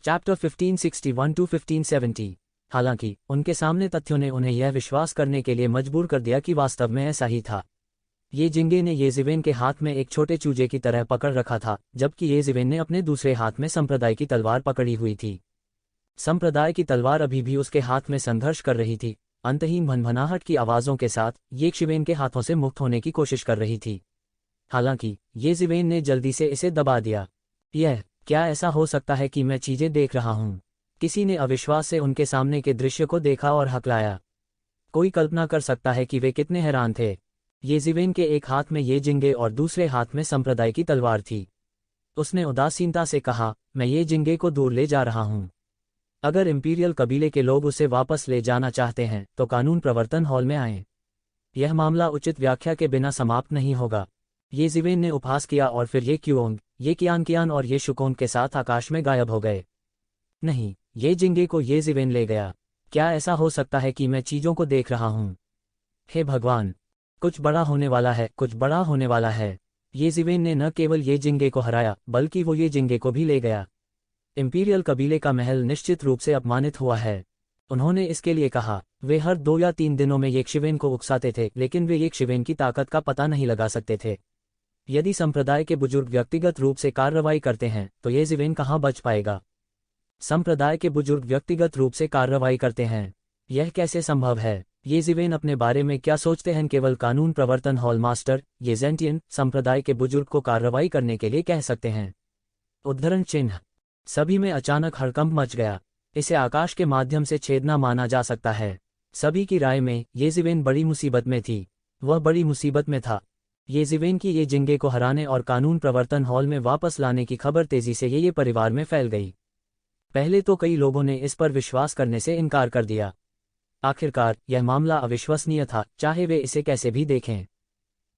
Chapter 1561 to 1570। हालांकि उनके सामने तथ्यों ने उन्हें यह विश्वास करने के लिए मजबूर कर दिया कि वास्तव में ऐसा ही था। येजिवेन ने येजिवेन के हाथ में एक छोटे चूजे की तरह पकड़ रखा था, जबकि येजिवेन ने अपने दूसरे हाथ में संप्रदाय की तलवार पकड़ी हुई थी। संप्रदाय की तलवार अभी भी उसके हाथ में संघर्ष कर रही थी, अंतहीन भनभनाहट की आवाज़ों के साथ येजिवेन के हाथों से मुक्त होने की कोशिश कर रही थी। हालांकि येजिवेन ने जल्दी से इसे दबा दिया। यह क्या ऐसा हो सकता है कि मैं चीजें देख रहा हूं? किसी ने अविश्वास से उनके सामने के दृश्य को देखा और हकलाया। कोई कल्पना कर सकता है कि वे कितने हैरान थे। येजिवेन के एक हाथ में ये जिंगे और दूसरे हाथ में संप्रदाय की तलवार थी। उसने उदासीनता से कहा, मैं ये जिंगे को दूर ले जा रहा हूं। अगर इंपीरियल कबीले के लोग उसे वापस ले जाना चाहते हैं तो कानून प्रवर्तन हॉल में आएं। यह मामला उचित व्याख्या के बिना समाप्त नहीं होगा। येजिवेन ने उपहास किया और फिर ये क्यूओंग, ये कियान और ये शुकोन के साथ आकाश में गायब हो गए। नहीं, ये जिंगे को येजिवेन ले गया। क्या ऐसा हो सकता है कि मैं चीजों को देख रहा हूं? हे भगवान, कुछ बड़ा होने वाला है, कुछ बड़ा होने वाला है। येजिवेन ने न केवल ये जिंगे को हराया बल्कि वो ये जिंगे को भी ले गया। इंपीरियल कबीले का महल निश्चित रूप से अपमानित हुआ है। उन्होंने इसके लिए कहा। वे हर 2 या 3 दिनों में येजिवेन को उकसाते थे, लेकिन वे येजिवेन की ताकत का पता नहीं लगा सकते थे। यदि संप्रदाय के बुजुर्ग व्यक्तिगत रूप से कार्रवाई करते हैं तो येजिवेन कहाँ बच पाएगा? संप्रदाय के बुजुर्ग व्यक्तिगत रूप से कार्रवाई करते हैं, यह कैसे संभव है? येजिवेन अपने बारे में क्या सोचते हैं? केवल कानून प्रवर्तन हॉल मास्टर येजेंटियन संप्रदाय के बुजुर्ग को कार्रवाई करने के लिए कह सकते हैं। उद्धरण चिन्ह। सभी में अचानक हड़कंप मच गया। इसे आकाश के माध्यम से छेदना माना जा सकता है। सभी की राय में येजिवेन बड़ी मुसीबत में थी। वह बड़ी मुसीबत में था। येजिवेन की ये जिंगे को हराने और कानून प्रवर्तन हॉल में वापस लाने की खबर तेजी से ये परिवार में फैल गई। पहले तो कई लोगों ने इस पर विश्वास करने से इनकार कर दिया। आखिरकार यह मामला अविश्वसनीय था, चाहे वे इसे कैसे भी देखें।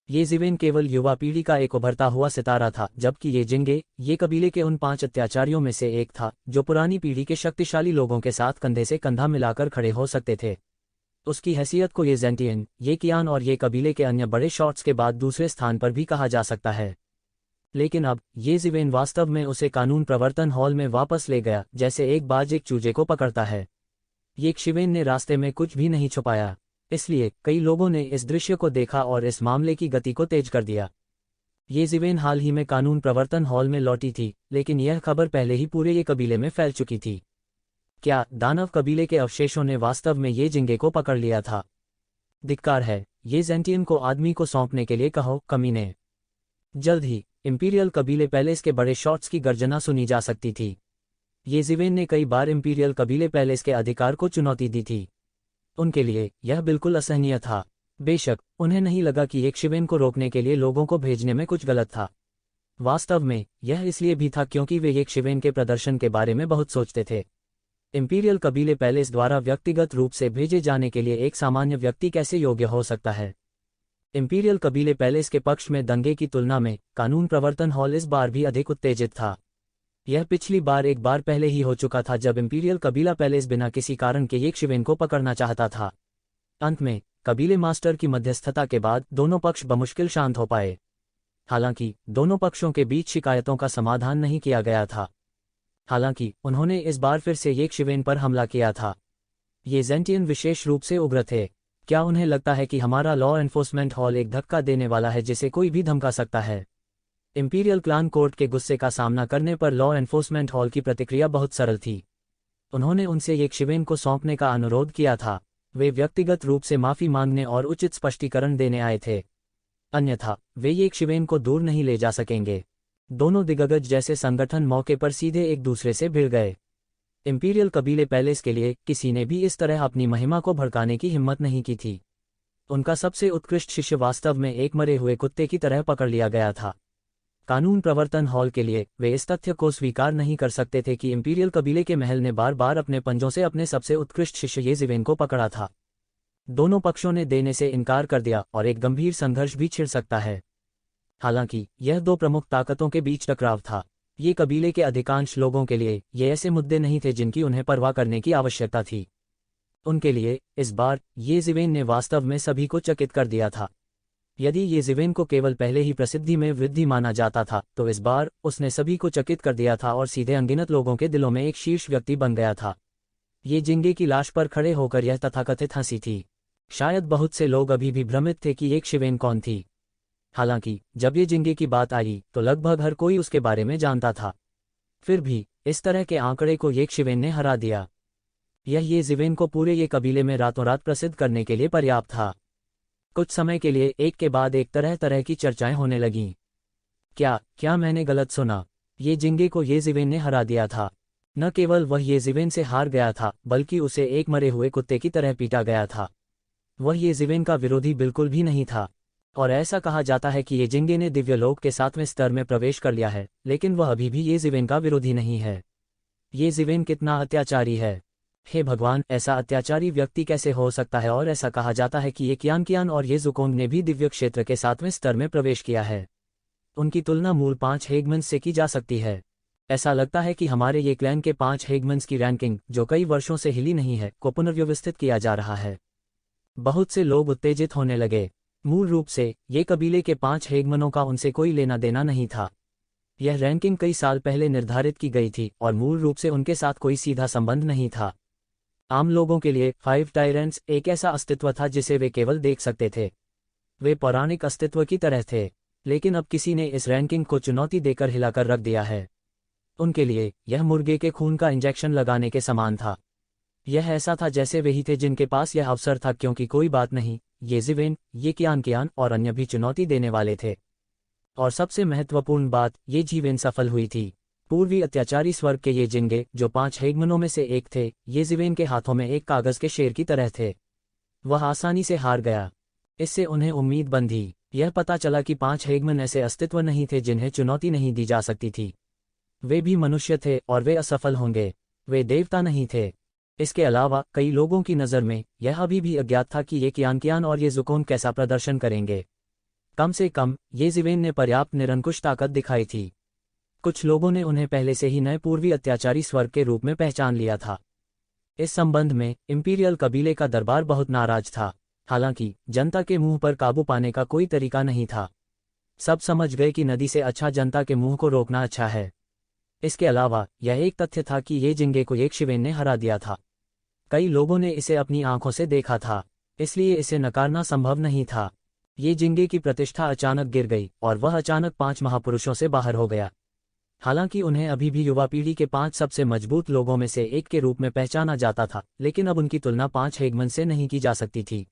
येजिवेन केवल युवा पीढ़ी का एक उभरता हुआ सितारा था, जबकि ये जिंगे ये कबीले के उन 5 अत्याचारियों में से एक था जो पुरानी पीढ़ी के शक्तिशाली लोगों के साथ कंधे से कंधा मिलाकर खड़े हो सकते थे। उसकी हैसियत को येजेंटियन, ये कियान और ये कबीले के अन्य बड़े शॉट्स के बाद दूसरे स्थान पर भी कहा जा सकता है। लेकिन अब येजिवेन वास्तव में उसे कानून प्रवर्तन हॉल में वापस ले गया, जैसे एक बाज एक चूजे को पकड़ता है। येजिवेन ने रास्ते में कुछ भी नहीं छुपाया, इसलिए कई लोगों ने इस दृश्य को देखा और इस मामले की गति को तेज कर दिया। येजिवेन हाल ही में कानून प्रवर्तन हॉल में लौटी थी, लेकिन यह खबर पहले ही पूरे ये कबीले में फैल चुकी थी। क्या दानव कबीले के अवशेषों ने वास्तव में ये जिंगे को पकड़ लिया था? धिक्कार है, येजेंटियन को आदमी को सौंपने के लिए कहो, कमीने। जल्द ही इंपीरियल कबीले पैलेस के बड़े शॉट्स की गर्जना सुनी जा सकती थी। येजिवेन ने कई बार इंपीरियल कबीले पैलेस के अधिकार को चुनौती दी थी। उनके लिए यह बिल्कुल असहनीय था। बेशक उन्हें नहीं लगा कि येजिवेन को रोकने के लिए लोगों को भेजने में कुछ गलत था। वास्तव में यह इसलिए भी था क्योंकि वे येजिवेन के प्रदर्शन के बारे में बहुत सोचते थे। इंपीरियल कबीले पैलेस द्वारा व्यक्तिगत रूप से भेजे जाने के लिए एक सामान्य व्यक्ति कैसे योग्य हो सकता है? इंपीरियल कबीले पैलेस के पक्ष में दंगे की तुलना में कानून प्रवर्तन हॉल इस बार भी अधिक उत्तेजित था। यह पिछली बार एक बार पहले ही हो चुका था जब इंपीरियल कबीला पैलेस बिना किसी कारण के येजिवेन को पकड़ना चाहता था। अंत में कबीले मास्टर की मध्यस्थता के बाद दोनों पक्ष बमुश्किल शांत हो पाए। हालांकि दोनों पक्षों के बीच शिकायतों का समाधान नहीं किया गया था। हालांकि उन्होंने इस बार फिर से येजिवेन पर हमला किया था। येजेंटियन विशेष रूप से उग्र थे। क्या उन्हें लगता है कि हमारा लॉ एनफोर्समेंट हॉल एक धक्का देने वाला है जिसे कोई भी धमका सकता है? इंपीरियल क्लान कोर्ट के गुस्से का सामना करने पर लॉ एनफोर्समेंट हॉल की प्रतिक्रिया बहुत सरल थी। उन्होंने उनसे येजिवेन को सौंपने का अनुरोध किया था। वे व्यक्तिगत रूप से माफी मांगने और उचित स्पष्टीकरण देने आए थे। अन्यथा वे येजिवेन को दूर नहीं ले जा सकेंगे। दोनों दिग्गज जैसे संगठन मौके पर सीधे एक दूसरे से भिड़ गए। इंपीरियल कबीले पैलेस के लिए किसी ने भी इस तरह अपनी महिमा को भड़काने की हिम्मत नहीं की थी। उनका सबसे उत्कृष्ट शिष्य वास्तव में एक मरे हुए कुत्ते की तरह पकड़ लिया गया था। कानून प्रवर्तन हॉल के लिए वे इस तथ्य को स्वीकार नहीं कर सकते थे कि इंपीरियल कबीले के महल ने बार बार अपने पंजों से अपने सबसे उत्कृष्ट शिष्य येजिवेन को पकड़ा था। दोनों पक्षों ने देने से इनकार कर दिया और एक गंभीर संघर्ष भी छिड़ सकता है। हालांकि यह 2 प्रमुख ताकतों के बीच टकराव था। ये कबीले के अधिकांश लोगों के लिए ये ऐसे मुद्दे नहीं थे जिनकी उन्हें परवाह करने की आवश्यकता थी। उनके लिए इस बार येजिवेन ने वास्तव में सभी को चकित कर दिया था। यदि येज़िवेन को केवल पहले ही प्रसिद्धि में वृद्धि माना जाता था, तो इस बार उसने सभी को चकित कर दिया था और सीधे अनगिनत लोगों के दिलों में एक शीर्ष व्यक्ति बन गया था। ये जिंगे की लाश पर खड़े होकर यह तथाकथित हंसी थी। शायद बहुत से लोग अभी भी भ्रमित थे कि एक शिवेन कौन थी। हालांकि जब ये जिंगे की बात आई तो लगभग हर कोई उसके बारे में जानता था। फिर भी इस तरह के आंकड़े को ये शिवेन ने हरा दिया। यह येज़िवेन को पूरे ये कबीले में रातों रात प्रसिद्ध करने के लिए पर्याप्त था। कुछ समय के लिए एक के बाद एक तरह तरह की चर्चाएं होने लगीं। क्या मैंने गलत सुना? ये जिंगे को येज़िवेन ने हरा दिया था। न केवल वह येज़िवेन से हार गया था, बल्कि उसे एक मरे हुए कुत्ते की तरह पीटा गया था। वह येज़िवेन का विरोधी बिल्कुल भी नहीं था। और ऐसा कहा जाता है कि ये जिंगे ने दिव्यलोक के 7वें स्तर में प्रवेश कर लिया है, लेकिन वह अभी भी येज़िवेन का विरोधी नहीं है। येज़िवेन कितना अत्याचारी है! हे भगवान, ऐसा अत्याचारी व्यक्ति कैसे हो सकता है? और ऐसा कहा जाता है कि ये कियान और ये ज़ुकोंग ने भी दिव्य क्षेत्र के 7वें स्तर में प्रवेश किया है। उनकी तुलना मूल 5 हेगमन्स से की जा सकती है। ऐसा लगता है कि हमारे ये क्लैन के 5 हेगमन्स की रैंकिंग, जो कई वर्षों से हिली नहीं है, को पुनर्व्यवस्थित किया जा रहा है। बहुत से लोग उत्तेजित होने लगे। मूल रूप से ये कबीले के 5 हेगमनों का उनसे कोई लेना देना नहीं था। यह रैंकिंग कई साल पहले निर्धारित की गई थी और मूल रूप से उनके साथ कोई सीधा संबंध नहीं था। आम लोगों के लिए 5 टायरेंट्स एक ऐसा अस्तित्व था जिसे वे केवल देख सकते थे। वे पौराणिक अस्तित्व की तरह थे, लेकिन अब किसी ने इस रैंकिंग को चुनौती देकर हिलाकर रख दिया है। उनके लिए यह मुर्गे के खून का इंजेक्शन लगाने के समान था। यह ऐसा था जैसे वही थे जिनके पास यह अवसर था, क्योंकि कोई बात नहीं, येज़िवेन, ये कियान और अन्य भी चुनौती देने वाले थे। और सबसे महत्वपूर्ण बात, ये जीवेन सफल हुई थी। पूर्वी अत्याचारी स्वर्ग के ये जिंगे, जो 5 हेगमनों में से एक थे, येज़िवेन के हाथों में एक कागज के शेर की तरह थे। वह आसानी से हार गया। इससे उन्हें उम्मीद बंधी। यह पता चला कि 5 हेगमन ऐसे अस्तित्व नहीं थे जिन्हें चुनौती नहीं दी जा सकती थी। वे भी मनुष्य थे और वे असफल होंगे। वे देवता नहीं थे। इसके अलावा कई लोगों की नज़र में यह अभी भी अज्ञात था कि ये कियान और ये ज़ुकोंग कैसा प्रदर्शन करेंगे। कम से कम येज़िवेन ने पर्याप्त निरंकुश ताकत दिखाई थी। कुछ लोगों ने उन्हें पहले से ही नए पूर्वी अत्याचारी स्वर्ग के रूप में पहचान लिया था। इस संबंध में इंपीरियल कबीले का दरबार बहुत नाराज था। हालांकि जनता के मुंह पर काबू पाने का कोई तरीका नहीं था। सब समझ गए कि नदी से अच्छा जनता के मुंह को रोकना अच्छा है। इसके अलावा यह एक तथ्य था कि ये जिंगे को एक शिवेन ने हरा दिया था। कई लोगों ने इसे अपनी आंखों से देखा था, इसलिए इसे नकारना संभव नहीं था। ये जिंगे की प्रतिष्ठा अचानक गिर गई और वह अचानक 5 महापुरुषों से बाहर हो गया। हालांकि उन्हें अभी भी युवा पीढ़ी के 5 सबसे मजबूत लोगों में से एक के रूप में पहचाना जाता था, लेकिन अब उनकी तुलना 5 हेगमन से नहीं की जा सकती थी।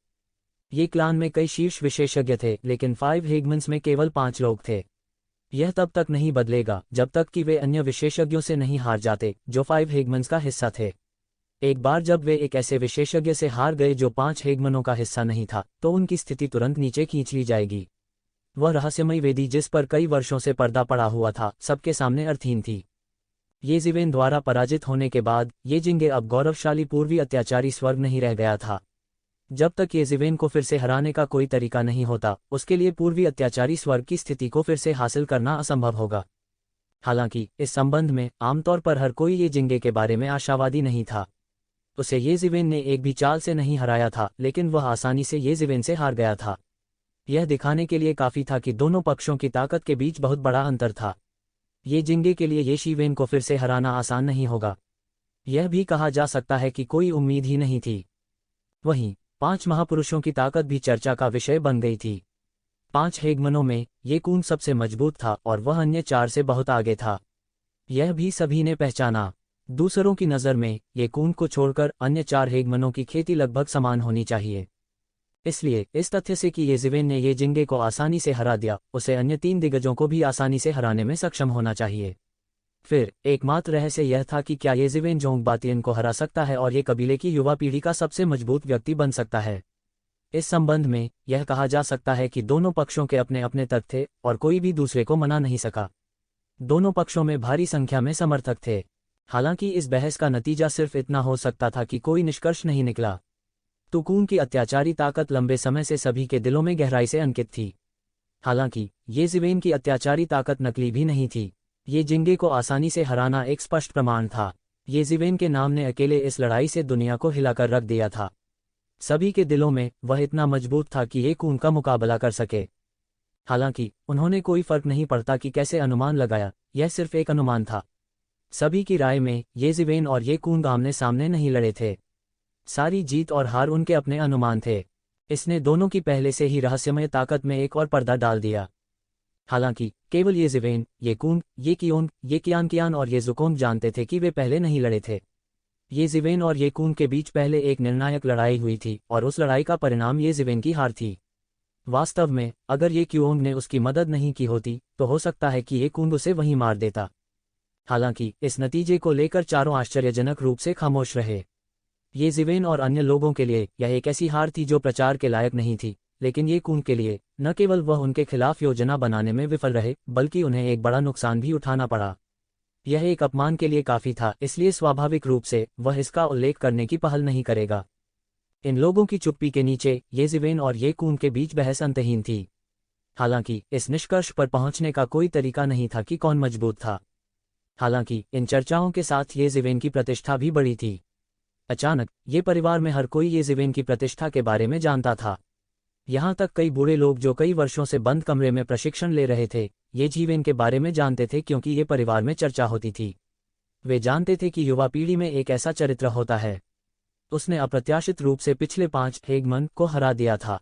ये क्लान में कई शीर्ष विशेषज्ञ थे, लेकिन 5 हेगमन्स में केवल 5 लोग थे। यह तब तक नहीं बदलेगा जब तक कि वे अन्य विशेषज्ञों से नहीं हार जाते जो 5 हेगमन्स का हिस्सा थे। एक बार जब वे एक ऐसे विशेषज्ञ से हार गए जो 5 हेगमनों का हिस्सा नहीं था, तो उनकी स्थिति तुरंत नीचे खींच ली जाएगी। वह रहस्यमयी वेदी जिस पर कई वर्षों से पर्दा पड़ा हुआ था, सबके सामने अर्थहीन थी। येज़िवेन द्वारा पराजित होने के बाद ये जिंगे अब गौरवशाली पूर्वी अत्याचारी स्वर्ग नहीं रह गया था। जब तक येज़िवेन को फिर से हराने का कोई तरीका नहीं होता, उसके लिए पूर्वी अत्याचारी स्वर्ग की स्थिति को फिर से हासिल करना असंभव होगा। हालांकि इस संबंध में आमतौर पर हर कोई ये जिंगे के बारे में आशावादी नहीं था। उसे येज़िवेन ने एक भी चाल से नहीं हराया था, लेकिन वह आसानी से येज़िवेन से हार गया था। यह दिखाने के लिए काफी था कि दोनों पक्षों की ताकत के बीच बहुत बड़ा अंतर था। ये जिंगे के लिए ये शिवेन को फिर से हराना आसान नहीं होगा। यह भी कहा जा सकता है कि कोई उम्मीद ही नहीं थी। वहीं 5 महापुरुषों की ताकत भी चर्चा का विषय बन गई थी। 5 हेगमनों में ये कून सबसे मजबूत था और वह अन्य 4 से बहुत आगे था। यह भी सभी ने पहचाना। दूसरों की नज़र में ये कून को छोड़कर अन्य 4 हेगमनों की खेती लगभग समान होनी चाहिए। इसलिए इस तथ्य से कि येज़िवेन ने ये जिंगे को आसानी से हरा दिया, उसे अन्य 3 दिग्गजों को भी आसानी से हराने में सक्षम होना चाहिए। फिर एकमात्र रहस्य यह था कि क्या येज़िवेन जोंग बातियन को हरा सकता है और ये कबीले की युवा पीढ़ी का सबसे मजबूत व्यक्ति बन सकता है। इस संबंध में यह कहा जा सकता है कि दोनों पक्षों के अपने अपने तर्क थे और कोई भी दूसरे को मना नहीं सका। दोनों पक्षों में भारी संख्या में समर्थक थे। हालांकि इस बहस का नतीजा सिर्फ इतना हो सकता था कि कोई निष्कर्ष नहीं निकला। तुकून की अत्याचारी ताकत लंबे समय से सभी के दिलों में गहराई से अंकित थी। हालांकि येज़िवेन की अत्याचारी ताकत नकली भी नहीं थी। ये जिंगे को आसानी से हराना एक स्पष्ट प्रमाण था। येज़िवेन के नाम ने अकेले इस लड़ाई से दुनिया को हिलाकर रख दिया था। सभी के दिलों में वह इतना मजबूत था कि ये कून का मुकाबला कर सके। हालांकि उन्होंने कोई फर्क नहीं पड़ता कि कैसे अनुमान लगाया, यह सिर्फ एक अनुमान था। सभी की राय में ये ज़िवेन और ये कूंग आमने सामने नहीं लड़े थे। सारी जीत और हार उनके अपने अनुमान थे। इसने दोनों की पहले से ही रहस्यमय ताकत में एक और पर्दा डाल दिया। हालांकि केवल ये ज़िवेन, ये कूंग, ये कियोंग, ये कियान और ये ज़ुकोंग जानते थे कि वे पहले नहीं लड़े थे। ये ज़िवेन और ये कूंग के बीच पहले एक निर्णायक लड़ाई हुई थी और उस लड़ाई का परिणाम ये ज़िवेन की हार थी। वास्तव में अगर ये कियोंग ने उसकी मदद नहीं की होती तो हो सकता है कि ये कूंग उसे वहीं मार देता। हालांकि इस नतीजे को लेकर चारों आश्चर्यजनक रूप से खामोश रहे। ये ज़िवेन और अन्य लोगों के लिए यह एक ऐसी हार थी जो प्रचार के लायक नहीं थी, लेकिन ये कूंग के लिए न केवल वह उनके खिलाफ योजना बनाने में विफल रहे, बल्कि उन्हें एक बड़ा नुकसान भी उठाना पड़ा। यह एक अपमान के लिए काफ़ी था, इसलिए स्वाभाविक रूप से वह इसका उल्लेख करने की पहल नहीं करेगा। इन लोगों की चुप्पी के नीचे ये ज़िवेन और ये कूंग के बीच बहस अंतहीन थी। हालांकि इस निष्कर्ष पर पहुंचने का कोई तरीका नहीं था कि कौन मजबूत था। हालांकि इन चर्चाओं के साथ ये ज़िवेन की प्रतिष्ठा भी बढ़ी थी। अचानक ये परिवार में हर कोई ये ज़िवेन की प्रतिष्ठा के बारे में जानता था। यहाँ तक कई बूढ़े लोग जो कई वर्षों से बंद कमरे में प्रशिक्षण ले रहे थे, ये ज़िवेन के बारे में जानते थे क्योंकि ये परिवार में चर्चा होती थी। वे जानते थे कि युवा पीढ़ी में एक ऐसा चरित्र होता है। उसने अप्रत्याशित रूप से पिछले 5 हेगमन को हरा दिया था।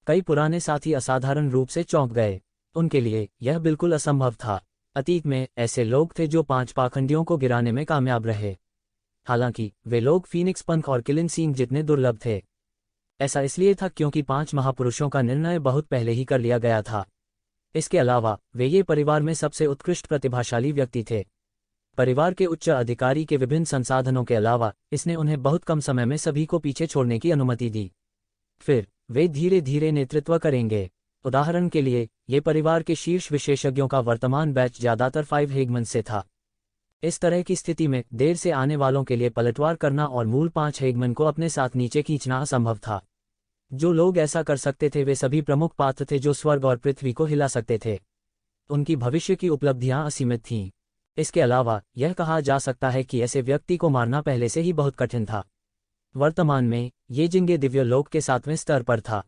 कई पुराने साथी असाधारण रूप से चौंक गए। उनके लिए यह बिल्कुल असंभव था। अतीत में ऐसे लोग थे जो 5 पाखंडियों को गिराने में कामयाब रहे। हालांकि वे लोग फीनिक्स पंख और किलिन सिंह जितने दुर्लभ थे। ऐसा इसलिए था क्योंकि 5 महापुरुषों का निर्णय बहुत पहले ही कर लिया गया था। इसके अलावा वे ये परिवार में सबसे उत्कृष्ट प्रतिभाशाली व्यक्ति थे। परिवार के उच्च अधिकारी के विभिन्न संसाधनों के अलावा इसने उन्हें बहुत कम समय में सभी को पीछे छोड़ने की अनुमति दी। फिर वे धीरे धीरे नेतृत्व करेंगे। उदाहरण के लिए ये परिवार के शीर्ष विशेषज्ञों का वर्तमान बैच ज्यादातर 5 हेगमन से था। इस तरह की स्थिति में देर से आने वालों के लिए पलटवार करना और मूल 5 हेगमन को अपने साथ नीचे खींचना असंभव था। जो लोग ऐसा कर सकते थे वे सभी प्रमुख पात्र थे जो स्वर्ग और पृथ्वी को हिला सकते थे। उनकी भविष्य की उपलब्धियां असीमित थीं। इसके अलावा यह कहा जा सकता है कि ऐसे व्यक्ति को मारना पहले से ही बहुत कठिन था। वर्तमान में ये जिंगे दिव्य लोक के 7वें स्तर पर था।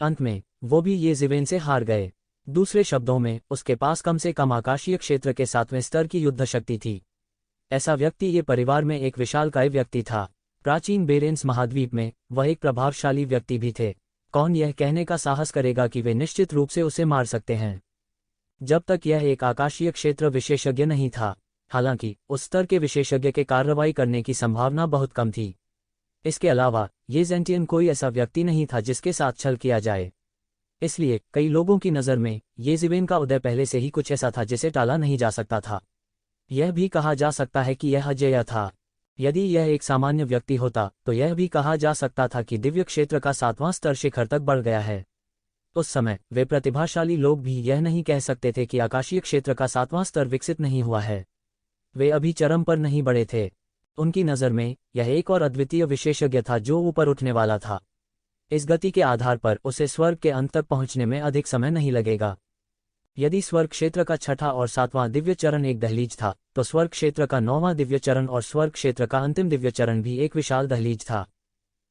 अंत में वो भी ये ज़िवेन से हार गए। दूसरे शब्दों में उसके पास कम से कम आकाशीय क्षेत्र के 7वें स्तर की युद्ध शक्ति थी। ऐसा व्यक्ति ये परिवार में एक विशालकाय व्यक्ति था। प्राचीन बेरेंस महाद्वीप में वह एक प्रभावशाली व्यक्ति भी थे। कौन यह कहने का साहस करेगा कि वे निश्चित रूप से उसे मार सकते हैं, जब तक यह एक आकाशीय क्षेत्र विशेषज्ञ नहीं था। हालांकि उस स्तर के विशेषज्ञ के कार्रवाई करने की संभावना बहुत कम थी। इसके अलावा ये ज़ेंटियन कोई ऐसा व्यक्ति नहीं था जिसके साथ छल किया जाए। इसलिए कई लोगों की नज़र में ये ज़िवेन का उदय पहले से ही कुछ ऐसा था जिसे टाला नहीं जा सकता था। यह भी कहा जा सकता है कि यह अजेय था। यदि यह एक सामान्य व्यक्ति होता तो यह भी कहा जा सकता था कि दिव्य क्षेत्र का 7वां स्तर शिखर तक बढ़ गया है। उस समय वे प्रतिभाशाली लोग भी यह नहीं कह सकते थे कि आकाशीय क्षेत्र का 7वां स्तर विकसित नहीं हुआ है। वे अभी चरम पर नहीं बढ़े थे। उनकी नज़र में यह एक और अद्वितीय विशेषज्ञ था जो ऊपर उठने वाला था। इस गति के आधार पर उसे स्वर्ग के अंत तक पहुंचने में अधिक समय नहीं लगेगा। यदि स्वर्ग क्षेत्र का 6वां और 7वां दिव्य चरण एक दहलीज था, तो स्वर्ग क्षेत्र का 9वां दिव्य चरण और स्वर्ग क्षेत्र का अंतिम दिव्य चरण भी एक विशाल दहलीज था।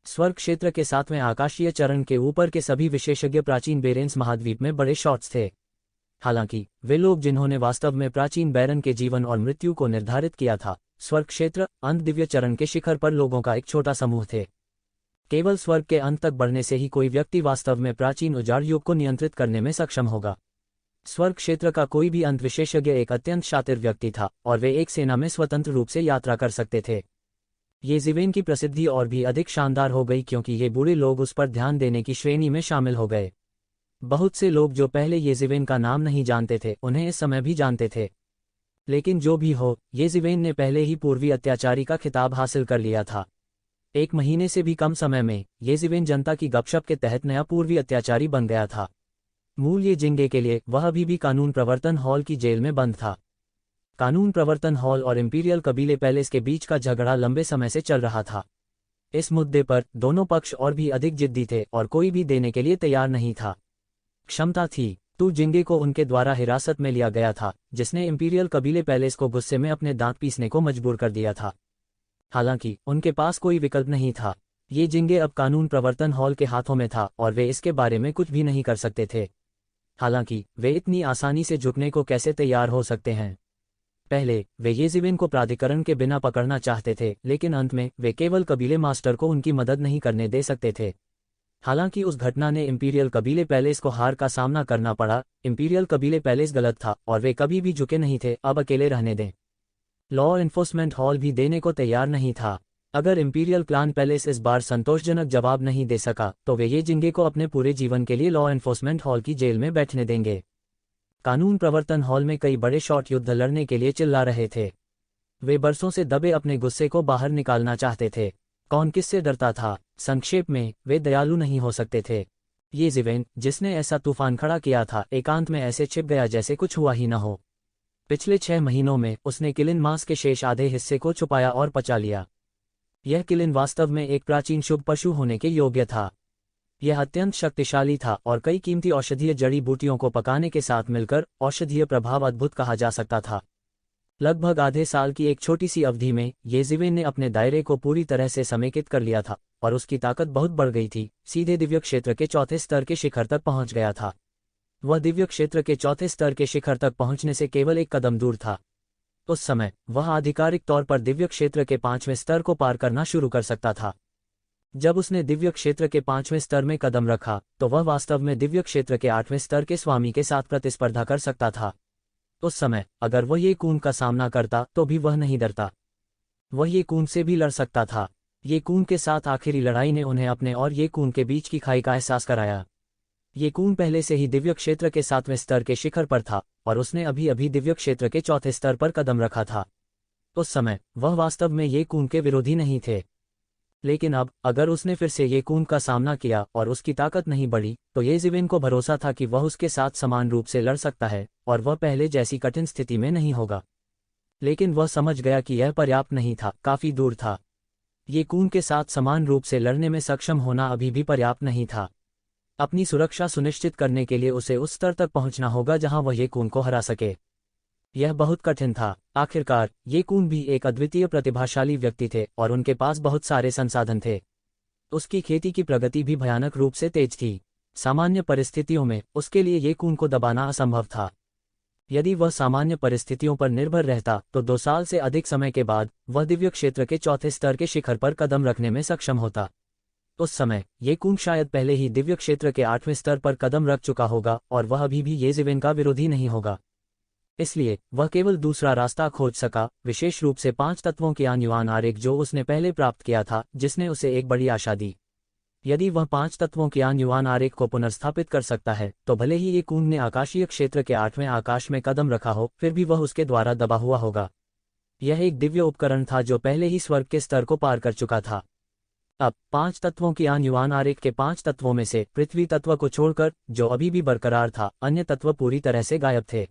स्वर्ग क्षेत्र के 7वें आकाशीय चरण के ऊपर के सभी विशेषज्ञ प्राचीन बेरेंस महाद्वीप में बड़े शॉट्स थे। हालांकि वे लोग जिन्होंने वास्तव में प्राचीन बैरन के जीवन और मृत्यु को निर्धारित किया था, स्वर्ग क्षेत्र अंत दिव्य चरण के शिखर पर लोगों का एक छोटा समूह थे। केवल स्वर्ग के अंत तक बढ़ने से ही कोई व्यक्ति वास्तव में प्राचीन उजाड़ युग को नियंत्रित करने में सक्षम होगा। स्वर्ग क्षेत्र का कोई भी अंत विशेषज्ञ एक अत्यंत शातिर व्यक्ति था और वे एक सेना में स्वतंत्र रूप से यात्रा कर सकते थे। ये ज़िवेन की प्रसिद्धि और भी अधिक शानदार हो गई क्योंकि ये बूढ़े लोग उस पर ध्यान देने की श्रेणी में शामिल हो गए। बहुत से लोग जो पहले ये ज़िवेन का नाम नहीं जानते थे उन्हें इस समय भी जानते थे। लेकिन जो भी हो, ये ज़िवेन ने पहले ही पूर्वी अत्याचारी का खिताब हासिल कर लिया था। 1 महीने से भी कम समय में ये ज़िवेन जनता की गपशप के तहत नया पूर्वी अत्याचारी बन गया था। मूल ये जिंगे के लिए वह अभी भी कानून प्रवर्तन हॉल की जेल में बंद था। कानून प्रवर्तन हॉल और इंपीरियल कबीले पैलेस के बीच का झगड़ा लंबे समय से चल रहा था। इस मुद्दे पर दोनों पक्ष और भी अधिक जिद्दी थे और कोई भी देने के लिए तैयार नहीं था। क्षमता थी तो जिंगे को उनके द्वारा हिरासत में लिया गया था, जिसने इंपीरियल कबीले पैलेस को गुस्से में अपने दांत पीसने को मजबूर कर दिया था। हालांकि उनके पास कोई विकल्प नहीं था। ये जिंगे अब कानून प्रवर्तन हॉल के हाथों में था और वे इसके बारे में कुछ भी नहीं कर सकते थे। हालांकि वे इतनी आसानी से झुकने को कैसे तैयार हो सकते हैं। पहले वे येज़िवेन को प्राधिकरण के बिना पकड़ना चाहते थे, लेकिन अंत में वे केवल कबीले मास्टर को उनकी मदद नहीं करने दे सकते थे। हालांकि उस घटना ने इंपीरियल कबीले पैलेस को हार का सामना करना पड़ा। इंपीरियल कबीले पैलेस गलत था और वे कभी भी झुके नहीं थे। अब अकेले रहने दें। लॉ एन्फोर्समेंट हॉल भी देने को तैयार नहीं था। अगर इंपीरियल क्लान पैलेस इस बार संतोषजनक जवाब नहीं दे सका तो वे ये जिंगे को अपने पूरे जीवन के लिए लॉ एन्फोर्समेंट हॉल की जेल में बैठने देंगे। कानून प्रवर्तन हॉल में कई बड़े शॉट युद्ध लड़ने के लिए चिल्ला रहे थे। वे बरसों से दबे अपने गुस्से को बाहर निकालना चाहते थे। कौन किससे डरता था? संक्षेप में, वे दयालु नहीं हो सकते थे। येज़िवेन, जिसने ऐसा तूफान खड़ा किया था, एकांत में ऐसे छिप गया जैसे कुछ हुआ ही न हो। पिछले 6 महीनों में उसने किलिन मांस के शेष आधे हिस्से को छुपाया और पचा लिया। यह किलिन वास्तव में एक प्राचीन शुभ पशु होने के योग्य था। यह अत्यंत शक्तिशाली था और कई कीमती औषधीय जड़ी बूटियों को पकाने के साथ मिलकर औषधीय प्रभाव अद्भुत कहा जा सकता था। लगभग आधे साल की एक छोटी सी अवधि में येज़िवेन ने अपने दायरे को पूरी तरह से समेकित कर लिया था और उसकी ताकत बहुत बढ़ गई थी। सीधे दिव्य क्षेत्र के चौथे स्तर के शिखर तक पहुंच गया था। वह दिव्य क्षेत्र के चौथे स्तर के शिखर तक पहुंचने से केवल एक कदम दूर था। उस समय वह आधिकारिक तौर पर दिव्य क्षेत्र के 5वें स्तर को पार करना शुरू कर सकता था। जब उसने दिव्य क्षेत्र के 5वें स्तर में कदम रखा तो वह वास्तव में दिव्य क्षेत्र के 8वें स्तर के स्वामी के साथ प्रतिस्पर्धा कर सकता था। उस समय अगर वह ये कून का सामना करता तो भी वह नहीं डरता। वह ये कून से भी लड़ सकता था। ये कून के साथ आखिरी लड़ाई ने उन्हें अपने और ये कून के बीच की खाई का एहसास कराया। ये कून पहले से ही दिव्य क्षेत्र के 7वें स्तर के शिखर पर था और उसने अभी अभी दिव्य क्षेत्र के चौथे स्तर पर कदम रखा था। उस समय वह वास्तव में ये कून के विरोधी नहीं थे। लेकिन अब अगर उसने फिर से ये कून का सामना किया और उसकी ताकत नहीं बढ़ी तो येज़िवेन को भरोसा था कि वह उसके साथ समान रूप से लड़ सकता है और वह पहले जैसी कठिन स्थिति में नहीं होगा। लेकिन वह समझ गया कि यह पर्याप्त नहीं था, काफी दूर था। ये कून के साथ समान रूप से लड़ने में सक्षम होना अभी भी पर्याप्त नहीं था। अपनी सुरक्षा सुनिश्चित करने के लिए उसे उस स्तर तक पहुंचना होगा जहां वह ये कून को हरा सके। यह बहुत कठिन था। आखिरकार ये कून भी एक अद्वितीय प्रतिभाशाली व्यक्ति थे और उनके पास बहुत सारे संसाधन थे। उसकी खेती की प्रगति भी भयानक रूप से तेज थी। सामान्य परिस्थितियों में उसके लिए ये कून को दबाना असंभव था। यदि वह सामान्य परिस्थितियों पर निर्भर रहता तो 2 साल से अधिक समय के बाद वह दिव्य क्षेत्र के चौथे स्तर के शिखर पर कदम रखने में सक्षम होता। उस समय ये कून शायद पहले ही दिव्य क्षेत्र के 8वें स्तर पर कदम रख चुका होगा और वह अभी भी येज़िवेन का विरोधी नहीं होगा। इसलिए वह केवल दूसरा रास्ता खोज सका, विशेष रूप से 5 तत्वों के आयुवान आरेख जो उसने पहले प्राप्त किया था, जिसने उसे एक बड़ी आशा दी। यदि वह 5 तत्वों के आयुवान आरेख को पुनर्स्थापित कर सकता है तो भले ही ये कून ने आकाशीय क्षेत्र के 8वें आकाश में कदम रखा हो, फिर भी वह उसके द्वारा दबा हुआ होगा। यह एक दिव्य उपकरण था जो पहले ही स्वर्ग के स्तर को पार कर चुका था। अब 5 तत्वों की आयुवान आरेख के 5 तत्वों में से पृथ्वी तत्व को छोड़कर, जो अभी भी बरकरार था, अन्य तत्व पूरी तरह से गायब थे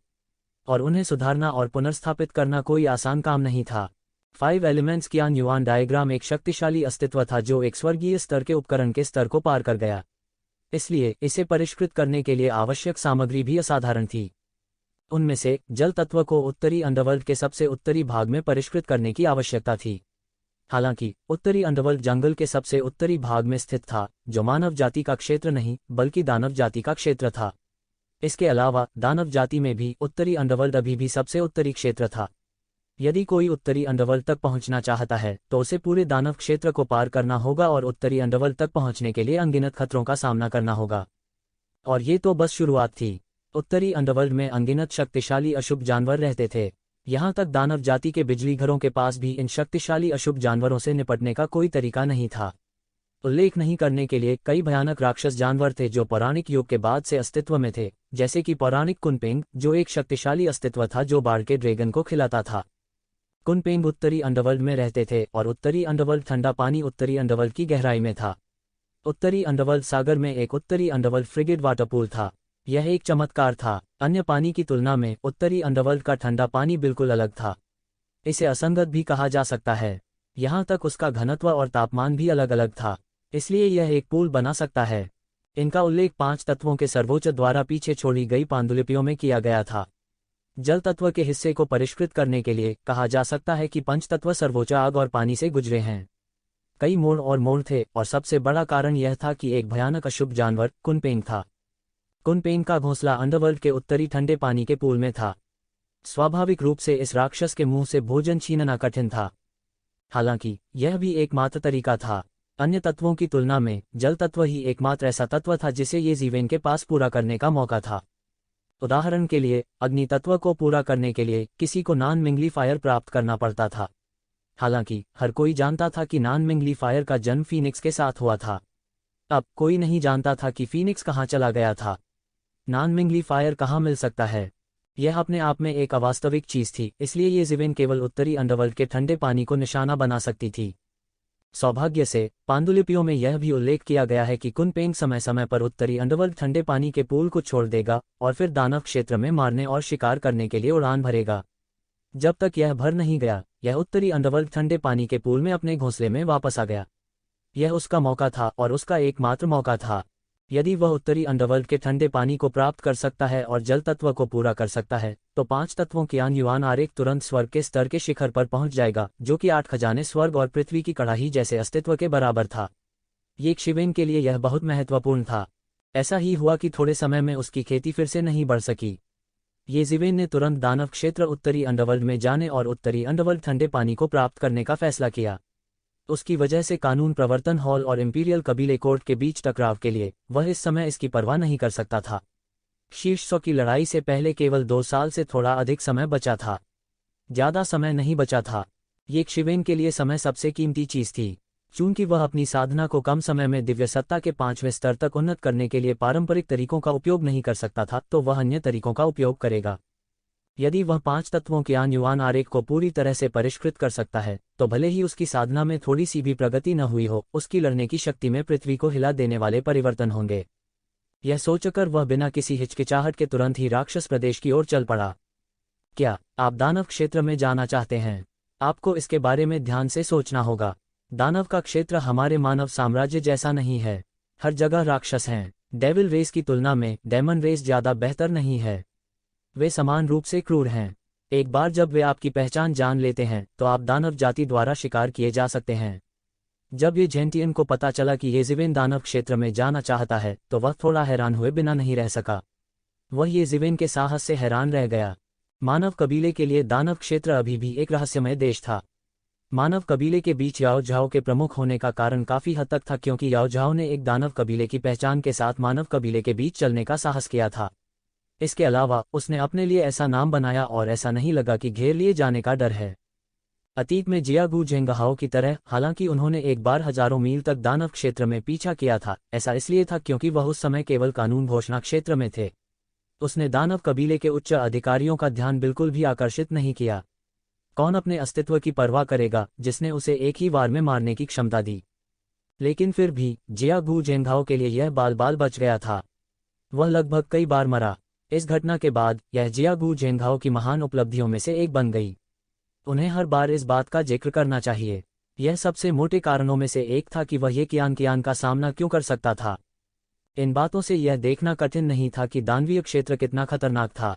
और उन्हें सुधारना और पुनर्स्थापित करना कोई आसान काम नहीं था। 5 एलिमेंट्स की आयुवान डायग्राम एक शक्तिशाली अस्तित्व था जो एक स्वर्गीय स्तर के उपकरण के स्तर को पार कर गया। इसलिए इसे परिष्कृत करने के लिए आवश्यक सामग्री भी असाधारण थी। उनमें से जल तत्व को उत्तरी अंडरवर्ल्ड के सबसे उत्तरी भाग में परिष्कृत करने की आवश्यकता थी। हालांकि उत्तरी अंडरवर्ल्ड जंगल के सबसे उत्तरी भाग में स्थित था, जो मानव जाति का क्षेत्र नहीं बल्कि दानव जाति का क्षेत्र था। इसके अलावा दानव जाति में भी उत्तरी अंडरवर्ल्ड अभी भी सबसे उत्तरी क्षेत्र था। यदि कोई उत्तरी अंडरवर्ल्ड तक पहुंचना चाहता है तो उसे पूरे दानव क्षेत्र को पार करना होगा और उत्तरी अंडरवर्ल्ड तक पहुंचने के लिए अनगिनत खतरों का सामना करना होगा। और ये तो बस शुरुआत थी। उत्तरी अंडरवर्ल्ड में अनगिनत शक्तिशाली अशुभ जानवर रहते थे। यहाँ तक दानव जाति के बिजली घरों के पास भी इन शक्तिशाली अशुभ जानवरों से निपटने का कोई तरीका नहीं था। उल्लेख नहीं करने के लिए कई भयानक राक्षस जानवर थे जो पौराणिक युग के बाद से अस्तित्व में थे, जैसे कि पौराणिक कुनपेंग, जो एक शक्तिशाली अस्तित्व था जो बाढ़ के ड्रैगन को खिलाता था। कुनपेंग उत्तरी अंडरवर्ल्ड में रहते थे और उत्तरी अंडरवर्ल्ड ठंडा पानी उत्तरी अंडरवर्ल्ड की गहराई में था। उत्तरी अंडरवर्ल्ड सागर में एक उत्तरी अंडरवर्ल्ड फ्रिगेट वाटरपूल था। यह एक चमत्कार था। अन्य पानी की तुलना में उत्तरी अंडरवर्ल्ड का ठंडा पानी बिल्कुल अलग था। इसे असंगत भी कहा जा सकता है। यहाँ तक उसका घनत्व और तापमान भी अलग अलग था, इसलिए यह एक पूल बना सकता है। इनका उल्लेख 5 तत्वों के सर्वोच्च द्वारा पीछे छोड़ी गई पांडुलिपियों में किया गया था। जल तत्व के हिस्से को परिष्कृत करने के लिए कहा जा सकता है कि 5 तत्व सर्वोच्च आग और पानी से गुजरे हैं। कई मोड़ और मोड़ थे और सबसे बड़ा कारण यह था कि एक भयानक अशुभ जानवर कुनपेंग था। कुनपेन का घोंसला अंडरवर्ल्ड के उत्तरी ठंडे पानी के पूल में था। स्वाभाविक रूप से इस राक्षस के मुंह से भोजन छीनना कठिन था। हालांकि यह भी एकमात्र तरीका था। अन्य तत्वों की तुलना में जल तत्व ही एकमात्र ऐसा तत्व था जिसे ये जीवेन के पास पूरा करने का मौका था। उदाहरण के लिए अग्नि तत्व को पूरा करने के लिए किसी को नॉन मिंगली फायर प्राप्त करना पड़ता था। हालांकि हर कोई जानता था कि नॉन मिंगली फायर का जन्म फीनिक्स के साथ हुआ था। अब कोई नहीं जानता था कि फीनिक्स कहाँ चला गया था। नॉन मिंगली फायर कहाँ मिल सकता है? यह अपने आप में एक अवास्तविक चीज थी, इसलिए ये जीवेन केवल उत्तरी अंडरवर्ल्ड के ठंडे पानी को निशाना बना सकती थी। सौभाग्य से पांडुलिपियों में यह भी उल्लेख किया गया है कि कुनपेंग समय समय पर उत्तरी अंडरवर्ल्ड ठंडे पानी के पूल को छोड़ देगा और फिर दानव क्षेत्र में मारने और शिकार करने के लिए उड़ान भरेगा। जब तक यह भर नहीं गया, यह उत्तरी अंडरवर्ल्ड ठंडे पानी के पूल में अपने घोंसले में वापस आ गया। यह उसका मौका था और उसका एकमात्र मौका था। यदि वह उत्तरी अंडरवर्ल्ड के ठंडे पानी को प्राप्त कर सकता है और जल तत्व को पूरा कर सकता है, तो 5 तत्वों की युआन आरेख तुरंत स्वर्ग के स्तर के शिखर पर पहुंच जाएगा, जो कि 8 खजाने स्वर्ग और पृथ्वी की कड़ाही जैसे अस्तित्व के बराबर था। ये शिवेन के लिए यह बहुत महत्वपूर्ण था। ऐसा ही हुआ कि थोड़े समय में उसकी खेती फिर से नहीं बढ़ सकी। ये जीवेन ने तुरंत दानव क्षेत्र उत्तरी अंडरवर्ल्ड में जाने और उत्तरी अंडरवर्ल्ड ठंडे पानी को प्राप्त करने का फैसला किया। उसकी वजह से कानून प्रवर्तन हॉल और इंपीरियल कबीले कोर्ट के बीच टकराव के लिए वह इस समय इसकी परवाह नहीं कर सकता था। शीर्ष 100 की लड़ाई से पहले केवल 2 साल से थोड़ा अधिक समय बचा था। ज्यादा समय नहीं बचा था। ये शिवेन के लिए समय सबसे कीमती चीज थी। चूंकि वह अपनी साधना को कम समय में दिव्य सत्ता के 5वें स्तर तक उन्नत करने के लिए पारंपरिक तरीकों का उपयोग नहीं कर सकता था, तो वह अन्य तरीकों का उपयोग करेगा। यदि वह 5 तत्वों के युआन आरेख को पूरी तरह से परिष्कृत कर सकता है, तो भले ही उसकी साधना में थोड़ी सी भी प्रगति न हुई हो, उसकी लड़ने की शक्ति में पृथ्वी को हिला देने वाले परिवर्तन होंगे। यह सोचकर वह बिना किसी हिचकिचाहट के तुरंत ही राक्षस प्रदेश की ओर चल पड़ा। क्या आप दानव क्षेत्र में जाना चाहते हैं? आपको इसके बारे में ध्यान से सोचना होगा। दानव का क्षेत्र हमारे मानव साम्राज्य जैसा नहीं है। हर जगह राक्षस हैं। डेविल रेस की तुलना में डेमन रेस ज्यादा बेहतर नहीं है। वे समान रूप से क्रूर हैं। एक बार जब वे आपकी पहचान जान लेते हैं, तो आप दानव जाति द्वारा शिकार किए जा सकते हैं। जब ये जेंटियन को पता चला कि ये जीवेन दानव क्षेत्र में जाना चाहता है, तो वह थोड़ा हैरान हुए बिना नहीं रह सका। वह ये जीवेन के साहस से हैरान रह गया। मानव कबीले के लिए दानव क्षेत्र अभी भी एक रहस्यमय देश था। मानव कबीले के बीच याओ झाओ के प्रमुख होने का कारण काफी हद तक था, क्योंकि याओ झाओ ने एक दानव कबीले की पहचान के साथ मानव कबीले के बीच चलने का साहस किया था। इसके अलावा उसने अपने लिए ऐसा नाम बनाया और ऐसा नहीं लगा कि घेर लिए जाने का डर है। अतीत में जियागू झेंगहाओ की तरह, हालांकि उन्होंने एक बार हजारों मील तक दानव क्षेत्र में पीछा किया था। ऐसा इसलिए था क्योंकि वह उस समय केवल कानून घोषणा क्षेत्र में थे। उसने दानव कबीले के उच्च अधिकारियों का ध्यान बिल्कुल भी आकर्षित नहीं किया। कौन अपने अस्तित्व की परवाह करेगा जिसने उसे एक ही बार में मारने की क्षमता दी? लेकिन फिर भी जियागू झेंगहाओ के लिए यह बाल बाल बच गया था। वह लगभग कई बार मरा। इस घटना के बाद यह जियागू झेंगहाओ की महान उपलब्धियों में से एक बन गई। उन्हें हर बार इस बात का जिक्र करना चाहिए। यह सबसे मोटे कारणों में से एक था कि वह ये कियान का सामना क्यों कर सकता था। इन बातों से यह देखना कठिन नहीं था कि दानवीय क्षेत्र कितना खतरनाक था।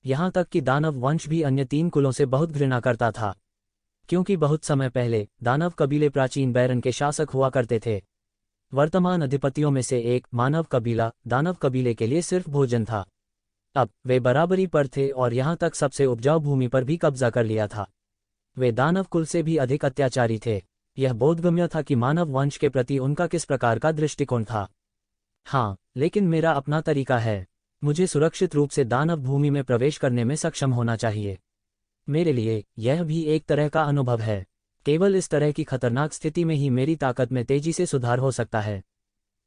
यहाँ तक कि दानव वंश भी अन्य 3 कुलों से बहुत घृणा करता था, क्योंकि बहुत समय पहले दानव कबीले प्राचीन बैरन के शासक हुआ करते थे। वर्तमान अधिपतियों में से एक मानव कबीला दानव कबीले के लिए सिर्फ भोजन था। अब वे बराबरी पर थे और यहाँ तक सबसे उपजाऊ भूमि पर भी कब्जा कर लिया था। वे दानव कुल से भी अधिक अत्याचारी थे। यह बोधगम्य था कि मानव वंश के प्रति उनका किस प्रकार का दृष्टिकोण था। हाँ, लेकिन मेरा अपना तरीका है। मुझे सुरक्षित रूप से दानव भूमि में प्रवेश करने में सक्षम होना चाहिए। मेरे लिए यह भी एक तरह का अनुभव है। केवल इस तरह की खतरनाक स्थिति में ही मेरी ताकत में तेजी से सुधार हो सकता है।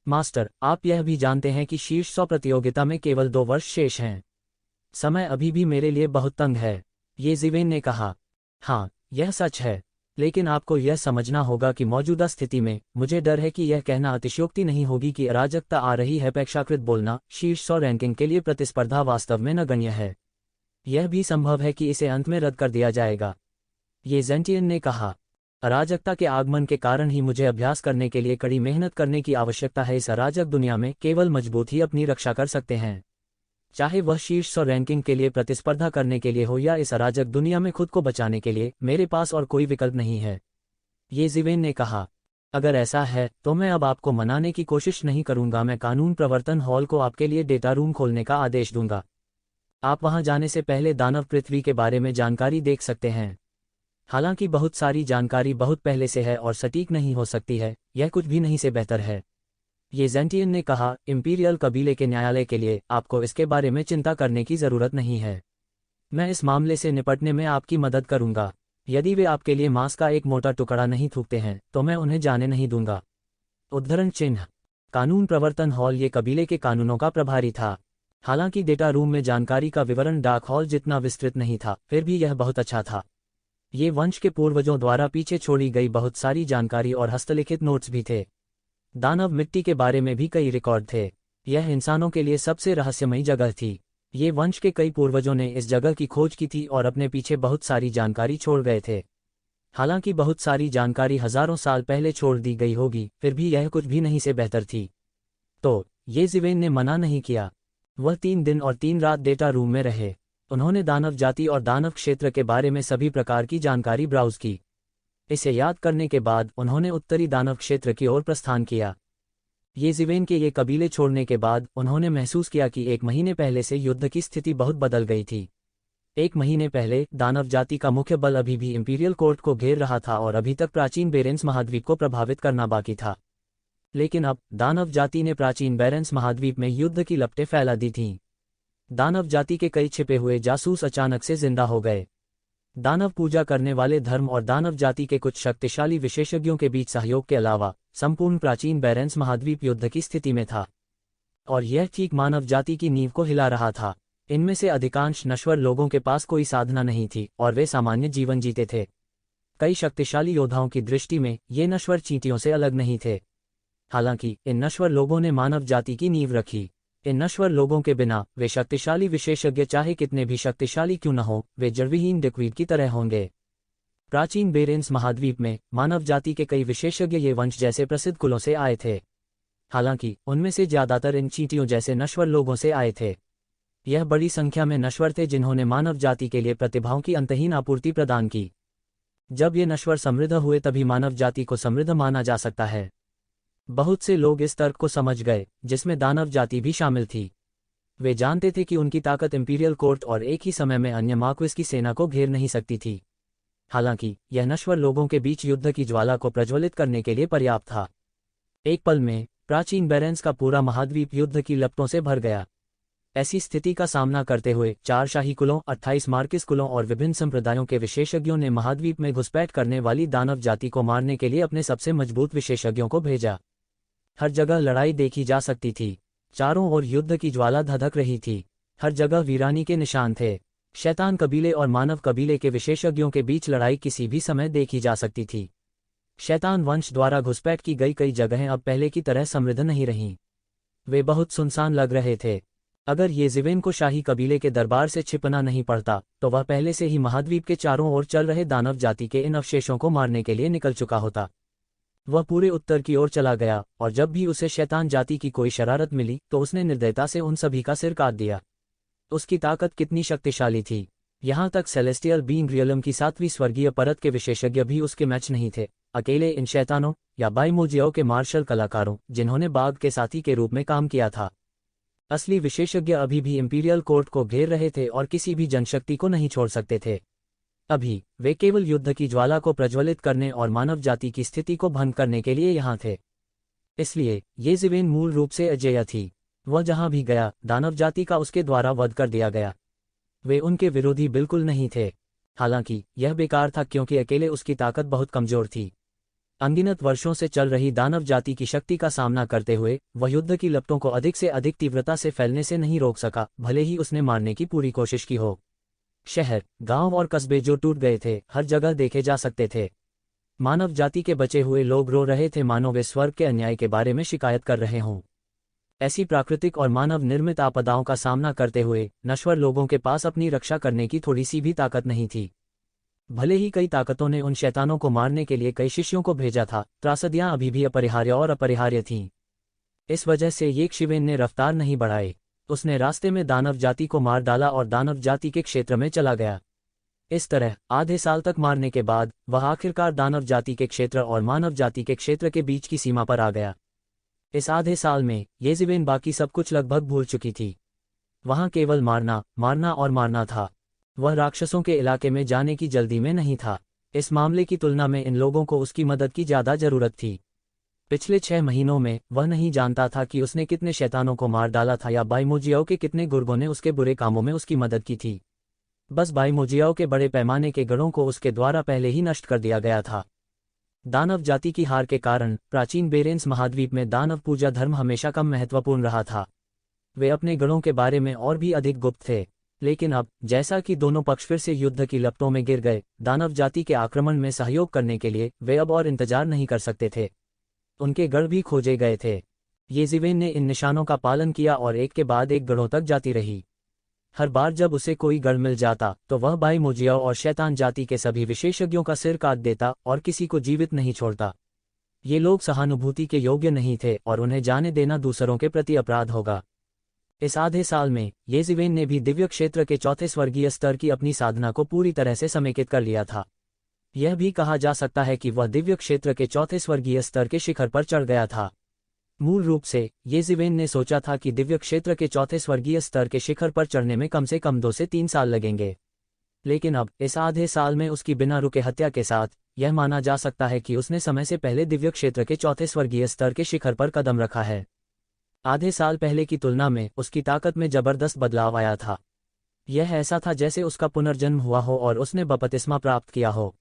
मास्टर, आप यह भी जानते हैं कि शीर्ष 100 प्रतियोगिता में केवल 2 वर्ष शेष हैं। समय अभी भी मेरे लिए बहुत तंग है, ये जीवेन ने कहा। हाँ, यह सच है, लेकिन आपको यह समझना होगा कि मौजूदा स्थिति में मुझे डर है कि यह कहना अतिशयोक्ति नहीं होगी कि अराजकता आ रही है। अपेक्षाकृत बोलना, शीर्ष 100 रैंकिंग के लिए प्रतिस्पर्धा वास्तव में नगण्य है। यह भी संभव है कि इसे अंत में रद्द कर दिया जाएगा, ये जेंटियन ने कहा। अराजकता के आगमन के कारण ही मुझे अभ्यास करने के लिए कड़ी मेहनत करने की आवश्यकता है। इस अराजक दुनिया में केवल मजबूत ही अपनी रक्षा कर सकते हैं, चाहे वह शीर्ष 100 रैंकिंग के लिए प्रतिस्पर्धा करने के लिए हो या इस अराजक दुनिया में खुद को बचाने के लिए। मेरे पास और कोई विकल्प नहीं है, ये जीवेन ने कहा। अगर ऐसा है तो मैं अब आपको मनाने की कोशिश नहीं करूंगा, मैं कानून प्रवर्तन हॉल को आपके लिए डेटा रूम खोलने का आदेश दूंगा। आप वहां जाने से पहले दानव पृथ्वी के बारे में जानकारी देख सकते हैं। हालांकि बहुत सारी जानकारी बहुत पहले से है और सटीक नहीं हो सकती है, यह कुछ भी नहीं से बेहतर है, ये जेंटियन ने कहा। इंपीरियल कबीले के न्यायालय के लिए आपको इसके बारे में चिंता करने की जरूरत नहीं है। मैं इस मामले से निपटने में आपकी मदद करूंगा। यदि वे आपके लिए मांस का एक मोटा टुकड़ा नहीं थूकते हैं तो मैं उन्हें जाने नहीं दूंगा। उद्धरण चिन्ह। कानून प्रवर्तन हॉल ये कबीले के कानूनों का प्रभारी था। हालांकि डेटा रूम में जानकारी का विवरण डाक हॉल जितना विस्तृत नहीं था, फिर भी यह बहुत अच्छा था। ये वंश के पूर्वजों द्वारा पीछे छोड़ी गई बहुत सारी जानकारी और हस्तलिखित नोट्स भी थे। दानव मिट्टी के बारे में भी कई रिकॉर्ड थे। यह इंसानों के लिए सबसे रहस्यमयी जगह थी। ये वंश के कई पूर्वजों ने इस जगह की खोज की थी और अपने पीछे बहुत सारी जानकारी छोड़ गए थे। हालांकि बहुत सारी जानकारी हजारों साल पहले छोड़ दी गई होगी, फिर भी यह कुछ भी नहीं से बेहतर थी। तो ये ज़िवेन ने मना नहीं किया। वह 3 दिन और 3 रात डेटा रूम में रहे। उन्होंने दानव जाति और दानव क्षेत्र के बारे में सभी प्रकार की जानकारी ब्राउज की। इसे याद करने के बाद उन्होंने उत्तरी दानव क्षेत्र की ओर प्रस्थान किया। ये ज़िवेन के ये कबीले छोड़ने के बाद उन्होंने महसूस किया कि 1 महीने पहले से युद्ध की स्थिति बहुत बदल गई थी। 1 महीने पहले दानव जाति का मुख्य बल अभी भी इंपीरियल कोर्ट को घेर रहा था और अभी तक प्राचीन बेरेंस महाद्वीप को प्रभावित करना बाकी था। लेकिन अब दानव जाति ने प्राचीन बेरेंस महाद्वीप में युद्ध की लपटें फैला दी थीं। दानव जाति के कई छिपे हुए जासूस अचानक से जिंदा हो गए। दानव पूजा करने वाले धर्म और दानव जाति के कुछ शक्तिशाली विशेषज्ञों के बीच सहयोग के अलावा संपूर्ण प्राचीन बेरेंस महाद्वीप युद्ध की स्थिति में था। और यह ठीक मानव जाति की नींव को हिला रहा था। इनमें से अधिकांश नश्वर लोगों के पास कोई साधना नहीं थी और वे सामान्य जीवन जीते थे। कई शक्तिशाली योद्धाओं की दृष्टि में ये नश्वर चींटियों से अलग नहीं थे। हालांकि इन नश्वर लोगों ने मानव जाति की नींव रखी। इन नश्वर लोगों के बिना वे शक्तिशाली विशेषज्ञ चाहे कितने भी शक्तिशाली क्यों न हो, वे जड़विहीन डिक्वीड की तरह होंगे। प्राचीन बेरेंस महाद्वीप में मानव जाति के कई विशेषज्ञ ये वंश जैसे प्रसिद्ध कुलों से आए थे। हालांकि उनमें से ज्यादातर इन चींटियों जैसे नश्वर लोगों से आए थे। यह बड़ी संख्या में नश्वर थे जिन्होंने मानव जाति के लिए प्रतिभाओं की अंतहीन आपूर्ति प्रदान की। जब ये नश्वर समृद्ध हुए तभी मानव जाति को समृद्ध माना जा सकता है। बहुत से लोग इस तर्क को समझ गए, जिसमें दानव जाति भी शामिल थी। वे जानते थे कि उनकी ताकत इंपीरियल कोर्ट और एक ही समय में अन्य मार्क्विस की सेना को घेर नहीं सकती थी। हालांकि यह नश्वर लोगों के बीच युद्ध की ज्वाला को प्रज्वलित करने के लिए पर्याप्त था। एक पल में प्राचीन बेरेंस का पूरा महाद्वीप युद्ध की लपटों से भर गया। ऐसी स्थिति का सामना करते हुए 4 शाही कुलों, 28 मार्किस कुलों और विभिन्न संप्रदायों के विशेषज्ञों ने महाद्वीप में घुसपैठ करने वाली दानव जाति को मारने के लिए अपने सबसे मजबूत विशेषज्ञों को भेजा। हर जगह लड़ाई देखी जा सकती थी। चारों ओर युद्ध की ज्वाला धधक रही थी। हर जगह वीरानी के निशान थे। शैतान कबीले और मानव कबीले के विशेषज्ञों के बीच लड़ाई किसी भी समय देखी जा सकती थी। शैतान वंश द्वारा घुसपैठ की गई कई जगहें अब पहले की तरह समृद्ध नहीं रहीं। वे बहुत सुनसान लग रहे थे। अगर ये ज़िवेन को शाही कबीले के दरबार से छिपना नहीं पड़ता तो वह पहले से ही महाद्वीप के चारों ओर चल रहे दानव जाति के इन अवशेषों को मारने के लिए निकल चुका होता। वह पूरे उत्तर की ओर चला गया और जब भी उसे शैतान जाति की कोई शरारत मिली तो उसने निर्दयता से उन सभी का सिर काट दिया। उसकी ताकत कितनी शक्तिशाली थी। यहाँ तक सेलेस्टियल बीइंग रियलम की 7वीं स्वर्गीय परत के विशेषज्ञ भी उसके मैच नहीं थे। अकेले इन शैतानों या बाइमोजियो के मार्शल कलाकारों जिन्होंने बाघ के साथी के रूप में काम किया था। असली विशेषज्ञ अभी भी इंपीरियल कोर्ट को घेर रहे थे और किसी भी जनशक्ति को नहीं छोड़ सकते थे। अभी वे केवल युद्ध की ज्वाला को प्रज्वलित करने और मानव जाति की स्थिति को भंग करने के लिए यहाँ थे। इसलिए ये ज़िवेन मूल रूप से अजेय थी। वह जहाँ भी गया दानव जाति का उसके द्वारा वध कर दिया गया। वे उनके विरोधी बिल्कुल नहीं थे। हालांकि यह बेकार था क्योंकि अकेले उसकी ताकत बहुत कमजोर थी। अनगिनत वर्षों से चल रही दानव जाति की शक्ति का सामना करते हुए वह युद्ध की लपटों को अधिक से अधिक तीव्रता से फैलने से नहीं रोक सका, भले ही उसने मारने की पूरी कोशिश की हो। शहर, गांव और कस्बे जो टूट गए थे हर जगह देखे जा सकते थे। मानव जाति के बचे हुए लोग रो रहे थे मानो वे स्वर्ग के अन्याय के बारे में शिकायत कर रहे हों। ऐसी प्राकृतिक और मानव निर्मित आपदाओं का सामना करते हुए नश्वर लोगों के पास अपनी रक्षा करने की थोड़ी सी भी ताकत नहीं थी। भले ही कई ताकतों ने उन शैतानों को मारने के लिए कई शिष्यों को भेजा था, त्रासदियां अभी भी अपरिहार्य और अपरिहार्य थीं। इस वजह से ये ज़िवेन ने रफ्तार नहीं बढ़ाई। उसने रास्ते में दानव जाति को मार डाला और दानव जाति के क्षेत्र में चला गया। इस तरह आधे साल तक मारने के बाद वह आखिरकार दानव जाति के क्षेत्र और मानव जाति के क्षेत्र के बीच की सीमा पर आ गया। इस आधे साल में येज़िवेन बाकी सब कुछ लगभग भूल चुकी थी। वहां केवल मारना, मारना और मारना था। वह राक्षसों के इलाके में जाने की जल्दी में नहीं था। इस मामले की तुलना में इन लोगों को उसकी मदद की ज़्यादा ज़रूरत थी। पिछले 6 महीनों में वह नहीं जानता था कि उसने कितने शैतानों को मार डाला था या बाइमोजियाओ के कितने गुर्गों ने उसके बुरे कामों में उसकी मदद की थी। बस बाइमोजियाओ के बड़े पैमाने के गढ़ों को उसके द्वारा पहले ही नष्ट कर दिया गया था। दानव जाति की हार के कारण प्राचीन बेरेंस महाद्वीप में दानव पूजा धर्म हमेशा कम महत्वपूर्ण रहा था। वे अपने गढ़ों के बारे में और भी अधिक गुप्त थे। लेकिन अब जैसा कि दोनों पक्ष फिर से युद्ध की लपटों में गिर गए, दानव जाति के आक्रमण में सहयोग करने के लिए वे अब और इंतजार नहीं कर सकते थे। उनके गढ़ भी खोजे गए थे। येज़िवेन ने इन निशानों का पालन किया और एक के बाद एक गढ़ों तक जाती रही। हर बार जब उसे कोई गढ़ मिल जाता तो वह बाइमोजियाओ और शैतान जाति के सभी विशेषज्ञों का सिर काट देता और किसी को जीवित नहीं छोड़ता। ये लोग सहानुभूति के योग्य नहीं थे और उन्हें जाने देना दूसरों के प्रति अपराध होगा। इस आधे साल में येज़िवेन ने भी दिव्य क्षेत्र के चौथे स्वर्गीय स्तर की अपनी साधना को पूरी तरह से समेकित कर लिया था। यह भी कहा जा सकता है कि वह दिव्य क्षेत्र के चौथे स्वर्गीय स्तर के शिखर पर चढ़ गया था। मूल रूप से येज़िवेन ने सोचा था कि दिव्य क्षेत्र के चौथे स्वर्गीय स्तर के शिखर पर चढ़ने में कम से कम 2 से 3 साल लगेंगे। लेकिन अब इस आधे साल में उसकी बिना रुके हत्या के साथ यह माना जा सकता है कि उसने समय से पहले दिव्य क्षेत्र के चौथे स्वर्गीय स्तर के शिखर पर कदम रखा है। आधे साल पहले की तुलना में उसकी ताकत में जबरदस्त बदलाव आया था। यह ऐसा था जैसे उसका पुनर्जन्म हुआ हो और उसने बपतिस्मा प्राप्त किया हो।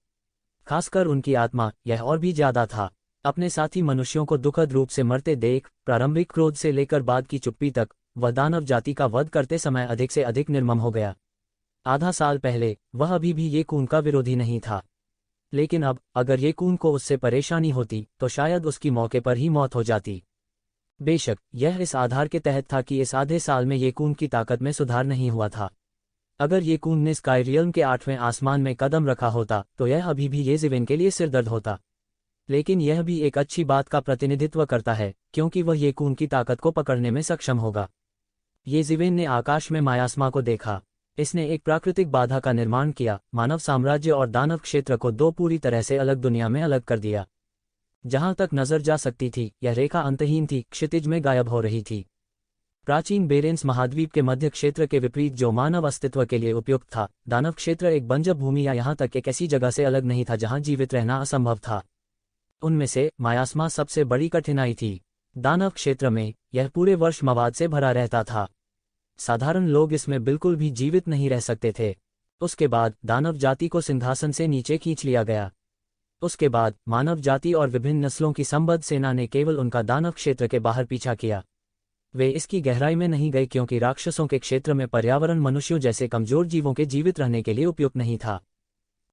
खासकर उनकी आत्मा, यह और भी ज्यादा था। अपने साथी मनुष्यों को दुखद रूप से मरते देख प्रारंभिक क्रोध से लेकर बाद की चुप्पी तक वह दानव जाति का वध करते समय अधिक से अधिक निर्मम हो गया। आधा साल पहले वह अभी भी ये खून का विरोधी नहीं था। लेकिन अब अगर ये खून को उससे परेशानी होती तो शायद उसकी मौके पर ही मौत हो जाती। बेशक यह इस आधार के तहत था कि इस आधे साल में ये खून की ताकत में सुधार नहीं हुआ था। अगर ये खून ने स्काईरियल्म के 8वें आसमान में कदम रखा होता तो यह अभी भी येज़िवेन के लिए सिरदर्द होता। लेकिन यह भी एक अच्छी बात का प्रतिनिधित्व करता है क्योंकि वह ये खून की ताकत को पकड़ने में सक्षम होगा। येज़िवेन ने आकाश में मायास्मा को देखा। इसने एक प्राकृतिक बाधा का निर्माण किया, मानव साम्राज्य और दानव क्षेत्र को 2 पूरी तरह से अलग दुनिया में अलग कर दिया। जहां तक नजर जा सकती थी यह रेखा अंतहीन थी, क्षितिज में गायब हो रही थी। प्राचीन बेरेंस महाद्वीप के मध्य क्षेत्र के विपरीत जो मानव अस्तित्व के लिए उपयुक्त था, दानव क्षेत्र एक बंजर भूमि या यहां तक एक ऐसी जगह से अलग नहीं था जहां जीवित रहना असंभव था। उनमें से मायास्मा सबसे बड़ी कठिनाई थी। दानव क्षेत्र में यह पूरे वर्ष मवाद से भरा रहता था। साधारण लोग इसमें बिल्कुल भी जीवित नहीं रह सकते थे। उसके बाद दानव जाति को सिंहासन से नीचे खींच लिया गया। उसके बाद मानव जाति और विभिन्न नस्लों की संबद्ध सेना ने केवल उनका दानव क्षेत्र के बाहर पीछा किया। वे इसकी गहराई में नहीं गए क्योंकि राक्षसों के क्षेत्र में पर्यावरण मनुष्यों जैसे कमजोर जीवों के जीवित रहने के लिए उपयुक्त नहीं था।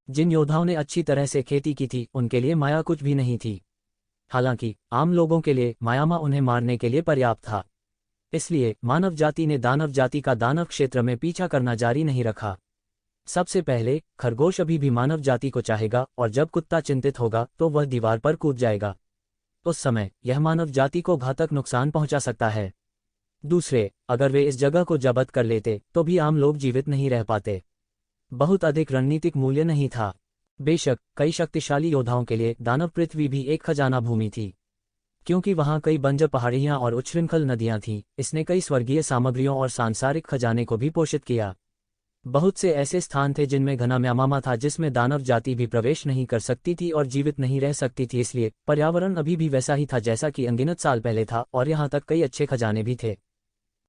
जिन योद्धाओं ने अच्छी तरह से खेती की थी उनके लिए माया कुछ भी नहीं थी। हालांकि आम लोगों के लिए मायामा उन्हें मारने के लिए पर्याप्त था। इसलिए मानव जाति ने दानव जाति का दानव क्षेत्र में पीछा करना जारी नहीं रखा। सबसे पहले खरगोश अभी भी मानव जाति को चाहेगा और जब कुत्ता चिंतित होगा तो वह दीवार पर कूद जाएगा। उस समय यह मानव जाति को घातक नुकसान पहुंचा सकता है। दूसरे, अगर वे इस जगह को जब्त कर लेते तो भी आम लोग जीवित नहीं रह पाते। बहुत अधिक रणनीतिक मूल्य नहीं था। बेशक कई शक्तिशाली योद्धाओं के लिए दानव पृथ्वी भी एक खजाना भूमि थी। क्योंकि वहां कई बंजर पहाड़ियां और उच्छृंखल नदियां थीं, इसने कई स्वर्गीय सामग्रियों और सांसारिक खजाने को भी पोषित किया। बहुत से ऐसे स्थान थे जिनमें घना म्यामामा था, जिसमें दानव जाति भी प्रवेश नहीं कर सकती थी और जीवित नहीं रह सकती थी। इसलिए पर्यावरण अभी भी वैसा ही था जैसा कि अनगिनत साल पहले था और यहाँ तक कई अच्छे खजाने भी थे।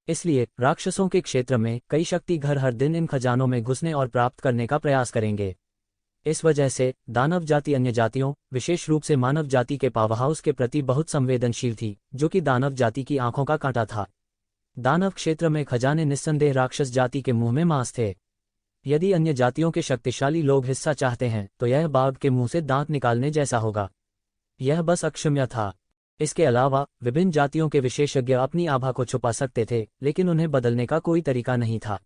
इसलिए राक्षसों के क्षेत्र में कई शक्ति घर हर दिन इन खजानों में घुसने और प्राप्त करने का प्रयास करेंगे। इस वजह से दानव जाति अन्य जातियों, विशेष रूप से मानव जाति के पावरहाउस के प्रति बहुत संवेदनशील थी, जो कि दानव जाति की आंखों का कांटा था। दानव क्षेत्र में खजाने निस्संदेह राक्षस जाति के मुंह में मांस थे। यदि अन्य जातियों के शक्तिशाली लोग हिस्सा चाहते हैं तो यह बाघ के मुंह से दांत निकालने जैसा होगा। यह बस अक्षम्य था। इसके अलावा विभिन्न जातियों के विशेषज्ञ अपनी आभा को छुपा सकते थे, लेकिन उन्हें बदलने का कोई तरीका नहीं था।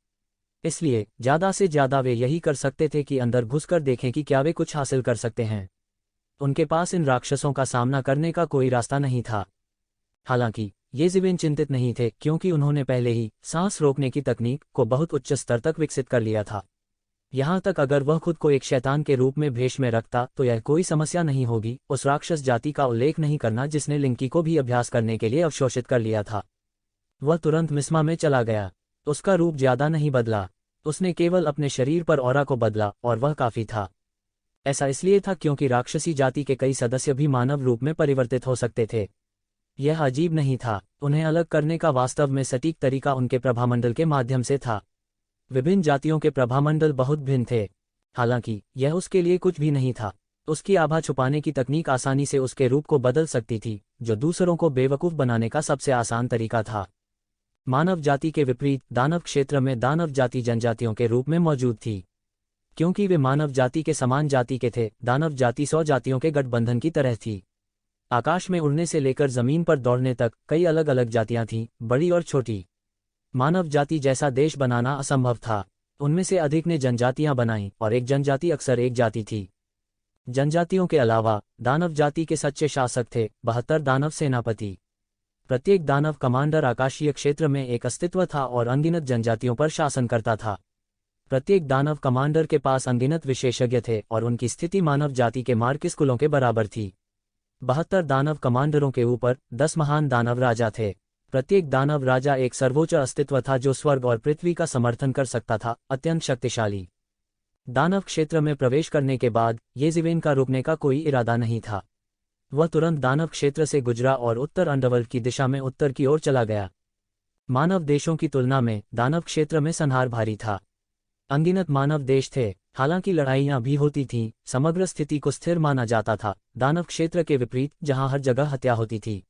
इसलिए ज्यादा से ज्यादा वे यही कर सकते थे कि अंदर घुसकर देखें कि क्या वे कुछ हासिल कर सकते हैं। उनके पास इन राक्षसों का सामना करने का कोई रास्ता नहीं था। हालांकि येज़िवेन चिंतित नहीं थे क्योंकि उन्होंने पहले ही सांस रोकने की तकनीक को बहुत उच्च स्तर तक विकसित कर लिया था। यहाँ तक अगर वह खुद को एक शैतान के रूप में भेष में रखता तो यह कोई समस्या नहीं होगी। उस राक्षस जाति का उल्लेख नहीं करना जिसने लिंकी को भी अभ्यास करने के लिए अवशोषित कर लिया था। वह तुरंत मिस्मा में चला गया। उसका रूप ज्यादा नहीं बदला, उसने केवल अपने शरीर पर ऑरा को बदला और वह काफी था। ऐसा इसलिए था क्योंकि राक्षसी जाति के कई सदस्य भी मानव रूप में परिवर्तित हो सकते थे। यह अजीब नहीं था, उन्हें अलग करने का वास्तव में सटीक तरीका उनके प्रभामंडल के माध्यम से था। विभिन्न जातियों के प्रभामंडल बहुत भिन्न थे। हालांकि यह उसके लिए कुछ भी नहीं था। उसकी आभा छुपाने की तकनीक आसानी से उसके रूप को बदल सकती थी, जो दूसरों को बेवकूफ बनाने का सबसे आसान तरीका था। मानव जाति के विपरीत दानव क्षेत्र में दानव जाति जनजातियों के रूप में मौजूद थी। क्योंकि वे मानव जाति के समान जाति के थे, दानव जाति 100 जातियों के गठबंधन की तरह थी। आकाश में उड़ने से लेकर जमीन पर दौड़ने तक कई अलग अलग जातियां थीं, बड़ी और छोटी। मानव जाति जैसा देश बनाना असंभव था। उनमें से अधिक ने जनजातियां बनाईं और एक जनजाति अक्सर एक जाति थी। जनजातियों के अलावा दानव जाति के सच्चे शासक थे 72 दानव सेनापति। प्रत्येक दानव कमांडर आकाशीय क्षेत्र में एक अस्तित्व था और अनगिनत जनजातियों पर शासन करता था। प्रत्येक दानव कमांडर के पास अनगिनत विशेषज्ञ थे और उनकी स्थिति मानव जाति के मार्किस कुलों के बराबर थी। 72 दानव कमांडरों के ऊपर 10 महान दानव राजा थे। प्रत्येक दानव राजा एक सर्वोच्च अस्तित्व था जो स्वर्ग और पृथ्वी का समर्थन कर सकता था, अत्यंत शक्तिशाली। दानव क्षेत्र में प्रवेश करने के बाद येज़िवेन का रुकने का कोई इरादा नहीं था। वह तुरंत दानव क्षेत्र से गुजरा और उत्तर अंडरवर्ल्ड की दिशा में उत्तर की ओर चला गया। मानव देशों की तुलना में दानव क्षेत्र में संहार भारी था। अनगिनत मानव देश थे। हालांकि लड़ाइयां भी होती थीं, समग्र स्थिति को स्थिर माना जाता था, दानव क्षेत्र के विपरीत जहां हर जगह हत्या होती थी।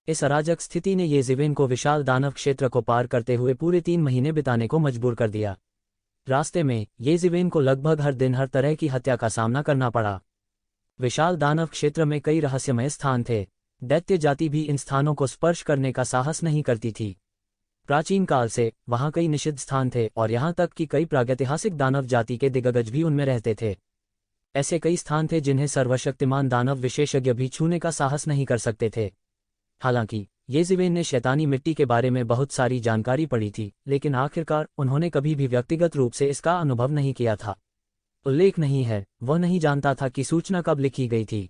इस अराजक स्थिति ने येज़िवेन को विशाल दानव क्षेत्र को पार करते हुए पूरे 3 महीने बिताने को मजबूर कर दिया। रास्ते में येज़िवेन को लगभग हर दिन हर तरह की हत्या का सामना करना पड़ा। विशाल दानव क्षेत्र में कई रहस्यमय स्थान थे। दैत्य जाति भी इन स्थानों को स्पर्श करने का साहस नहीं करती थी। प्राचीन काल से वहां कई निषिद्ध स्थान थे और यहां तक कि कई प्रागैतिहासिक दानव जाति के दिग्गज भी उनमें रहते थे। ऐसे कई स्थान थे जिन्हें सर्वशक्तिमान दानव विशेषज्ञ भी छूने का साहस नहीं कर सकते थे। हालांकि येज़िवेन ने शैतानी मिट्टी के बारे में बहुत सारी जानकारी पढ़ी थी, लेकिन आखिरकार उन्होंने कभी भी व्यक्तिगत रूप से इसका अनुभव नहीं किया था। उल्लेख नहीं है, वह नहीं जानता था कि सूचना कब लिखी गई थी।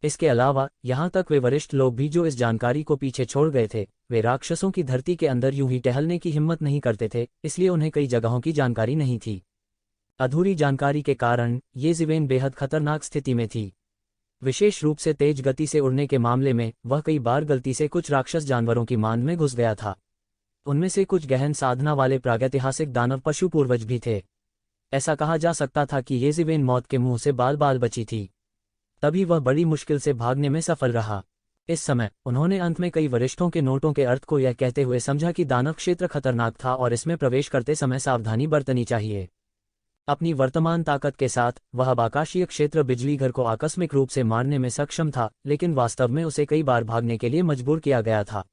इसके अलावा यहाँ तक वे वरिष्ठ लोग भी जो इस जानकारी को पीछे छोड़ गए थे, वे राक्षसों की धरती के अंदर यूं ही टहलने की हिम्मत नहीं करते थे, इसलिए उन्हें कई जगहों की जानकारी नहीं थी। अधूरी जानकारी के कारण येज़िवेन बेहद खतरनाक स्थिति में थी। विशेष रूप से तेज गति से उड़ने के मामले में वह कई बार गलती से कुछ राक्षस जानवरों की मांद में घुस गया था। उनमें से कुछ गहन साधना वाले प्रागैतिहासिक दानव पशु पूर्वज भी थे। ऐसा कहा जा सकता था कि येज़िवेन मौत के मुंह से बाल बाल बची थी। तभी वह बड़ी मुश्किल से भागने में सफल रहा। इस समय उन्होंने अंत में कई वरिष्ठों के नोटों के अर्थ को यह कहते हुए समझा कि दानव क्षेत्र खतरनाक था और इसमें प्रवेश करते समय सावधानी बरतनी चाहिए। अपनी वर्तमान ताकत के साथ वह अब आकाशीय क्षेत्र बिजलीघर को आकस्मिक रूप से मारने में सक्षम था, लेकिन वास्तव में उसे कई बार भागने के लिए मजबूर किया गया था।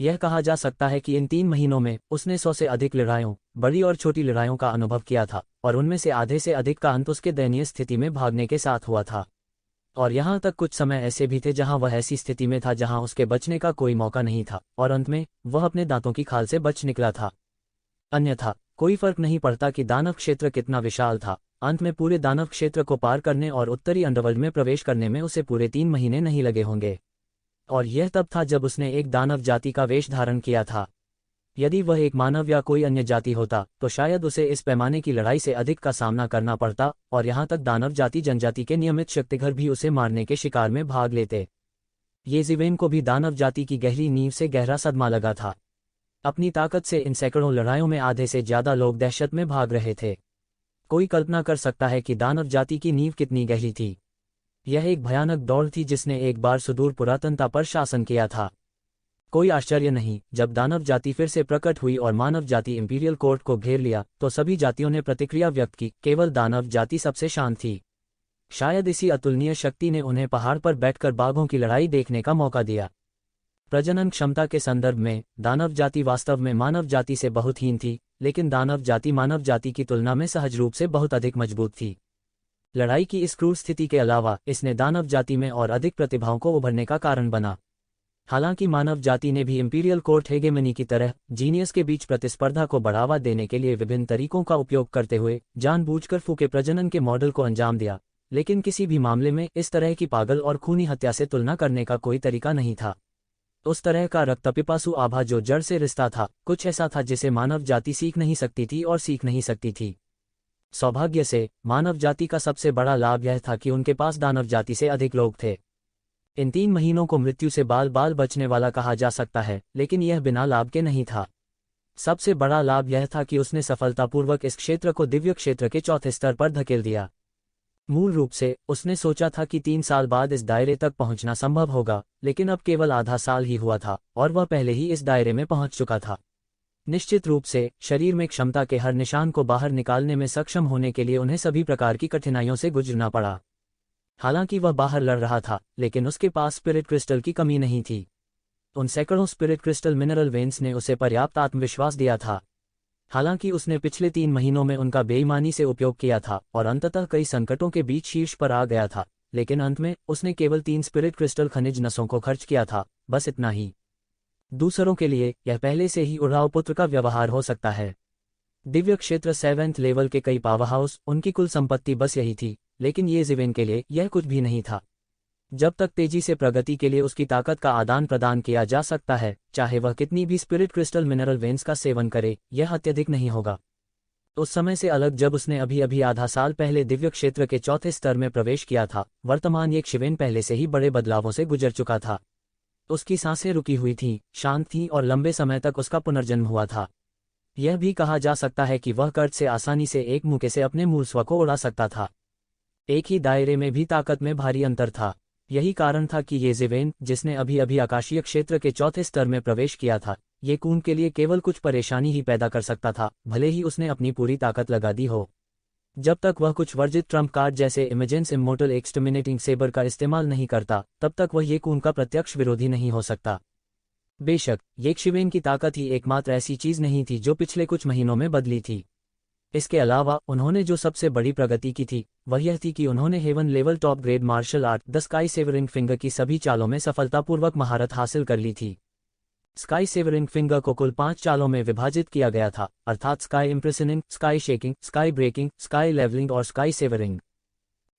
यह कहा जा सकता है कि इन 3 महीनों में उसने 100 से अधिक लड़ाइयों, बड़ी और छोटी लड़ाइयों का अनुभव किया था, और उनमें से आधे से अधिक का अंत उसके दयनीय स्थिति में भागने के साथ हुआ था। और यहाँ तक कुछ समय ऐसे भी थे जहाँ वह ऐसी स्थिति में था जहाँ उसके बचने का कोई मौका नहीं था, और अंत में वह अपने दांतों की खाल से बच निकला था। अन्यथा कोई फर्क नहीं पड़ता कि दानव क्षेत्र कितना विशाल था, अंत में पूरे दानव क्षेत्र को पार करने और उत्तरी अंडरवर्ल्ड में प्रवेश करने में उसे पूरे 3 महीने नहीं लगे होंगे। और यह तब था जब उसने एक दानव जाति का वेश धारण किया था। यदि वह एक मानव या कोई अन्य जाति होता तो शायद उसे इस पैमाने की लड़ाई से अधिक का सामना करना पड़ता, और यहाँ तक दानव जाति जनजाति के नियमित शक्तिघर भी उसे मारने के शिकार में भाग लेते। येज़िवेन को भी दानव जाति की गहरी नींव से गहरा सदमा लगा था। अपनी ताकत से इन सैकड़ों लड़ाइयों में आधे से ज्यादा लोग दहशत में भाग रहे थे। कोई कल्पना कर सकता है कि दानव जाति की नींव कितनी गहरी थी। यह एक भयानक दौड़ थी जिसने एक बार सुदूर पुरातनता पर शासन किया था। कोई आश्चर्य नहीं, जब दानव जाति फिर से प्रकट हुई और मानव जाति इंपीरियल कोर्ट को घेर लिया तो सभी जातियों ने प्रतिक्रिया व्यक्त की, केवल दानव जाति सबसे शांत थी। शायद इसी अतुलनीय शक्ति ने उन्हें पहाड़ पर बैठकर बाघों की लड़ाई देखने का मौका दिया। प्रजनन क्षमता के संदर्भ में दानव जाति वास्तव में मानव जाति से बहुत हीन थी, लेकिन दानव जाति मानव जाति की तुलना में सहज रूप से बहुत अधिक मजबूत थी। लड़ाई की इस क्रूर स्थिति के अलावा इसने दानव जाति में और अधिक प्रतिभाओं को उभरने का कारण बना। हालांकि मानव जाति ने भी इंपीरियल कोर्ट हेगेमनी की तरह जीनियस के बीच प्रतिस्पर्धा को बढ़ावा देने के लिए विभिन्न तरीकों का उपयोग करते हुए जानबूझकर फूके प्रजनन के मॉडल को अंजाम दिया, लेकिन किसी भी मामले में इस तरह की पागल और खूनी हत्या से तुलना करने का कोई तरीका नहीं था। उस तरह का रक्तपिपासु आभा जो जड़ से रिश्ता था, कुछ ऐसा था जिसे मानव जाति सीख नहीं सकती थी और सीख नहीं सकती थी। सौभाग्य से मानव जाति का सबसे बड़ा लाभ यह था कि उनके पास दानव जाति से अधिक लोग थे। इन 3 महीनों को मृत्यु से बाल बाल बचने वाला कहा जा सकता है, लेकिन यह बिना लाभ के नहीं था। सबसे बड़ा लाभ यह था कि उसने सफलतापूर्वक इस क्षेत्र को दिव्य क्षेत्र के चौथे स्तर पर धकेल दिया। मूल रूप से उसने सोचा था कि 3 साल बाद इस दायरे तक पहुंचना संभव होगा, लेकिन अब केवल आधा साल ही हुआ था और वह पहले ही इस दायरे में पहुंच चुका था। निश्चित रूप से शरीर में क्षमता के हर निशान को बाहर निकालने में सक्षम होने के लिए उन्हें सभी प्रकार की कठिनाइयों से गुजरना पड़ा। हालांकि वह बाहर लड़ रहा था, लेकिन उसके पास स्पिरिट क्रिस्टल की कमी नहीं थी। उन सैकड़ों स्पिरिट क्रिस्टल मिनरल वेन्स ने उसे पर्याप्त आत्मविश्वास दिया था। हालांकि उसने पिछले 3 महीनों में उनका बेईमानी से उपयोग किया था और अंततः कई संकटों के बीच शीर्ष पर आ गया था, लेकिन अंत में उसने केवल 3 स्पिरिट क्रिस्टल खनिज नसों को खर्च किया था, बस इतना ही। दूसरों के लिए यह पहले से ही उड़ाऊ पुत्र का व्यवहार हो सकता है। दिव्य क्षेत्र 7th लेवल के कई पावरहाउस, उनकी कुल संपत्ति बस यही थी, लेकिन ये ज़िवेन के लिए यह कुछ भी नहीं था। जब तक तेजी से प्रगति के लिए उसकी ताकत का आदान प्रदान किया जा सकता है, चाहे वह कितनी भी स्पिरिट क्रिस्टल मिनरल वेन्स का सेवन करे, यह अत्यधिक नहीं होगा। उस समय से अलग जब उसने अभी अभी आधा साल पहले दिव्य क्षेत्र के चौथे स्तर में प्रवेश किया था, वर्तमान ये ज़िवेन पहले से ही बड़े बदलावों से गुजर चुका था। उसकी सांसें रुकी हुई थीं, शांत थीं और लंबे समय तक उसका पुनर्जन्म हुआ था। यह भी कहा जा सकता है कि वह कर्ज से आसानी से एक मुक्के से अपने मूल स्व को उड़ा सकता था। एक ही दायरे में भी ताकत में भारी अंतर था। यही कारण था कि ये ज़िवेन, जिसने अभी अभी आकाशीय क्षेत्र के चौथे स्तर में प्रवेश किया था, ये कून के लिए केवल कुछ परेशानी ही पैदा कर सकता था, भले ही उसने अपनी पूरी ताकत लगा दी हो। जब तक वह कुछ वर्जित ट्रम्प कार्ड जैसे इमेजेंस इमोर्टल एक्सटर्मिनेटिंग सेबर का इस्तेमाल नहीं करता, तब तक वह ये कून का प्रत्यक्ष विरोधी नहीं हो सकता। बेशक ये ज़िवेन की ताकत ही एकमात्र ऐसी चीज नहीं थी जो पिछले कुछ महीनों में बदली थी। इसके अलावा उन्होंने जो सबसे बड़ी प्रगति की थी, वह यह थी कि उन्होंने heaven level top grade martial art the sky severing finger की सभी चालों में सफलतापूर्वक महारत हासिल कर ली थी। स्काई सेवरिंग फिंगर को कुल 5 चालों में विभाजित किया गया था, अर्थात sky imprisoning, sky shaking, sky breaking, sky levelling और स्काई सेवरिंग।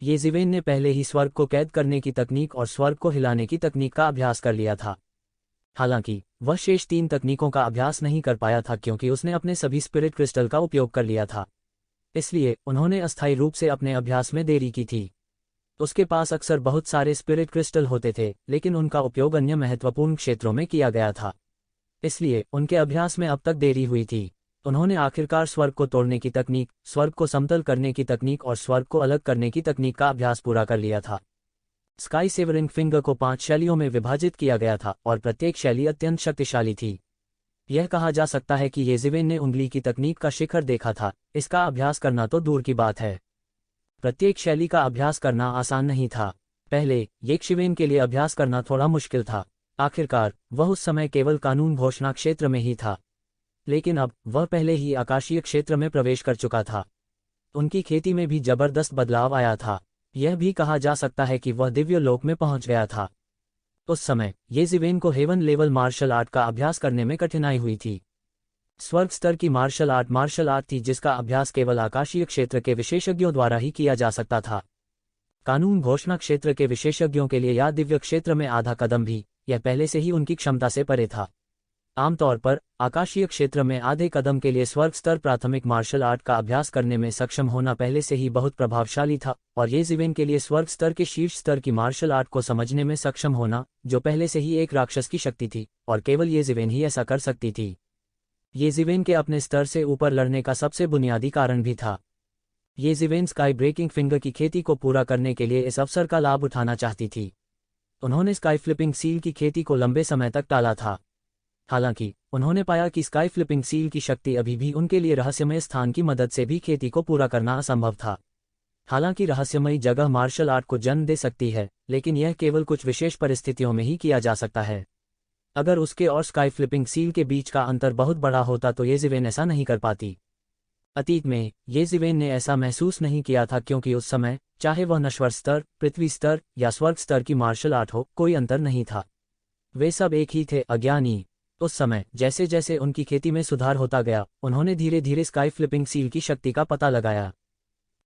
ये ज़िवेन ने पहले ही स्वर्ग को कैद करने की तकनीक और स्वर्ग को हिलाने की तकनीक का अभ्यास कर लिया था। हालांकि वह शेष 3 तकनीकों का अभ्यास नहीं कर पाया था क्योंकि उसने अपने सभी स्पिरिट क्रिस्टल का उपयोग कर लिया था। इसलिए उन्होंने अस्थायी रूप से अपने अभ्यास में देरी की थी। उसके पास अक्सर बहुत सारे स्पिरिट क्रिस्टल होते थे, लेकिन उनका उपयोग अन्य महत्वपूर्ण क्षेत्रों में किया गया था। इसलिए उनके अभ्यास में अब तक देरी हुई थी। उन्होंने आखिरकार स्वर्ग को तोड़ने की तकनीक, स्वर्ग को समतल करने की तकनीक और स्वर्ग को अलग करने की तकनीक का अभ्यास पूरा कर लिया था। स्काई सेवरिंग फिंगर को 5 शैलियों में विभाजित किया गया था और प्रत्येक शैली अत्यंत शक्तिशाली थी। यह कहा जा सकता है कि ये ज़िवेन ने उंगली की तकनीक का शिखर देखा था। इसका अभ्यास करना तो दूर की बात है, प्रत्येक शैली का अभ्यास करना आसान नहीं था। पहले ये ज़िवेन के लिए अभ्यास करना थोड़ा मुश्किल था। आखिरकार वह उस समय केवल कानून घोषणा क्षेत्र में ही था, लेकिन अब वह पहले ही आकाशीय क्षेत्र में प्रवेश कर चुका था। उनकी खेती में भी जबरदस्त बदलाव आया था। यह भी कहा जा सकता है कि वह दिव्य लोक में पहुंच गया था। उस समय ये ज़िवेन को हेवन लेवल मार्शल आर्ट का अभ्यास करने में कठिनाई हुई थी। स्वर्ग स्तर की मार्शल आर्ट थी जिसका अभ्यास केवल आकाशीय क्षेत्र के विशेषज्ञों द्वारा ही किया जा सकता था। कानून घोषणा क्षेत्र के विशेषज्ञों के लिए या दिव्य क्षेत्र में आधा कदम भी, यह पहले से ही उनकी क्षमता से परे था। आमतौर पर आकाशीय क्षेत्र में आधे कदम के लिए स्वर्ग स्तर प्राथमिक मार्शल आर्ट का अभ्यास करने में सक्षम होना पहले से ही बहुत प्रभावशाली था, और ये ज़िवेन के लिए स्वर्ग स्तर के शीर्ष स्तर की मार्शल आर्ट को समझने में सक्षम होना, जो पहले से ही एक राक्षस की शक्ति थी, और केवल ये ज़िवेन ही ऐसा कर सकती थी। ये ज़िवेन के अपने स्तर से ऊपर लड़ने का सबसे बुनियादी कारण भी था। ये ज़िवेन स्काई ब्रेकिंग फिंगर की खेती को पूरा करने के लिए इस अवसर का लाभ उठाना चाहती थी। उन्होंने स्काई फ्लिपिंग सील की खेती को लंबे समय तक टाला था। हालांकि उन्होंने पाया कि स्काई फ्लिपिंग सील की शक्ति अभी भी उनके लिए रहस्यमय स्थान की मदद से भी खेती को पूरा करना असंभव था। हालांकि रहस्यमयी जगह मार्शल आर्ट को जन्म दे सकती है, लेकिन यह केवल कुछ विशेष परिस्थितियों में ही किया जा सकता है। अगर उसके और स्काई फ्लिपिंग सील के बीच का अंतर बहुत बड़ा होता तो ये ज़िवेन ऐसा नहीं कर पाती। अतीत में ये ज़िवेन ने ऐसा महसूस नहीं किया था क्योंकि उस समय, चाहे वह नश्वर स्तर, पृथ्वी स्तर या स्वर्ग स्तर की मार्शल आर्ट हो, कोई अंतर नहीं था। वे सब एक ही थे, अज्ञानी। उस समय जैसे जैसे उनकी खेती में सुधार होता गया, उन्होंने धीरे धीरे स्काई फ्लिपिंग सील की शक्ति का पता लगाया।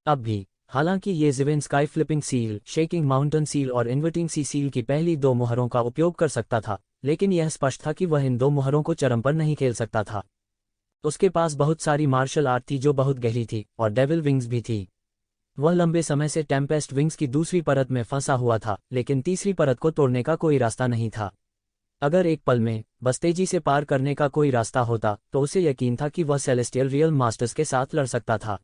अब भी हालांकि ये ज़िवेन sky flipping seal, shaking mountain seal और इन्वर्टिंग सी सील की पहली दो मुहरों का उपयोग कर सकता था, लेकिन यह स्पष्ट था कि वह इन दो मुहरों को चरम पर नहीं खेल सकता था। उसके पास बहुत सारी मार्शल आर्ट थी जो बहुत गहरी थी, और डेविल विंग्स भी थी। वह लंबे समय से टेम्पेस्ट विंग्स की दूसरी परत में फंसा हुआ था, लेकिन तीसरी परत को तोड़ने का कोई रास्ता नहीं था। अगर एक पल में बस तेजी से पार करने का कोई रास्ता होता तो उसे यकीन था कि वह सेलेस्टियल रियल मास्टर्स के साथ लड़ सकता था।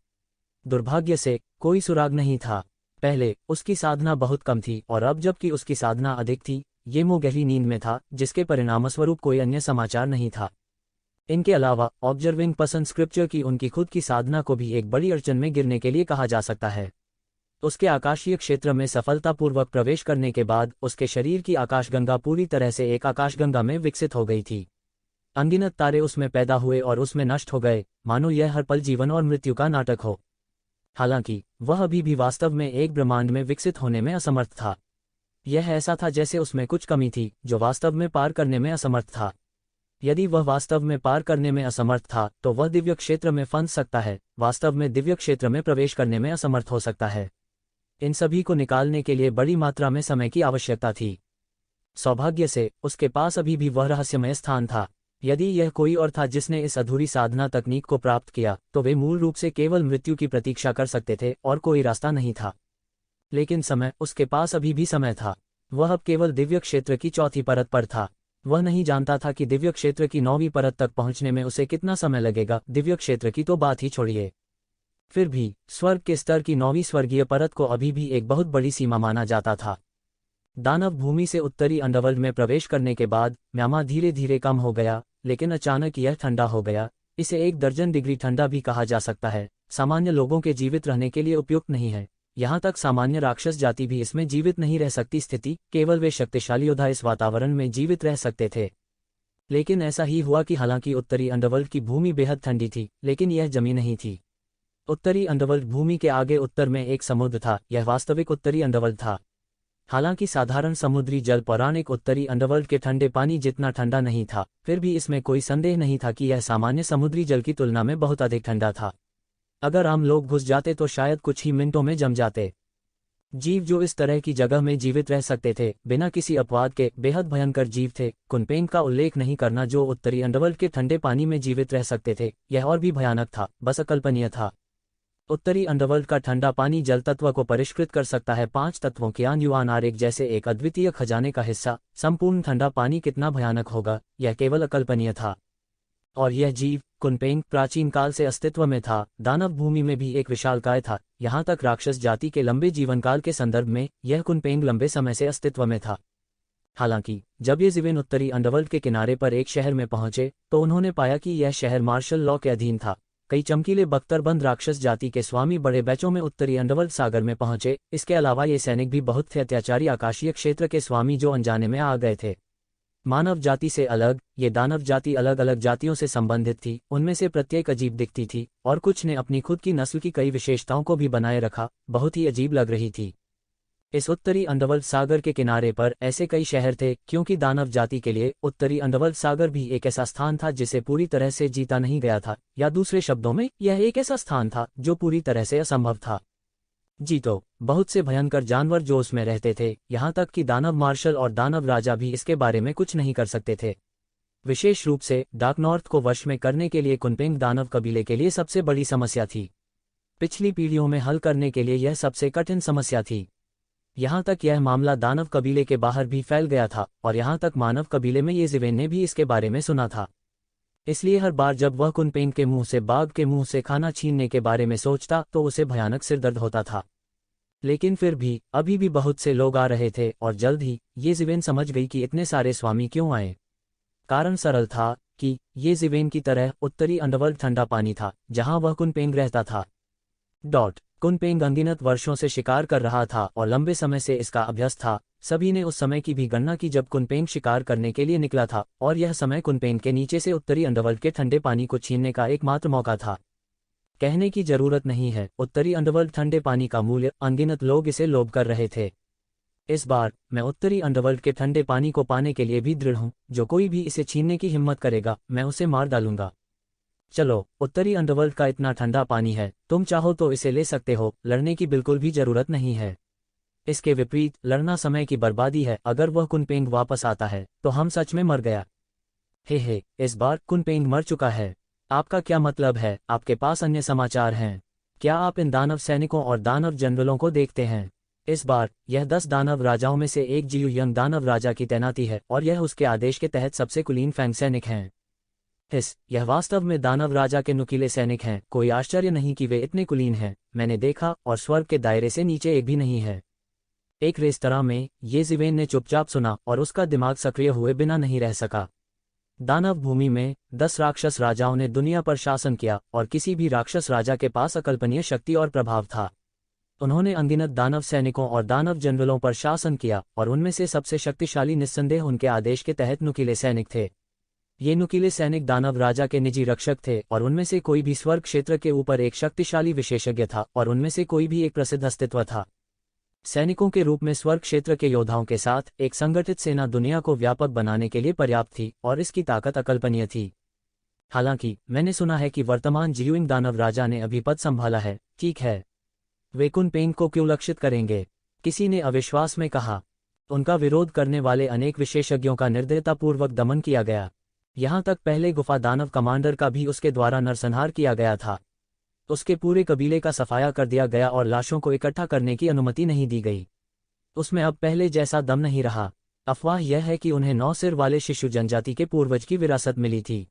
दुर्भाग्य से कोई सुराग नहीं था। पहले उसकी साधना बहुत कम थी, और अब जबकि उसकी साधना अधिक थी, ये मुंह गहरी नींद में था, जिसके परिणामस्वरूप कोई अन्य समाचार नहीं था। इनके अलावा ऑब्जर्विंग पसंद स्क्रिप्चर की उनकी खुद की साधना को भी एक बड़ी अड़चन में गिरने के लिए कहा जा सकता है। उसके आकाशीय क्षेत्र में सफलतापूर्वक प्रवेश करने के बाद उसके शरीर की आकाशगंगा पूरी तरह से एक आकाशगंगा में विकसित हो गई थी। अनगिनत तारे उसमें पैदा हुए और उसमें नष्ट हो गए, मानो यह हर पल जीवन और मृत्यु का नाटक हो। हालांकि वह अभी भी वास्तव में एक ब्रह्मांड में विकसित होने में असमर्थ था। यह ऐसा था जैसे उसमें कुछ कमी थी जो वास्तव में पार करने में असमर्थ था। यदि वह वास्तव में पार करने में असमर्थ था तो वह दिव्य क्षेत्र में फंस सकता है, वास्तव में दिव्य क्षेत्र में प्रवेश करने में असमर्थ हो सकता है। इन सभी को निकालने के लिए बड़ी मात्रा में समय की आवश्यकता थी। सौभाग्य से उसके पास अभी भी वह रहस्यमय स्थान था। यदि यह कोई और था जिसने इस अधूरी साधना तकनीक को प्राप्त किया, तो वे मूल रूप से केवल मृत्यु की प्रतीक्षा कर सकते थे और कोई रास्ता नहीं था। लेकिन समय, उसके पास अभी भी समय था। वह अब केवल दिव्य क्षेत्र की चौथी परत पर था। वह नहीं जानता था कि दिव्य क्षेत्र की 9वीं परत तक पहुंचने में उसे कितना समय लगेगा, दिव्य क्षेत्र की तो बात ही छोड़िए। फिर भी स्वर्ग के स्तर की 9वीं स्वर्गीय परत को अभी भी एक बहुत बड़ी सीमा माना जाता था। दानव भूमि से उत्तरी अंडरवर्ल्ड में प्रवेश करने के बाद म्यामा धीरे धीरे कम हो गया, लेकिन अचानक यह ठंडा हो गया। इसे 1 दर्जन डिग्री ठंडा भी कहा जा सकता है। सामान्य लोगों के जीवित रहने के लिए उपयुक्त नहीं है। यहाँ तक सामान्य राक्षस जाति भी इसमें जीवित नहीं रह सकती स्थिति, केवल वे शक्तिशाली योद्धा इस वातावरण में जीवित रह सकते थे। लेकिन ऐसा ही हुआ कि हालांकि उत्तरी अंडरवर्ल्ड की भूमि बेहद ठंडी थी, लेकिन यह जमी नहीं थी। उत्तरी अंडरवर्ल्ड भूमि के आगे उत्तर में एक समुद्र था, यह वास्तविक उत्तरी अंडरवर्ल्ड था। हालांकि साधारण समुद्री जल पौराणिक उत्तरी अंडरवर्ल्ड के ठंडे पानी जितना ठंडा नहीं था, फिर भी इसमें कोई संदेह नहीं था कि यह सामान्य समुद्री जल की तुलना में बहुत अधिक ठंडा था। अगर आम लोग घुस जाते तो शायद कुछ ही मिनटों में जम जाते। जीव जो इस तरह की जगह में जीवित रह सकते थे बिना किसी अपवाद के, बेहद भयंकर जीव थे। कुनपेंग का उल्लेख नहीं करना जो उत्तरी अंडरवर्ल्ड के ठंडे पानी में जीवित रह सकते थे, यह और भी भयानक था, बस अकल्पनीय था। उत्तरी अंडरवर्ल्ड का ठंडा पानी जल तत्व को परिष्कृत कर सकता है। 5 तत्वों के युआन आरेख जैसे एक अद्वितीय खजाने का हिस्सा। संपूर्ण ठंडा पानी कितना भयानक होगा, यह केवल अकल्पनीय था। और यह जीव कुनपेंग प्राचीन काल से अस्तित्व में था। दानव भूमि में भी एक विशालकाय था। यहाँ तक राक्षस जाति के लंबे जीवनकाल के संदर्भ में यह कुनपेंग लंबे समय से अस्तित्व में था। हालांकि जब ये ज़िवेन उत्तरी अंडरवर्ल्ड के किनारे पर एक शहर में पहुंचे तो उन्होंने पाया कि यह शहर मार्शल लॉ के अधीन था। कई चमकीले बख्तरबंद राक्षस जाति के स्वामी बड़े बैचों में उत्तरी अंडरवर्ल्ड सागर में पहुंचे। इसके अलावा ये सैनिक भी बहुत थे अत्याचारी आकाशीय क्षेत्र के स्वामी जो अनजाने में आ गए थे। मानव जाति से अलग ये दानव जाति अलग अलग जातियों से संबंधित थी। उनमें से प्रत्येक अजीब दिखती थी और कुछ ने अपनी खुद की नस्ल की कई विशेषताओं को भी बनाए रखा। बहुत ही अजीब लग रही थी। इस उत्तरी अंडरवर्ल्ड सागर के किनारे पर ऐसे कई शहर थे, क्योंकि दानव जाति के लिए उत्तरी अंडरवर्ल्ड सागर भी एक ऐसा स्थान था जिसे पूरी तरह से जीता नहीं गया था, या दूसरे शब्दों में यह एक ऐसा स्थान था जो पूरी तरह से असंभव था। जी तो बहुत से भयंकर जानवर जो उसमें रहते थे, यहाँ तक कि दानव मार्शल और दानव राजा भी इसके बारे में कुछ नहीं कर सकते थे। विशेष रूप से डार्क नॉर्थ को वश में करने के लिए कुनपेंग दानव कबीले के लिए सबसे बड़ी समस्या थी। पिछली पीढ़ियों में हल करने के लिए यह सबसे कठिन समस्या थी। यहाँ तक यह मामला दानव कबीले के बाहर भी फैल गया था, और यहाँ तक मानव कबीले में ये ज़िवेन ने भी इसके बारे में सुना था। इसलिए हर बार जब वह कुनपेंग के मुंह से बाघ के मुंह से खाना छीनने के बारे में सोचता तो उसे भयानक सिरदर्द होता था। लेकिन फिर भी अभी भी बहुत से लोग आ रहे थे, और जल्द ही ये ज़िवेन समझ गई कि इतने सारे स्वामी क्यों आए। कारण सरल था कि ये ज़िवेन की तरह उत्तरी अंडरवर्ल्ड ठंडा पानी था जहां वह कुनपेंग रहता था। कुनपेंग अनगिनत वर्षों से शिकार कर रहा था और लंबे समय से इसका अभ्यस्त था। सभी ने उस समय की भी गणना की जब कुनपेंग शिकार करने के लिए निकला था, और यह समय कुनपेंग के नीचे से उत्तरी अंडरवर्ल्ड के ठंडे पानी को छीनने का एकमात्र मौका था। कहने की जरूरत नहीं है, उत्तरी अंडरवर्ल्ड ठंडे पानी का मूल्य अनगिनत लोग इसे लोभ कर रहे थे। इस बार मैं उत्तरी अंडरवर्ल्ड के ठंडे पानी को पाने के लिए भी दृढ़ हूं। जो कोई भी इसे छीनने की हिम्मत करेगा मैं उसे मार डालूंगा। चलो, उत्तरी अंडरवर्ल्ड का इतना ठंडा पानी है, तुम चाहो तो इसे ले सकते हो, लड़ने की बिल्कुल भी जरूरत नहीं है। इसके विपरीत लड़ना समय की बर्बादी है। अगर वह कुनपेंग वापस आता है तो हम सच में मर गया। हे, इस बार कुनपेंग मर चुका है। आपका क्या मतलब है? आपके पास अन्य समाचार हैं? क्या आप इन दानव सैनिकों और दानव जनरलों को देखते हैं? इस बार यह 10 दानव राजाओं में से एक जियू यंग दानव राजा की तैनाती है और यह उसके आदेश के तहत सबसे कुलीन फैंग सैनिक हैं। यह वास्तव में दानव राजा के नुकीले सैनिक हैं। कोई आश्चर्य नहीं कि वे इतने कुलीन हैं। मैंने देखा और स्वर्ग के दायरे से नीचे एक भी नहीं है। एक रेस्तरां में ये ज़िवेन ने चुपचाप सुना और उसका दिमाग सक्रिय हुए बिना नहीं रह सका। दानव भूमि में 10 राक्षस राजाओं ने दुनिया पर शासन किया और किसी भी राक्षस राजा के पास अकल्पनीय शक्ति और प्रभाव था। उन्होंने अनगिनत दानव सैनिकों और दानव जनरलों पर शासन किया और उनमें से सबसे शक्तिशाली निस्संदेह उनके आदेश के तहत नुकीले सैनिक थे। ये नुकीले सैनिक दानव राजा के निजी रक्षक थे और उनमें से कोई भी स्वर्ग क्षेत्र के ऊपर एक शक्तिशाली विशेषज्ञ था और उनमें से कोई भी एक प्रसिद्ध अस्तित्व था। सैनिकों के रूप में स्वर्ग क्षेत्र के योद्धाओं के साथ एक संगठित सेना दुनिया को व्यापक बनाने के लिए पर्याप्त थी और इसकी ताकत अकल्पनीय थी। हालांकि मैंने सुना है कि वर्तमान जियुइंग दानव राजा ने अभी पद संभाला है। ठीक है, वे कुनपेंग को क्यों लक्षित करेंगे? किसी ने अविश्वास में कहा। उनका विरोध करने वाले अनेक विशेषज्ञों का निर्दयतापूर्वक दमन किया गया। यहाँ तक पहले गुफा दानव कमांडर का भी उसके द्वारा नरसंहार किया गया था। उसके पूरे कबीले का सफाया कर दिया गया और लाशों को इकट्ठा करने की अनुमति नहीं दी गई। उसमें अब पहले जैसा दम नहीं रहा। अफवाह यह है कि उन्हें 9 सिर वाले शिशु जनजाति के पूर्वज की विरासत मिली थी।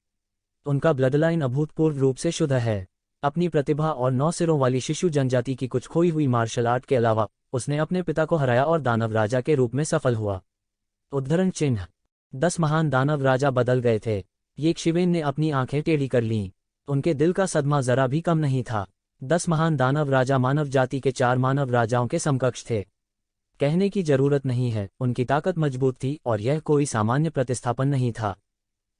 उनका ब्लडलाइन अभूतपूर्व रूप से शुद्ध है। अपनी प्रतिभा और 9 सिरों वाली शिशु जनजाति की कुछ खोई हुई मार्शल आर्ट के अलावा उसने अपने पिता को हराया और दानव राजा के रूप में सफल हुआ। उद्धरण चिन्ह 10 महान दानव राजा बदल गए थे। ये शिवेन ने अपनी आंखें टेढ़ी कर लीं। उनके दिल का सदमा जरा भी कम नहीं था। 10 महान दानव राजा मानव जाति के 4 मानव राजाओं के समकक्ष थे। कहने की जरूरत नहीं है, उनकी ताकत मजबूत थी और यह कोई सामान्य प्रतिस्थापन नहीं था।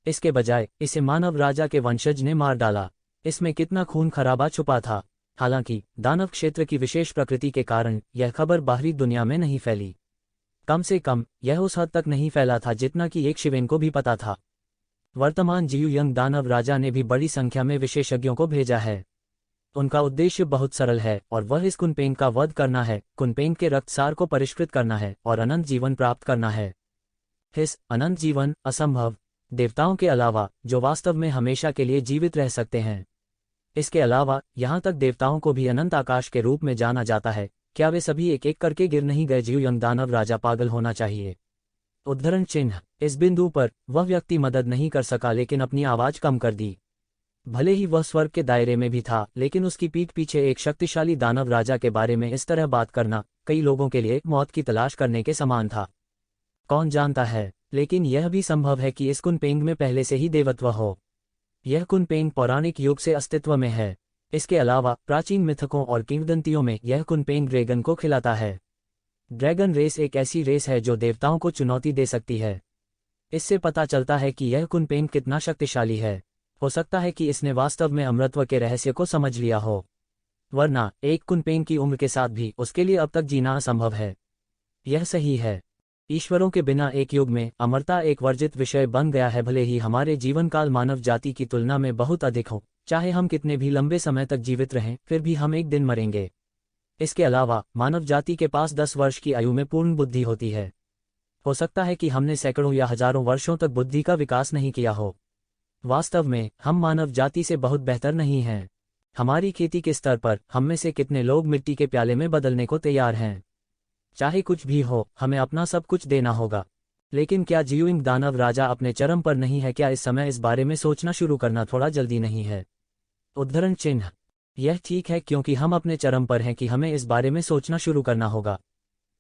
इसके बजाय इसे मानव राजा के वंशज ने मार डाला। इसमें कितना खून खराबा छुपा था। हालांकि दानव क्षेत्र की विशेष प्रकृति के कारण यह खबर बाहरी दुनिया में नहीं फैली। कम से कम यह उस हद तक नहीं फैला था जितना कि एक शिवेन को भी पता था। वर्तमान जियू यंग दानव राजा ने भी बड़ी संख्या में विशेषज्ञों को भेजा है। उनका उद्देश्य बहुत सरल है और वह इस कुनपेंग का वध करना है, कुनपेंग के रक्तसार को परिष्कृत करना है और अनंत जीवन प्राप्त करना है। अनंत जीवन असंभव, देवताओं के अलावा जो वास्तव में हमेशा के लिए जीवित रह सकते हैं। इसके अलावा यहाँ तक देवताओं को भी अनंत आकाश के रूप में जाना जाता है। क्या वे सभी एक एक करके गिर नहीं गए? जियू यंग दानव राजा पागल होना चाहिए। उद्धरण चिन्ह इस बिंदु पर वह व्यक्ति मदद नहीं कर सका लेकिन अपनी आवाज कम कर दी। भले ही वह स्वर्ग के दायरे में भी था, लेकिन उसकी पीठ पीछे एक शक्तिशाली दानव राजा के बारे में इस तरह बात करना कई लोगों के लिए मौत की तलाश करने के समान था। कौन जानता है, लेकिन यह भी संभव है कि इस कुनपेंग में पहले से ही देवत्व हो। यह कुनपेंग पौराणिक युग से अस्तित्व में है। इसके अलावा प्राचीन मिथकों और किंवदंतियों में यह कुनपेंग ड्रैगन को खिलाता है। ड्रैगन रेस एक ऐसी रेस है जो देवताओं को चुनौती दे सकती है। इससे पता चलता है कि यह कुनपेंग कितना शक्तिशाली है। हो सकता है कि इसने वास्तव में अमृतत्व के रहस्य को समझ लिया हो, वरना एक कुनपेंग की उम्र के साथ भी उसके लिए अब तक जीना असंभव है। यह सही है। ईश्वरों के बिना एक युग में अमरता एक वर्जित विषय बन गया है। भले ही हमारे जीवनकाल मानव जाति की तुलना में बहुत अधिक हो, चाहे हम कितने भी लंबे समय तक जीवित रहें, फिर भी हम एक दिन मरेंगे। इसके अलावा मानव जाति के पास 10 वर्ष की आयु में पूर्ण बुद्धि होती है। हो सकता है कि हमने सैकड़ों या हजारों वर्षों तक बुद्धि का विकास नहीं किया हो। वास्तव में हम मानव जाति से बहुत बेहतर नहीं हैं। हमारी खेती के स्तर पर हम में से कितने लोग मिट्टी के प्याले में बदलने को तैयार हैं? चाहे कुछ भी हो, हमें अपना सब कुछ देना होगा। लेकिन क्या जियुइंग दानव राजा अपने चरम पर नहीं है? क्या इस समय इस बारे में सोचना शुरू करना थोड़ा जल्दी नहीं है? उद्धरण चिन्ह यह ठीक है, क्योंकि हम अपने चरम पर हैं कि हमें इस बारे में सोचना शुरू करना होगा।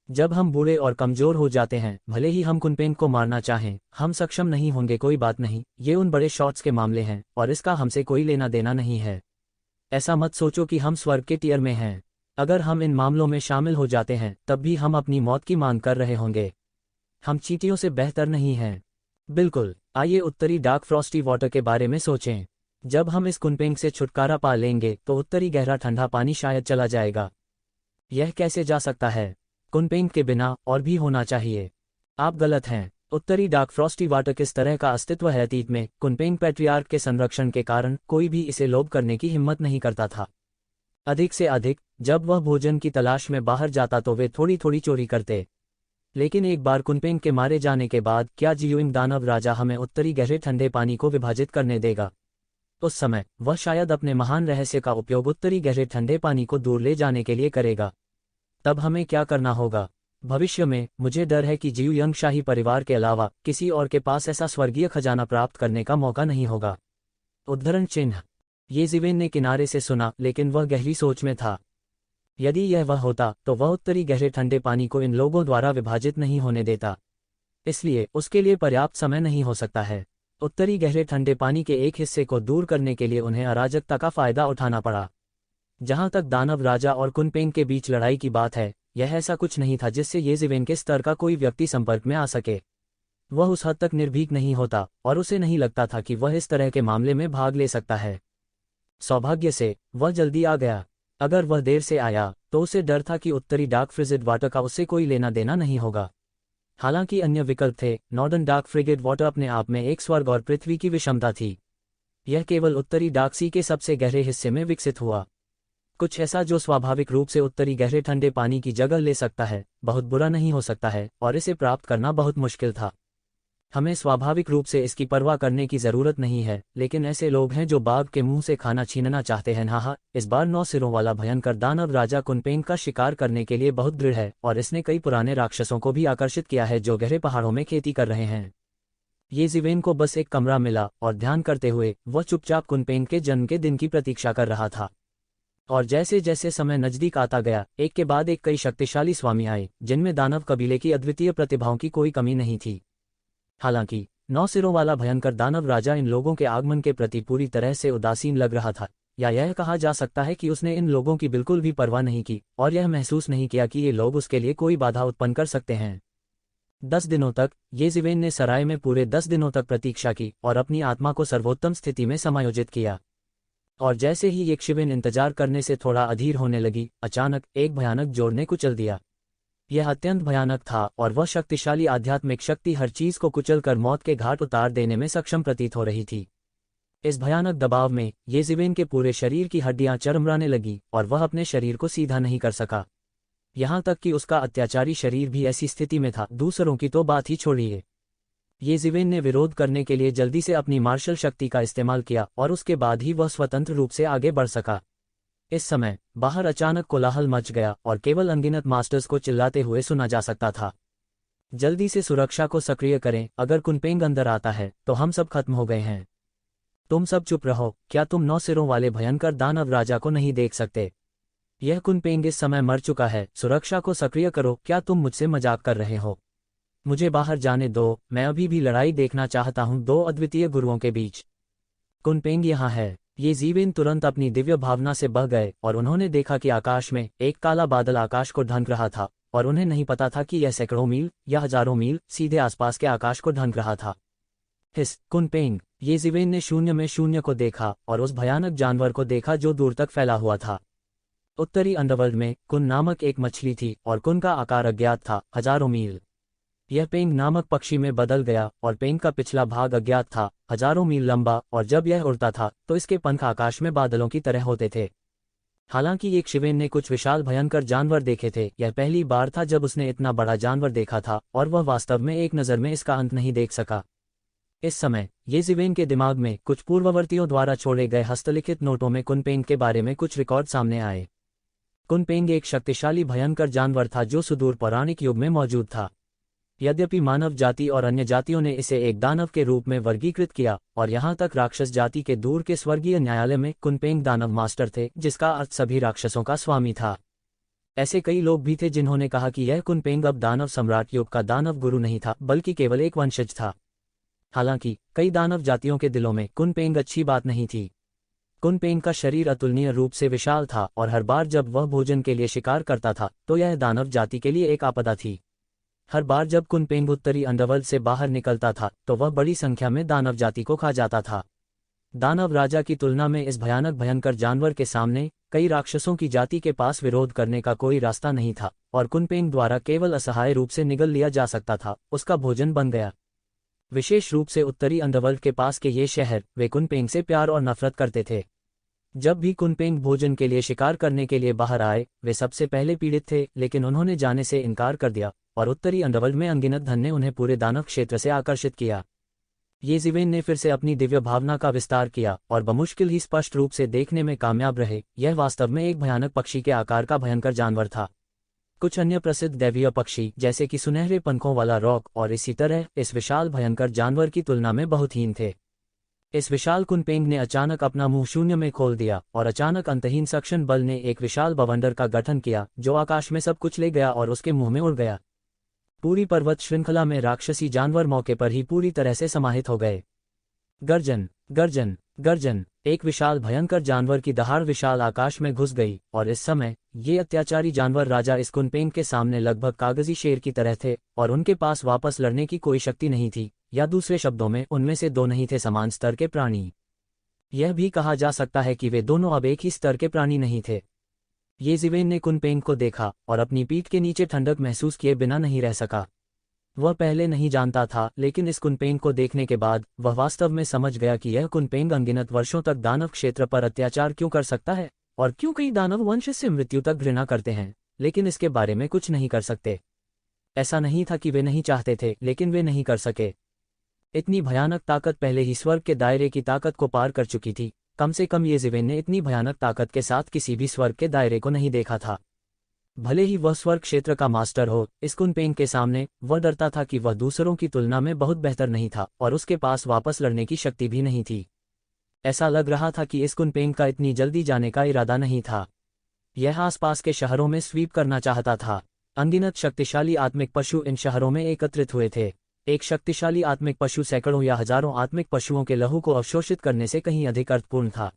जब हम बूढ़े और कमजोर हो जाते हैं, भले ही हम कुनपेंग को मारना चाहें, हम सक्षम नहीं होंगे। कोई बात नहीं, ये उन बड़े शॉट्स के मामले हैं और इसका हमसे कोई लेना देना नहीं है। ऐसा मत सोचो कि हम स्वर्ग के टियर में हैं। अगर हम इन मामलों में शामिल हो जाते हैं, तब भी हम अपनी मौत की मांग कर रहे होंगे। हम चींटियों से बेहतर नहीं हैं। बिल्कुल। आइए उत्तरी डार्क फ्रॉस्टी वाटर के बारे में सोचें। जब हम इस कुनपेंग से छुटकारा पा लेंगे तो उत्तरी गहरा ठंडा पानी शायद चला जाएगा। यह कैसे जा सकता है? कुनपेंग के बिना और भी होना चाहिए। आप गलत हैं। उत्तरी डार्क फ्रॉस्टी वाटर किस तरह का अस्तित्व है अतीत में, कुनपेंग पैट्रियार्क के संरक्षण के कारण कोई भी इसे लोभ करने की हिम्मत नहीं करता था। अधिक से अधिक जब वह भोजन की तलाश में बाहर जाता तो वे थोड़ी थोड़ी चोरी करते। लेकिन एक बार कुनपेंग के मारे जाने के बाद क्या जियुइंग दानव राजा हमें उत्तरी गहरे ठंडे पानी को विभाजित करने देगा? उस समय वह शायद अपने महान रहस्य का उपयोग उत्तरी गहरे ठंडे पानी को दूर ले जाने के लिए करेगा। तब हमें क्या करना होगा? भविष्य में मुझे डर है कि जियुइंग शाही परिवार के अलावा किसी और के पास ऐसा स्वर्गीय खजाना प्राप्त करने का मौका नहीं होगा। उद्धरण चिन्ह। ये जिवेन ने किनारे से सुना, लेकिन वह गहरी सोच में था। यदि यह वह होता तो वह उत्तरी गहरे ठंडे पानी को इन लोगों द्वारा विभाजित नहीं होने देता। इसलिए उसके लिए पर्याप्त समय नहीं हो सकता है। उत्तरी गहरे ठंडे पानी के एक हिस्से को दूर करने के लिए उन्हें अराजकता का फायदा उठाना पड़ा। जहां तक दानव राजा और कुनपेंग के बीच लड़ाई की बात है, यह ऐसा कुछ नहीं था जिससे ये जिवेन के स्तर का कोई व्यक्ति संपर्क में आ सके। वह उस हद तक निर्भीक नहीं होता और उसे नहीं लगता था कि वह इस तरह के मामले में भाग ले सकता है। सौभाग्य से वह जल्दी आ गया। अगर वह देर से आया तो उसे डर था कि उत्तरी डार्क फ्रिजिड वाटर का उससे कोई लेना देना नहीं होगा। हालांकि अन्य विकल्प थे। नॉर्दर्न डार्क फ्रिजिड वाटर अपने आप में एक स्वर्ग और पृथ्वी की विषमता थी। यह केवल उत्तरी डार्क सी के सबसे गहरे हिस्से में विकसित हुआ। कुछ ऐसा जो स्वाभाविक रूप से उत्तरी गहरे ठंडे पानी की जगह ले सकता है, बहुत बुरा नहीं हो सकता है, और इसे प्राप्त करना बहुत मुश्किल था। हमें स्वाभाविक रूप से इसकी परवाह करने की जरूरत नहीं है, लेकिन ऐसे लोग हैं जो बाघ के मुंह से खाना छीनना चाहते हैं। हाँ, इस बार 9 सिरों वाला भयंकर दानव राजा कुनपेंग का शिकार करने के लिए बहुत दृढ़ है, और इसने कई पुराने राक्षसों को भी आकर्षित किया है जो गहरे पहाड़ों में खेती कर रहे हैं। ये जिवेन को बस एक कमरा मिला और ध्यान करते हुए वह चुपचाप कुनपेंग के जन्म के दिन की प्रतीक्षा कर रहा था। और जैसे जैसे समय नजदीक आता गया, एक के बाद एक कई शक्तिशाली स्वामी आए, जिनमें दानव कबीले की अद्वितीय प्रतिभाओं की कोई कमी नहीं थी। हालांकि 9 सिरों वाला भयंकर दानव राजा इन लोगों के आगमन के प्रति पूरी तरह से उदासीन लग रहा था, या यह कहा जा सकता है कि उसने इन लोगों की बिल्कुल भी परवाह नहीं की और यह महसूस नहीं किया कि ये लोग उसके लिए कोई बाधा उत्पन्न कर सकते हैं। 10 दिनों तक ये जिवेन ने सराय में पूरे 10 दिनों तक प्रतीक्षा की और अपनी आत्मा को सर्वोत्तम स्थिति में समायोजित किया। और जैसे ही ये शिवेन इंतजार करने से थोड़ा अधीर होने लगी, अचानक एक भयानक जोर ने कुचल दिया। यह अत्यंत भयानक था और वह शक्तिशाली आध्यात्मिक शक्ति हर चीज को कुचलकर मौत के घाट उतार देने में सक्षम प्रतीत हो रही थी। इस भयानक दबाव में ये जिवेन के पूरे शरीर की हड्डियां चरमराने लगी और वह अपने शरीर को सीधा नहीं कर सका। यहां तक कि उसका अत्याचारी शरीर भी ऐसी स्थिति में था, दूसरों की तो बात ही छोड़िए। ये जिवेन ने विरोध करने के लिए जल्दी से अपनी मार्शल शक्ति का इस्तेमाल किया और उसके बाद ही वह स्वतंत्र रूप से आगे बढ़ सका। इस समय बाहर अचानक कोलाहल मच गया और केवल अनगिनत मास्टर्स को चिल्लाते हुए सुना जा सकता था, जल्दी से सुरक्षा को सक्रिय करें, अगर कुनपेंग अंदर आता है तो हम सब खत्म हो गए हैं। तुम सब चुप रहो, क्या तुम 9 सिरों वाले भयंकर दानव राजा को नहीं देख सकते? यह कुनपेंग इस समय मर चुका है, सुरक्षा को सक्रिय करो। क्या तुम मुझसे मजाक कर रहे हो? मुझे बाहर जाने दो, मैं अभी भी लड़ाई देखना चाहता हूं दो अद्वितीय गुरुओं के बीच। कुनपेंग यहाँ है। ये जिवेन तुरंत अपनी दिव्य भावना से बह गए और उन्होंने देखा कि आकाश में एक काला बादल आकाश को ढंक रहा था, और उन्हें नहीं पता था कि यह सैकड़ों मील या हजारों मील सीधे आसपास के आकाश को ढंक रहा था। हिस कुनपेंग, ये जिवेन ने शून्य में शून्य को देखा और उस भयानक जानवर को देखा जो दूर तक फैला हुआ था। उत्तरी अंडरवर्ल्ड में कुन नामक एक मछली थी और कुन का आकार अज्ञात था, हजारों मील। यह पेंग नामक पक्षी में बदल गया और पेंग का पिछला भाग अज्ञात था, हजारों मील लंबा, और जब यह उड़ता था तो इसके पंख आकाश में बादलों की तरह होते थे। हालांकि एक शिवेन ने कुछ विशाल भयंकर जानवर देखे थे। यह पहली बार था जब उसने इतना बड़ा जानवर देखा था और वह वास्तव में एक नज़र में इसका अंत नहीं देख सका। इस समय ये जिवेन के दिमाग में कुछ पूर्ववर्तियों द्वारा छोड़े गए हस्तलिखित नोटों में कुनपेंग के बारे में कुछ रिकॉर्ड सामने आए। कुनपेंग एक शक्तिशाली भयंकर जानवर था जो सुदूर पौराणिक युग में मौजूद था। यद्यपि मानव जाति और अन्य जातियों ने इसे एक दानव के रूप में वर्गीकृत किया, और यहाँ तक राक्षस जाति के दूर के स्वर्गीय न्यायालय में कुनपेंग दानव मास्टर थे, जिसका अर्थ सभी राक्षसों का स्वामी था। ऐसे कई लोग भी थे जिन्होंने कहा कि यह कुनपेंग अब दानव सम्राट युग का दानव गुरु नहीं था, बल्कि केवल एक वंशज था। हालांकि कई दानव जातियों के दिलों में कुनपेंग अच्छी बात नहीं थी। कुनपेंग का शरीर अतुलनीय रूप से विशाल था और हर बार जब वह भोजन के लिए शिकार करता था तो यह दानव जाति के लिए एक आपदा थी। हर बार जब कुनपेंग उत्तरी अंडरवर्ल्ड से बाहर निकलता था तो वह बड़ी संख्या में दानव जाति को खा जाता था। दानव राजा की तुलना में इस भयानक भयंकर जानवर के सामने कई राक्षसों की जाति के पास विरोध करने का कोई रास्ता नहीं था, और कुनपेंग द्वारा केवल असहाय रूप से निगल लिया जा सकता था, उसका भोजन बन गया। विशेष रूप से उत्तरी अंडरवर्ल्ड के पास के ये शहर, वे कुनपेंग से प्यार और नफरत करते थे। जब भी कुनपेंग भोजन के लिए शिकार करने के लिए बाहर आए, वे सबसे पहले पीड़ित थे, लेकिन उन्होंने जाने से इनकार कर दिया, और उत्तरी अंडरवर्ल्ड में अनगिनत धन ने उन्हें पूरे दानव क्षेत्र से आकर्षित किया। ये ज़िवेन ने फिर से अपनी दिव्य भावना का विस्तार किया और बमुश्किल ही स्पष्ट रूप से देखने में कामयाब रहे। यह वास्तव में एक भयानक पक्षी के आकार का भयंकर जानवर था। कुछ अन्य प्रसिद्ध दैवीय पक्षी जैसे कि सुनहरे पंखों वाला रॉक और इसी तरह इस विशाल भयंकर जानवर की तुलना में बहुत हीन थे। इस विशाल कुनपेंग ने अचानक अपना मुंह शून्य में खोल दिया, और अचानक अंतहीन सक्शन बल ने एक विशाल बवंडर का गठन किया जो आकाश में सब कुछ ले गया और उसके मुंह में उड़ गया। पूरी पर्वत श्रृंखला में राक्षसी जानवर मौके पर ही पूरी तरह से समाहित हो गए। गर्जन गर्जन गर्जन, एक विशाल भयंकर जानवर की दहाड़ विशाल आकाश में घुस गई, और इस समय ये अत्याचारी जानवर राजा इस कुनपेंग के सामने लगभग कागजी शेर की तरह थे, और उनके पास वापस लड़ने की कोई शक्ति नहीं थी, या दूसरे शब्दों में उनमें से दो नहीं थे समान स्तर के प्राणी। यह भी कहा जा सकता है कि वे दोनों अब एक ही स्तर के प्राणी नहीं थे। ये ज़िवेन ने कुनपेंग को देखा और अपनी पीठ के नीचे ठंडक महसूस किए बिना नहीं रह सका। वह पहले नहीं जानता था, लेकिन इस कुनपेंग को देखने के बाद वह वास्तव में समझ गया कि यह कुनपेंग अनगिनत वर्षों तक दानव क्षेत्र पर अत्याचार क्यों कर सकता है, और क्यों कई दानव वंश से मृत्यु तक घृणा करते हैं, लेकिन इसके बारे में कुछ नहीं कर सकते। ऐसा नहीं था कि वे नहीं चाहते थे, लेकिन वे नहीं कर सके। इतनी भयानक ताकत पहले ही स्वर्ग के दायरे की ताकत को पार कर चुकी थी। कम से कम ये ज़िवेन ने इतनी भयानक ताकत के साथ किसी भी स्वर्ग के दायरे को नहीं देखा था। भले ही वह स्वर्ग क्षेत्र का मास्टर हो, इस कुनपेंग के सामने वह डरता था कि वह दूसरों की तुलना में बहुत बेहतर नहीं था, और उसके पास वापस लड़ने की शक्ति भी नहीं थी। ऐसा लग रहा था कि इस कुनपेंग का इतनी जल्दी जाने का इरादा नहीं था। यह आसपास के शहरों में स्वीप करना चाहता था। अनगिनत शक्तिशाली आत्मिक पशु इन शहरों में एकत्रित हुए थे। एक शक्तिशाली आत्मिक पशु सैकड़ों या हजारों आत्मिक पशुओं के लहू को अवशोषित करने से कहीं अधिक अर्थपूर्ण था।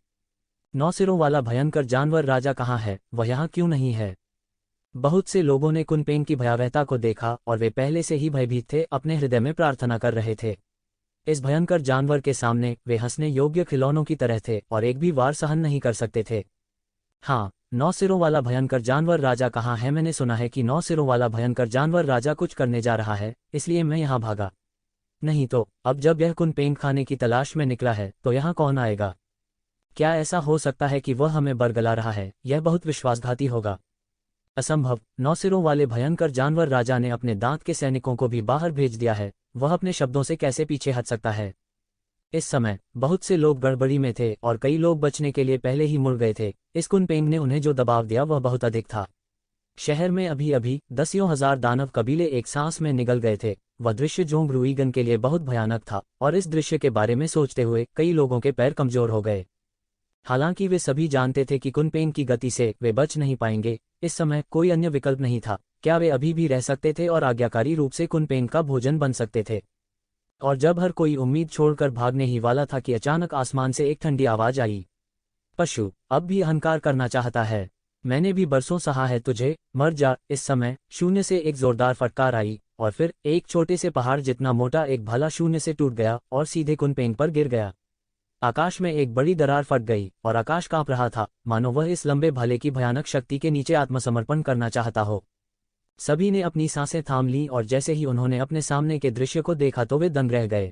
9 सिरों वाला भयंकर जानवर राजा कहाँ है, वह यहाँ क्यों नहीं है? बहुत से लोगों ने कुनपेंग की भयावहता को देखा, और वे पहले से ही भयभीत थे, अपने हृदय में प्रार्थना कर रहे थे। इस भयंकर जानवर के सामने वे हंसने योग्य खिलौनों की तरह थे, और एक भी वार सहन नहीं कर सकते थे। हाँ, 9 सिरों वाला भयंकर जानवर राजा कहाँ है? मैंने सुना है कि 9 सिरों वाला भयंकर जानवर राजा कुछ करने जा रहा है, इसलिए मैं यहाँ भागा। नहीं तो अब जब यह कुनपेंग खाने की तलाश में निकला है, तो यहाँ कौन आएगा? क्या ऐसा हो सकता है कि वह हमें बरगला रहा है? यह बहुत विश्वासघाती होगा। असंभव। 9 सिरों वाले भयंकर जानवर राजा ने अपने दांत के सैनिकों को भी बाहर भेज दिया है। वह अपने शब्दों से कैसे पीछे हट सकता है? इस समय बहुत से लोग गड़बड़ी में थे, और कई लोग बचने के लिए पहले ही मुड़ गए थे। इस कुनपेंग ने उन्हें जो दबाव दिया वह बहुत अधिक था। शहर में अभी अभी दसियों हजार दानव कबीले एक सांस में निगल गए थे। वह दृश्य जोंग रूईगन के लिए बहुत भयानक था, और इस दृश्य के बारे में सोचते हुए कई लोगों के पैर कमजोर हो गए। हालांकि वे सभी जानते थे कि कुनपेंग की गति से वे बच नहीं पाएंगे। इस समय कोई अन्य विकल्प नहीं था। क्या वे अभी भी रह सकते थे और आज्ञाकारी रूप से कुनपेंग का भोजन बन सकते थे? और जब हर कोई उम्मीद छोड़कर भागने ही वाला था कि अचानक आसमान से एक ठंडी आवाज आई। पशु अब भी अहंकार करना चाहता है। मैंने भी बरसों सहा है तुझे, मर जा। इस समय शून्य से एक जोरदार फटकार आई, और फिर एक छोटे से पहाड़ जितना मोटा एक भाला शून्य से टूट गया और सीधे कुनपेंग पर गिर गया। आकाश में एक बड़ी दरार फट गई, और आकाश कांप रहा था, मानो वह इस लंबे भाले की भयानक शक्ति के नीचे आत्मसमर्पण करना चाहता हो। सभी ने अपनी सांसें थाम लीं, और जैसे ही उन्होंने अपने सामने के दृश्य को देखा तो वे दंग रह गए।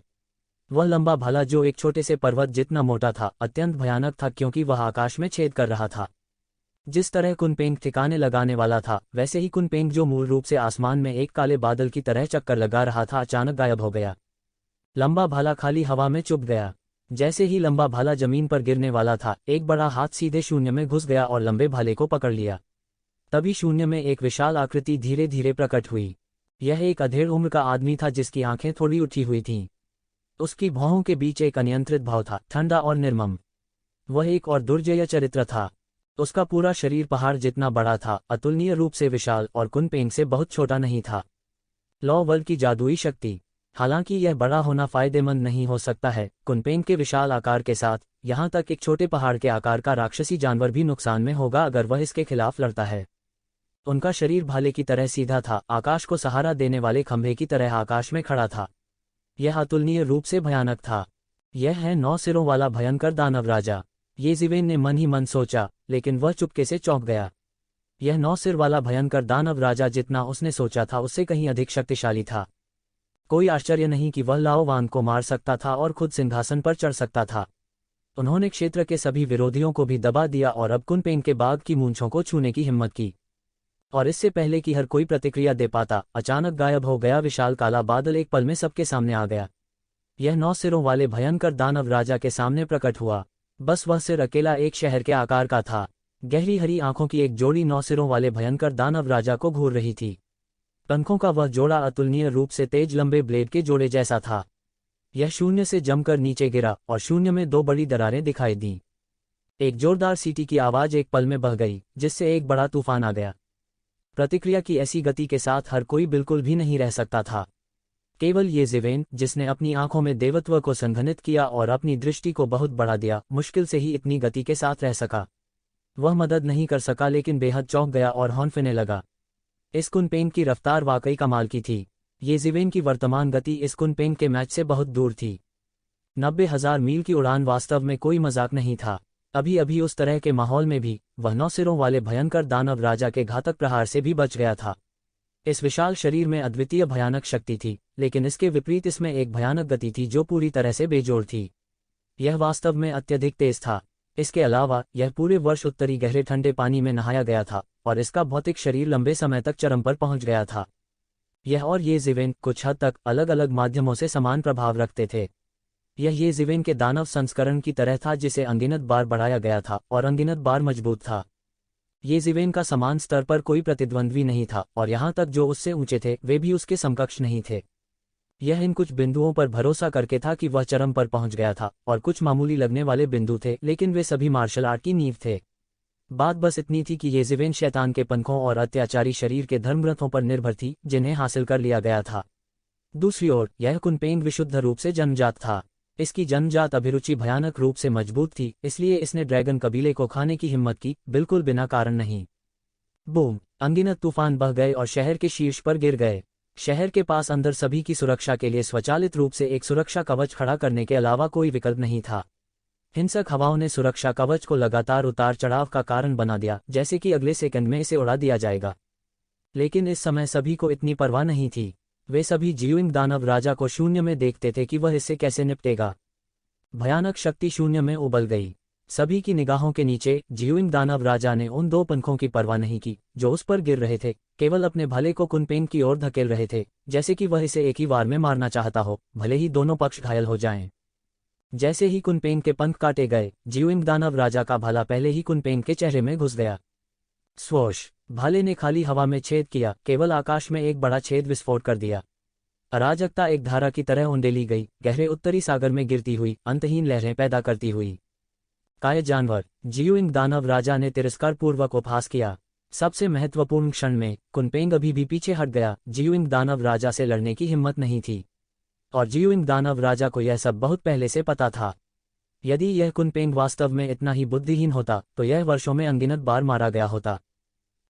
वह लंबा भाला जो एक छोटे से पर्वत जितना मोटा था, अत्यंत भयानक था, क्योंकि वह आकाश में छेद कर रहा था। जिस तरह कुनपेंग ठिकाने लगाने वाला था, वैसे ही कुनपेंग जो मूल रूप से आसमान में एक काले बादल की तरह चक्कर लगा रहा था, अचानक गायब हो गया। लंबा भाला खाली हवा में चुभ गया। जैसे ही लंबा भाला जमीन पर गिरने वाला था, एक बड़ा हाथ सीधे शून्य में घुस गया और लंबे भाले को पकड़ लिया। तभी शून्य में एक विशाल आकृति धीरे धीरे प्रकट हुई। यह एक अधेड़ उम्र का आदमी था, जिसकी आंखें थोड़ी उठी हुई थीं। उसकी भौहों के बीच एक अनियंत्रित भाव था, ठंडा और निर्मम। वह एक और दुर्जय चरित्र था। उसका पूरा शरीर पहाड़ जितना बड़ा था, अतुलनीय रूप से विशाल, और कुनपेंग से बहुत छोटा नहीं था। लॉ वर्ल्ड की जादुई शक्ति। हालांकि यह बड़ा होना फायदेमंद नहीं हो सकता है। कुनपेंग के विशाल आकार के साथ यहाँ तक एक छोटे पहाड़ के आकार का राक्षसी जानवर भी नुकसान में होगा अगर वह इसके खिलाफ लड़ता है। उनका शरीर भाले की तरह सीधा था, आकाश को सहारा देने वाले खंभे की तरह आकाश में खड़ा था। यह अतुलनीय रूप से भयानक था। यह है 9 सिरों वाला भयंकर दानव राजा। ये ज़िवेन ने मन ही मन सोचा, लेकिन वह चुपके से चौंक गया। यह 9 सिर वाला भयंकर दानव राजा जितना उसने सोचा था उससे कहीं अधिक शक्तिशाली था। कोई आश्चर्य नहीं कि वह लाओ वान को मार सकता था और खुद सिंहासन पर चढ़ सकता था। उन्होंने क्षेत्र के सभी विरोधियों को भी दबा दिया और अब कुनपेंग के बाघ की मूंछों को छूने की हिम्मत की। और इससे पहले कि हर कोई प्रतिक्रिया दे पाता, अचानक गायब हो गया विशाल काला बादल एक पल में सबके सामने आ गया। यह 9 सिरों वाले भयंकर दानव राजा के सामने प्रकट हुआ। बस वह सिर अकेला एक शहर के आकार का था। गहरी हरी आंखों की एक जोड़ी 9 सिरों वाले भयंकर दानव राजा को घूर रही थी। पंखों का वह जोड़ा अतुलनीय रूप से तेज लंबे ब्लेड के जोड़े जैसा था। यह शून्य से जमकर नीचे गिरा और शून्य में 2 बड़ी दरारें दिखाई दीं। एक जोरदार सीटी की आवाज एक पल में बह गई, जिससे एक बड़ा तूफान आ गया। प्रतिक्रिया की ऐसी गति के साथ हर कोई बिल्कुल भी नहीं रह सकता था। केवल ये ज़िवेन, जिसने अपनी आंखों में देवत्व को संघनित किया और अपनी दृष्टि को बहुत बढ़ा दिया, मुश्किल से ही इतनी गति के साथ रह सका। वह मदद नहीं कर सका लेकिन बेहद चौंक गया और हौंफने लगा। इस कुनपेंग की रफ्तार वाकई कमाल की थी। ये ज़िवेन की वर्तमान गति इस कुनपेंग के मैच से बहुत दूर थी। 90,000 मील की उड़ान वास्तव में कोई मजाक नहीं था। अभी अभी उस तरह के माहौल में भी वह 9 सिरों वाले भयंकर दानव राजा के घातक प्रहार से भी बच गया था। इस विशाल शरीर में अद्वितीय भयानक शक्ति थी, लेकिन इसके विपरीत इसमें एक भयानक गति थी जो पूरी तरह से बेजोड़ थी। यह वास्तव में अत्यधिक तेज था। इसके अलावा यह पूरे वर्ष उत्तरी गहरे ठंडे पानी में नहाया गया था और इसका भौतिक शरीर लंबे समय तक चरम पर पहुंच गया था। यह और ये ज़िवेन कुछ हद तक अलग अलग माध्यमों से समान प्रभाव रखते थे। यह ये ज़िवेन के दानव संस्करण की तरह था जिसे अनगिनत बार बढ़ाया गया था और अनगिनत बार मजबूत था। ये ज़िवेन का समान स्तर पर कोई प्रतिद्वंद्वी नहीं था और यहाँ तक जो उससे ऊंचे थे वे भी उसके समकक्ष नहीं थे। यह इन कुछ बिंदुओं पर भरोसा करके था कि वह चरम पर पहुंच गया था और कुछ मामूली लगने वाले बिंदु थे, लेकिन वे सभी मार्शल आर्ट की नींव थे। बात बस इतनी थी कि ये ज़िवेन शैतान के पंखों और अत्याचारी शरीर के धर्मग्रंथों पर निर्भर थी जिन्हें हासिल कर लिया गया था। दूसरी ओर यह कुनपेंग विशुद्ध रूप से जन्मजात था। इसकी जन्मजात अभिरुचि भयानक रूप से मजबूत थी, इसलिए इसने ड्रैगन कबीले को खाने की हिम्मत की, बिल्कुल बिना कारण नहीं। बूम! अनगिनत तूफान बह गए और शहर के शीर्ष पर गिर गए। शहर के पास अंदर सभी की सुरक्षा के लिए स्वचालित रूप से एक सुरक्षा कवच खड़ा करने के अलावा कोई विकल्प नहीं था। हिंसक हवाओं ने सुरक्षा कवच को लगातार उतार चढ़ाव का कारण बना दिया, जैसे कि अगले सेकंड में इसे उड़ा दिया जाएगा। लेकिन इस समय सभी को इतनी परवाह नहीं थी। वे सभी जियुइंग दानव राजा को शून्य में देखते थे कि वह इससे कैसे निपटेगा। भयानक शक्ति शून्य में उबल गई। सभी की निगाहों के नीचे जियुइंग दानव राजा ने उन 2 पंखों की परवाह नहीं की जो उस पर गिर रहे थे, केवल अपने भले को कुनपेंग की ओर धकेल रहे थे, जैसे कि वह इसे एक ही वार में मारना चाहता हो, भले ही दोनों पक्ष घायल हो जाएं। जैसे ही कुनपेंग के पंख काटे गए, जियुइंग दानव राजा का भाला पहले ही कुनपेंग के चेहरे में घुस गया। स्वोश! भाले ने खाली हवा में छेद किया, केवल आकाश में एक बड़ा छेद विस्फोट कर दिया। अराजकता एक धारा की तरह उंडेली गई, गहरे उत्तरी सागर में गिरती हुई, अंतहीन लहरें पैदा करती हुई। काय जानवर! जियुइंग दानव राजा ने तिरस्कारपूर्वक उपहास किया। सबसे महत्वपूर्ण क्षण में कुनपेंग अभी भी पीछे हट गया। जियुइंग दानव राजा से लड़ने की हिम्मत नहीं थी और जियुइंग दानव राजा को यह सब बहुत पहले से पता था। यदि यह कुनपेंग वास्तव में इतना ही बुद्धिहीन होता तो यह वर्षों में अनगिनत बार मारा गया होता।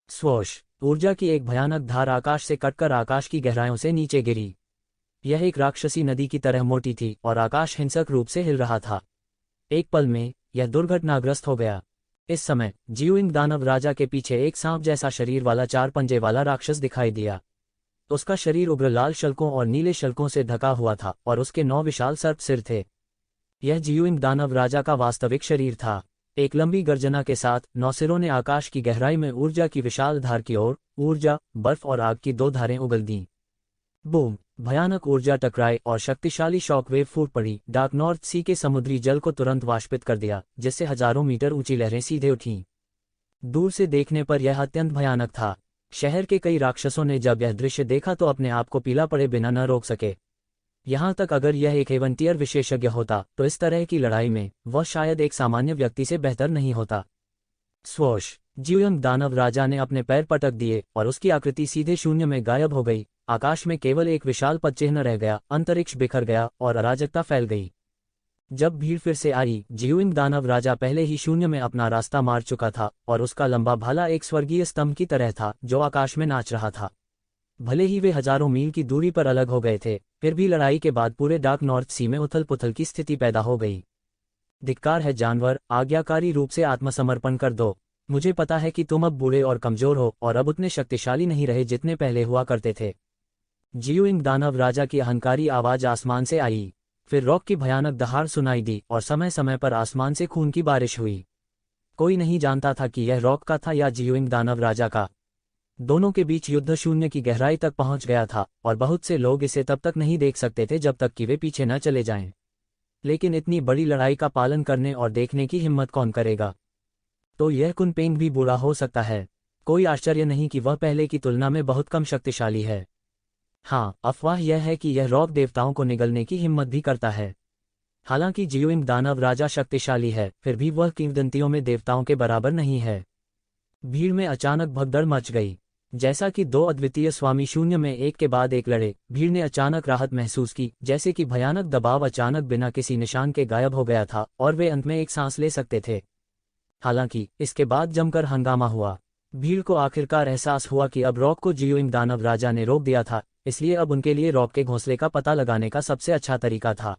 स्वोश! ऊर्जा की एक भयानक धार आकाश से कटकर आकाश की गहराइयों से नीचे गिरी। यह एक राक्षसी नदी की तरह मोटी थी और आकाश हिंसक रूप से हिल रहा था। एक पल में यह दुर्घटनाग्रस्त हो गया। इस समय जियुइंग दानव राजा के पीछे एक सांप जैसा शरीर वाला 4 पंजे वाला राक्षस दिखाई दिया। उसका शरीर उग्र लाल शल्कों और नीले शल्कों से ढका हुआ था और उसके 9 विशाल सर्प सिर थे। यह जियुइंग दानव राजा का वास्तविक शरीर था। एक लंबी गर्जना के साथ 9 सिरों ने आकाश की गहराई में ऊर्जा की विशाल धार की ओर ऊर्जा, बर्फ और आग की 2 धारें उगल दीं। बूम! भयानक ऊर्जा टकराई और शक्तिशाली शॉकवेव फूट पड़ी। डार्क नॉर्थ सी के समुद्री जल को तुरंत वाष्पित कर दिया, जिससे हजारों मीटर ऊंची लहरें सीधे उठीं। दूर से देखने पर यह अत्यंत भयानक था। शहर के कई राक्षसों ने जब यह दृश्य देखा तो अपने आप को पीला पड़े बिना न रोक सके। यहाँ तक अगर यह एक एवंटियर विशेषज्ञ होता तो इस तरह की लड़ाई में वह शायद एक सामान्य व्यक्ति से बेहतर नहीं होता। स्वोश! जियुइंग दानव राजा ने अपने पैर पटक दिए और उसकी आकृति सीधे शून्य में गायब हो गई। आकाश में केवल एक विशाल पदचिह्न रह गया, अंतरिक्ष बिखर गया और अराजकता फैल गई। जब भीड़ फिर से आई, जियुइंग दानव राजा पहले ही शून्य में अपना रास्ता मार चुका था और उसका लंबा भाला एक स्वर्गीय स्तंभ की तरह था जो आकाश में नाच रहा था। भले ही वे हजारों मील की दूरी पर अलग हो गए थे, फिर भी लड़ाई के बाद पूरे डार्क नॉर्थ सी में उथल पुथल की स्थिति पैदा हो गई। धिक्कार है जानवर, आज्ञाकारी रूप से आत्मसमर्पण कर दो। मुझे पता है कि तुम अब बूढ़े और कमजोर हो और अब उतने शक्तिशाली नहीं रहे जितने पहले हुआ करते थे। जियुइंग दानव राजा की अहंकारी आवाज आसमान से आई। फिर रॉक की भयानक दहाड़ सुनाई दी और समय समय पर आसमान से खून की बारिश हुई। कोई नहीं जानता था कि यह रॉक का था या जियुइंग दानव राजा का। दोनों के बीच युद्ध शून्य की गहराई तक पहुंच गया था और बहुत से लोग इसे तब तक नहीं देख सकते थे जब तक कि वे पीछे न चले जाएं। लेकिन इतनी बड़ी लड़ाई का पालन करने और देखने की हिम्मत कौन करेगा? तो यह कुनपेंग भी बुरा हो सकता है। कोई आश्चर्य नहीं कि वह पहले की तुलना में बहुत कम शक्तिशाली है। हाँ, अफवाह यह है कि यह रॉक देवताओं को निगलने की हिम्मत भी करता है। हालांकि जियुइंग दानव राजा शक्तिशाली है, फिर भी वह किंवदंतियों में देवताओं के बराबर नहीं है। भीड़ में अचानक भगदड़ मच गई। जैसा कि दो अद्वितीय स्वामी शून्य में एक के बाद एक लड़े, भीड़ ने अचानक राहत महसूस की, जैसे कि भयानक दबाव अचानक बिना किसी निशान के गायब हो गया था और वे अंत में एक सांस ले सकते थे। हालांकि इसके बाद जमकर हंगामा हुआ। भीड़ को आखिरकार एहसास हुआ कि अब रॉक को जियुइंग दानव राजा ने रोक दिया था, इसलिए अब उनके लिए रॉक के घोंसले का पता लगाने का सबसे अच्छा तरीका था।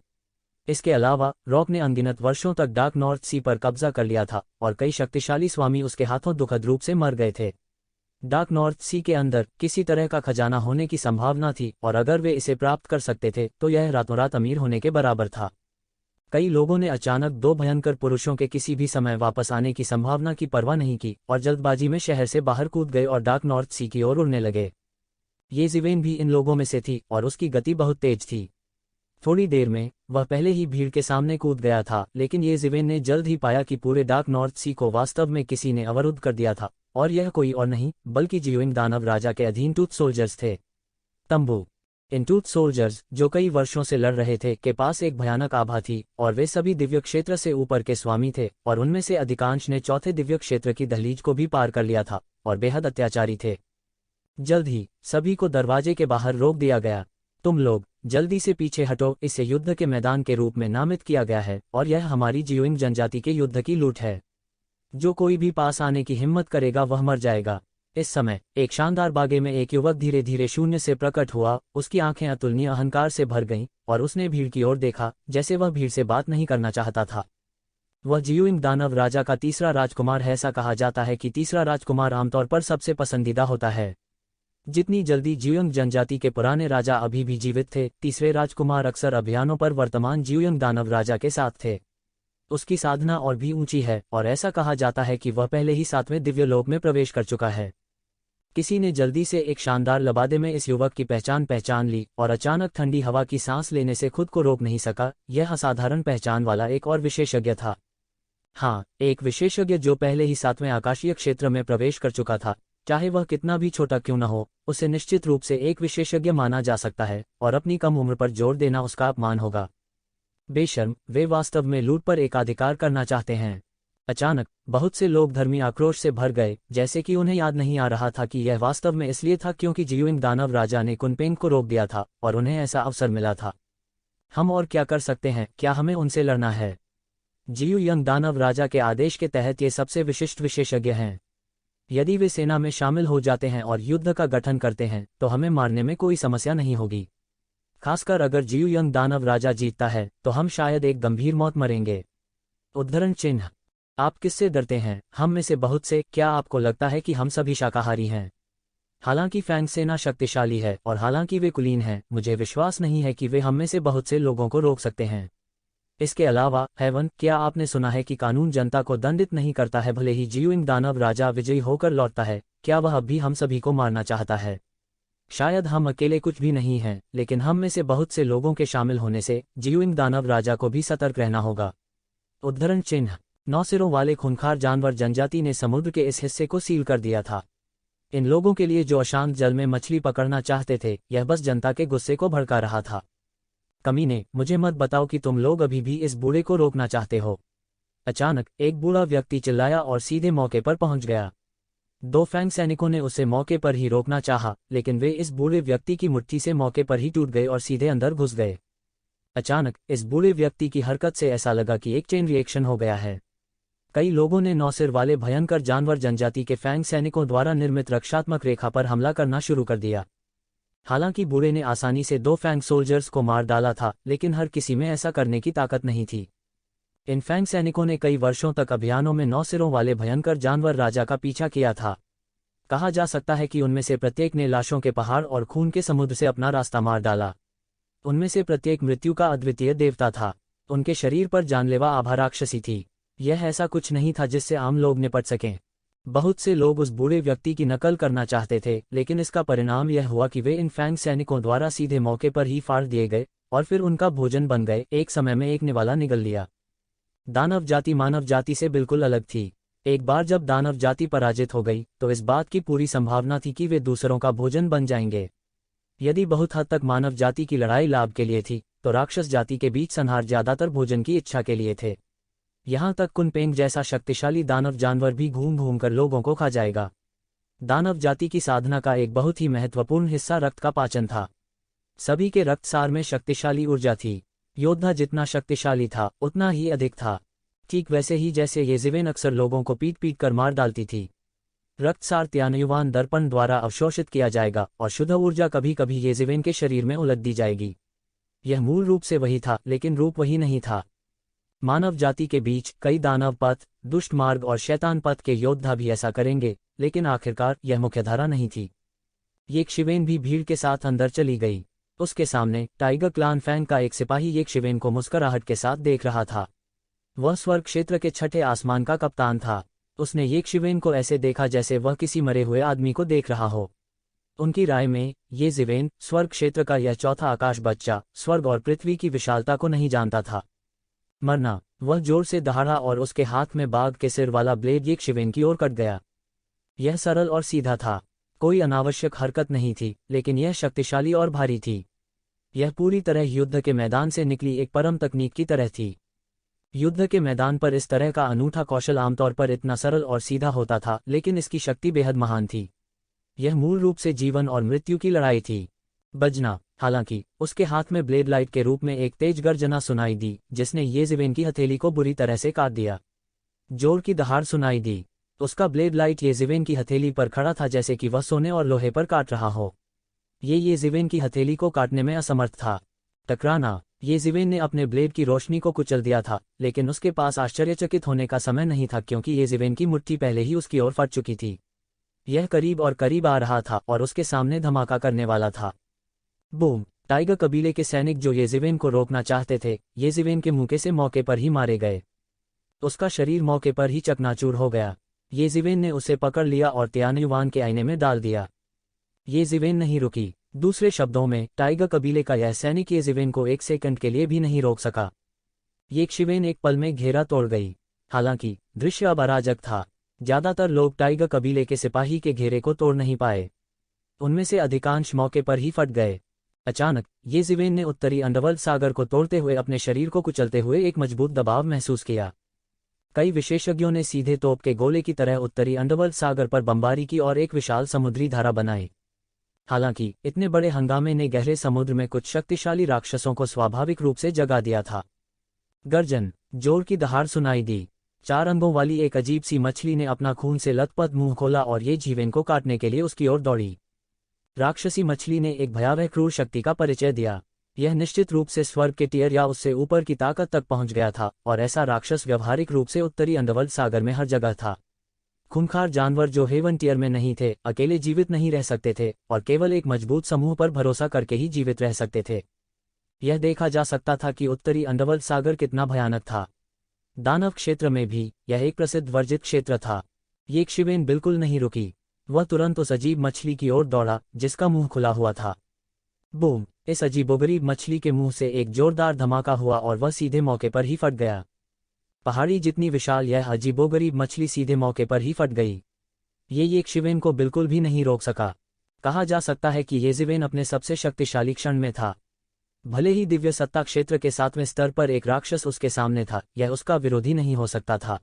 इसके अलावा रॉक ने अनगिनत वर्षों तक डार्क नॉर्थ सी पर कब्जा कर लिया था और कई शक्तिशाली स्वामी उसके हाथों दुखद रूप से मर गए थे। डार्क नॉर्थ सी के अंदर किसी तरह का खजाना होने की संभावना थी और अगर वे इसे प्राप्त कर सकते थे तो यह रातों रात अमीर होने के बराबर था। कई लोगों ने अचानक दो भयंकर पुरुषों के किसी भी समय वापस आने की संभावना की परवाह नहीं की और जल्दबाजी में शहर से बाहर कूद गए और डार्क नॉर्थ सी की ओर उड़ने लगे। ये जिवेन भी इन लोगों में से थी और उसकी गति बहुत तेज थी। थोड़ी देर में वह पहले ही भीड़ के सामने कूद गया था, लेकिन ये जिवेन ने जल्द ही पाया कि पूरे डार्क नॉर्थ सी को वास्तव में किसी ने अवरुद्ध कर दिया था और यह कोई और नहीं बल्कि जियुइंग दानव राजा के अधीन टूथ सोल्जर्स थे। तंबू। इन टूथ सोल्जर्स, जो कई वर्षों से लड़ रहे थे, के पास एक भयानक आभा थी और वे सभी दिव्य क्षेत्र से ऊपर के स्वामी थे और उनमें से अधिकांश ने चौथे दिव्य क्षेत्र की दहलीज को भी पार कर लिया था और बेहद अत्याचारी थे। जल्द ही सभी को दरवाजे के बाहर रोक दिया गया। तुम लोग जल्दी से पीछे हटो, इसे युद्ध के मैदान के रूप में नामित किया गया है और यह हमारी जियुइंग जनजाति के युद्ध की लूट है। जो कोई भी पास आने की हिम्मत करेगा वह मर जाएगा। इस समय एक शानदार बागे में एक युवक धीरे धीरे शून्य से प्रकट हुआ। उसकी आंखें अतुलनीय अहंकार से भर गईं और उसने भीड़ की ओर देखा जैसे वह भीड़ से बात नहीं करना चाहता था। वह जियुइंग दानव राजा का तीसरा राजकुमार है। ऐसा कहा जाता है कि तीसरा राजकुमार आमतौर पर सबसे पसंदीदा होता है। जितनी जल्दी जियुइंग जनजाति के पुराने राजा अभी भी जीवित थे, तीसरे राजकुमार अक्सर अभियानों पर वर्तमान जियुइंग दानव राजा के साथ थे। उसकी साधना और भी ऊंची है और ऐसा कहा जाता है कि वह पहले ही 7वें दिव्यलोक में प्रवेश कर चुका है। किसी ने जल्दी से एक शानदार लबादे में इस युवक की पहचान ली और अचानक ठंडी हवा की सांस लेने से खुद को रोक नहीं सका। यह असाधारण पहचान वाला एक और विशेषज्ञ था। हाँ, एक विशेषज्ञ जो पहले ही 7वें आकाशीय क्षेत्र में प्रवेश कर चुका था। चाहे वह कितना भी छोटा क्यों न हो, उसे निश्चित रूप से एक विशेषज्ञ माना जा सकता है और अपनी कम उम्र पर जोर देना उसका अपमान होगा। बेशर्म, वे वास्तव में लूट पर एकाधिकार करना चाहते हैं। अचानक बहुत से लोग धर्मी आक्रोश से भर गए, जैसे कि उन्हें याद नहीं आ रहा था कि यह वास्तव में इसलिए था क्योंकि जियुइंग दानव राजा ने कुनपेंग को रोक दिया था और उन्हें ऐसा अवसर मिला था। हम और क्या कर सकते हैं? क्या हमें उनसे लड़ना है? जियुइंग दानव राजा के आदेश के तहत ये सबसे विशिष्ट विशेषज्ञ हैं। यदि वे सेना में शामिल हो जाते हैं और युद्ध का गठन करते हैं तो हमें मारने में कोई समस्या नहीं होगी। खासकर अगर जियुइंग दानव राजा जीतता है तो हम शायद एक गंभीर मौत मरेंगे। उद्धरण चिन्ह। आप किससे डरते हैं? हम में से बहुत से। क्या आपको लगता है कि हम सभी शाकाहारी हैं? हालांकि फैंग सेना शक्तिशाली है और हालांकि वे कुलीन हैं, मुझे विश्वास नहीं है कि वे हम में से बहुत से लोगों को रोक सकते हैं। इसके अलावा हेवन, क्या आपने सुना है कि कानून जनता को दंडित नहीं करता है? भले ही जियुइंग दानव राजा विजयी होकर लौटता है, क्या वह अब भी हम सभी को मारना चाहता है? शायद हम अकेले कुछ भी नहीं हैं, लेकिन हम में से बहुत से लोगों के शामिल होने से जियुइंग दानव राजा को भी सतर्क रहना होगा। उद्धरण चिन्ह। 9 सिरों वाले खूंखार जानवर जनजाति ने समुद्र के इस हिस्से को सील कर दिया था। इन लोगों के लिए जो अशांत जल में मछली पकड़ना चाहते थे, यह बस जनता के गुस्से को भड़का रहा था। कमीने, मुझे मत बताओ कि तुम लोग अभी भी इस बूढ़े को रोकना चाहते हो। अचानक एक बूढ़ा व्यक्ति चिल्लाया और सीधे मौके पर पहुंच गया। 2 फैंग सैनिकों ने उसे मौके पर ही रोकना चाहा, लेकिन वे इस बूढ़े व्यक्ति की मुट्ठी से मौके पर ही टूट गए और सीधे अंदर घुस गए। अचानक इस बूढ़े व्यक्ति की हरकत से ऐसा लगा कि एक चेन रिएक्शन हो गया है। कई लोगों ने 9 सिर वाले भयंकर जानवर जनजाति के फैंग सैनिकों द्वारा निर्मित रक्षात्मक रेखा पर हमला करना शुरू कर दिया। हालांकि बूढ़े ने आसानी से 2 फैंग सोल्जर्स को मार डाला था, लेकिन हर किसी में ऐसा करने की ताकत नहीं थी। इन फैंग सैनिकों ने कई वर्षों तक अभियानों में 9 सिरों वाले भयंकर जानवर राजा का पीछा किया था। कहा जा सकता है कि उनमें से प्रत्येक ने लाशों के पहाड़ और खून के समुद्र से अपना रास्ता मार डाला। उनमें से प्रत्येक मृत्यु का अद्वितीय देवता था। उनके शरीर पर जानलेवा आभा राक्षसी थी। यह ऐसा कुछ नहीं था जिससे आम लोग निपट सकें। बहुत से लोग उस बूढ़े व्यक्ति की नकल करना चाहते थे, लेकिन इसका परिणाम यह हुआ कि वे इन फैंग सैनिकों द्वारा सीधे मौके पर ही फाड़ दिए गए और फिर उनका भोजन बन गए। एक समय में एक निवाला निगल लिया। दानव जाति मानव जाति से बिल्कुल अलग थी। एक बार जब दानव जाति पराजित हो गई तो इस बात की पूरी संभावना थी कि वे दूसरों का भोजन बन जाएंगे। यदि बहुत हद तक मानव जाति की लड़ाई लाभ के लिए थी, तो राक्षस जाति के बीच संहार ज्यादातर भोजन की इच्छा के लिए थे। यहाँ तक कुनपेंग जैसा शक्तिशाली दानव जानवर भी घूम घूम कर लोगों को खा जाएगा। दानव जाति की साधना का एक बहुत ही महत्वपूर्ण हिस्सा रक्त का पाचन था। सभी के रक्तसार में शक्तिशाली ऊर्जा थी। योद्धा जितना शक्तिशाली था उतना ही अधिक था। ठीक वैसे ही जैसे येज़िवेन अक्सर लोगों को पीट पीट कर मार डालती थी। रक्तसार त्यानयुवान दर्पण द्वारा अवशोषित किया जाएगा और शुद्ध ऊर्जा कभी कभी येज़िवेन के शरीर में उलट दी जाएगी। यह मूल रूप से वही था, लेकिन रूप वही नहीं था। मानव जाति के बीच कई दानव पथ, दुष्ट मार्ग और शैतान पथ के योद्धा भी ऐसा करेंगे, लेकिन आखिरकार यह मुख्यधारा नहीं थी। येक्षिवेन भी भीड़ के साथ अंदर चली गई। उसके सामने टाइगर क्लान फैंग का एक सिपाही येक्षिवेन को मुस्कुराहट के साथ देख रहा था। वह स्वर्ग क्षेत्र के छठे आसमान का कप्तान था। उसने येक्षिवेन को ऐसे देखा जैसे वह किसी मरे हुए आदमी को देख रहा हो। उनकी राय में येज़िवेन स्वर्ग क्षेत्र का यह चौथा आकाश बच्चा स्वर्ग और पृथ्वी की विशालता को नहीं जानता था। मरना। वह जोर से दहाड़ा और उसके हाथ में बाघ के सिर वाला ब्लेड येक्षिवेन की ओर कट गया। यह सरल और सीधा था। कोई अनावश्यक हरकत नहीं थी, लेकिन यह शक्तिशाली और भारी थी। यह पूरी तरह युद्ध के मैदान से निकली एक परम तकनीक की तरह थी। युद्ध के मैदान पर इस तरह का अनूठा कौशल आमतौर पर इतना सरल और सीधा होता था, लेकिन इसकी शक्ति बेहद महान थी। यह मूल रूप से जीवन और मृत्यु की लड़ाई थी। बजना। हालांकि उसके हाथ में ब्लेड लाइट के रूप में एक तेज गर्जना सुनाई दी, जिसने येज़िवेन की हथेली को बुरी तरह से काट दिया। जोर की दहाड़ सुनाई दी। उसका ब्लेड लाइट येज़िवेन की हथेली पर खड़ा था, जैसे कि वह सोने और लोहे पर काट रहा हो। ये येज़िवेन की हथेली को काटने में असमर्थ था। टकराना। येज़िवेन ने अपने ब्लेड की रोशनी को कुचल दिया था, लेकिन उसके पास आश्चर्यचकित होने का समय नहीं था, क्योंकि येज़िवेन की मुट्ठी पहले ही उसकी ओर फट चुकी थी। यह करीब और करीब आ रहा था और उसके सामने धमाका करने वाला था। बूम। टाइगर कबीले के सैनिक जो येज़िवेन को रोकना चाहते थे, येज़िवेन के मुंह से मौके पर ही मारे गए। उसका शरीर मौके पर ही चकनाचूर हो गया। येज़िवेन ने उसे पकड़ लिया और त्यानयुवान के आईने में डाल दिया। येज़िवेन नहीं रुकी। दूसरे शब्दों में, टाइगर कबीले का यह सैनिक येज़िवेन को एक सेकंड के लिए भी नहीं रोक सका। येक्षिवेन एक पल में घेरा तोड़ गई। हालांकि दृश्य अब अराजक था। ज्यादातर लोग टाइगर कबीले के सिपाही के घेरे को तोड़ नहीं पाए। उनमें से अधिकांश मौके पर ही फट गए। अचानक येज़िवेन ने उत्तरी अंडरवर्ल्ड सागर को तोड़ते हुए अपने शरीर को कुचलते हुए एक मजबूत दबाव महसूस किया। कई विशेषज्ञों ने सीधे तोप के गोले की तरह उत्तरी अंडरवर्ल्ड सागर पर बमबारी की और एक विशाल समुद्री धारा बनाई। हालांकि इतने बड़े हंगामे ने गहरे समुद्र में कुछ शक्तिशाली राक्षसों को स्वाभाविक रूप से जगा दिया था। गर्जन। जोर की दहाड़ सुनाई दी। 4 अंगों वाली एक अजीब सी मछली ने अपना खून से लथपथ मुंह खोला और येज़िवेन को काटने के लिए उसकी ओर दौड़ी। राक्षसी मछली ने एक भयावह क्रूर शक्ति का परिचय दिया। यह निश्चित रूप से स्वर्ग के टियर या उससे ऊपर की ताकत तक पहुंच गया था, और ऐसा राक्षस व्यवहारिक रूप से उत्तरी अंडरवर्ल्ड सागर में हर जगह था। खूंखार जानवर जो हेवन टियर में नहीं थे, अकेले जीवित नहीं रह सकते थे और केवल एक मजबूत समूह पर भरोसा करके ही जीवित रह सकते थे। यह देखा जा सकता था कि उत्तरी अंडरवर्ल्ड सागर कितना भयानक था। दानव क्षेत्र में भी यह एक प्रसिद्ध वर्जित क्षेत्र था। येक्षिवेन बिल्कुल नहीं रुकी। वह तुरंत उस अजीब मछली की ओर दौड़ा जिसका मुंह खुला हुआ था। बूम। इस अजीबोगरीब मछली के मुंह से एक जोरदार धमाका हुआ और वह सीधे मौके पर ही फट गया। पहाड़ी जितनी विशाल यह अजीबोगरीब मछली सीधे मौके पर ही फट गई। ये येक्षिवेन को बिल्कुल भी नहीं रोक सका। कहा जा सकता है कि येज़िवेन अपने सबसे शक्तिशाली क्षण में था। भले ही दिव्य सत्ता क्षेत्र के 7वें स्तर पर एक राक्षस उसके सामने था, यह उसका विरोधी नहीं हो सकता था।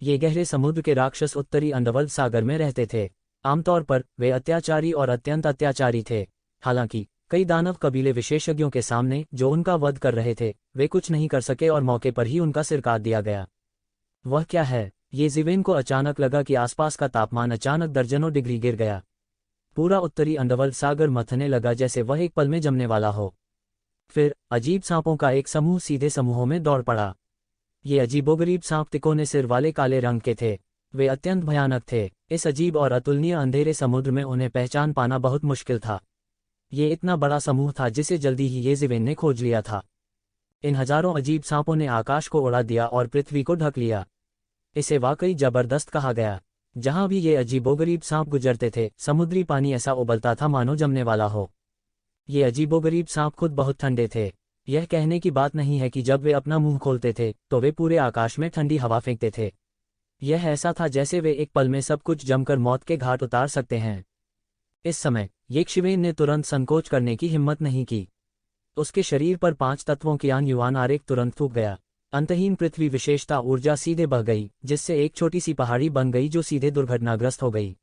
ये गहरे समुद्र के राक्षस उत्तरी अंडरवर्ल्ड सागर में रहते थे। आमतौर पर वे अत्याचारी और अत्यंत अत्याचारी थे। हालांकि कई दानव कबीले विशेषज्ञों के सामने जो उनका वध कर रहे थे, वे कुछ नहीं कर सके और मौके पर ही उनका सिर काट दिया गया। वह क्या है? येज़िवेन को अचानक लगा कि आसपास का तापमान अचानक दर्जनों डिग्री गिर गया। पूरा उत्तरी अंडरवर्ल्ड सागर मथने लगा जैसे वह एक पल में जमने वाला हो। फिर अजीब सांपों का एक समूह सीधे समूहों में दौड़ पड़ा। ये अजीबोगरीब सांप तिकोने सिर वाले काले रंग के थे। वे अत्यंत भयानक थे। इस अजीब और अतुलनीय अंधेरे समुद्र में उन्हें पहचान पाना बहुत मुश्किल था। ये इतना बड़ा समूह था जिसे जल्दी ही येज़िवेन ने खोज लिया था। इन हजारों अजीब सांपों ने आकाश को उड़ा दिया और पृथ्वी को ढक लिया। इसे वाकई जबरदस्त कहा गया। जहां भी ये अजीबोगरीब सांप गुजरते थे, समुद्री पानी ऐसा उबलता था मानो जमने वाला हो। ये अजीबोगरीब सांप खुद बहुत ठंडे थे। यह कहने की बात नहीं है कि जब वे अपना मुंह खोलते थे तो वे पूरे आकाश में ठंडी हवा फेंकते थे। यह ऐसा था जैसे वे एक पल में सब कुछ जमकर मौत के घाट उतार सकते हैं। इस समय येज़िवेन ने तुरंत संकोच करने की हिम्मत नहीं की। उसके शरीर पर 5 तत्वों की युवान आरेख तुरंत फूंक गया। अंतहीन पृथ्वी विशेषता ऊर्जा सीधे बह गई, जिससे एक छोटी सी पहाड़ी बन गई जो सीधे दुर्घटनाग्रस्त हो गई।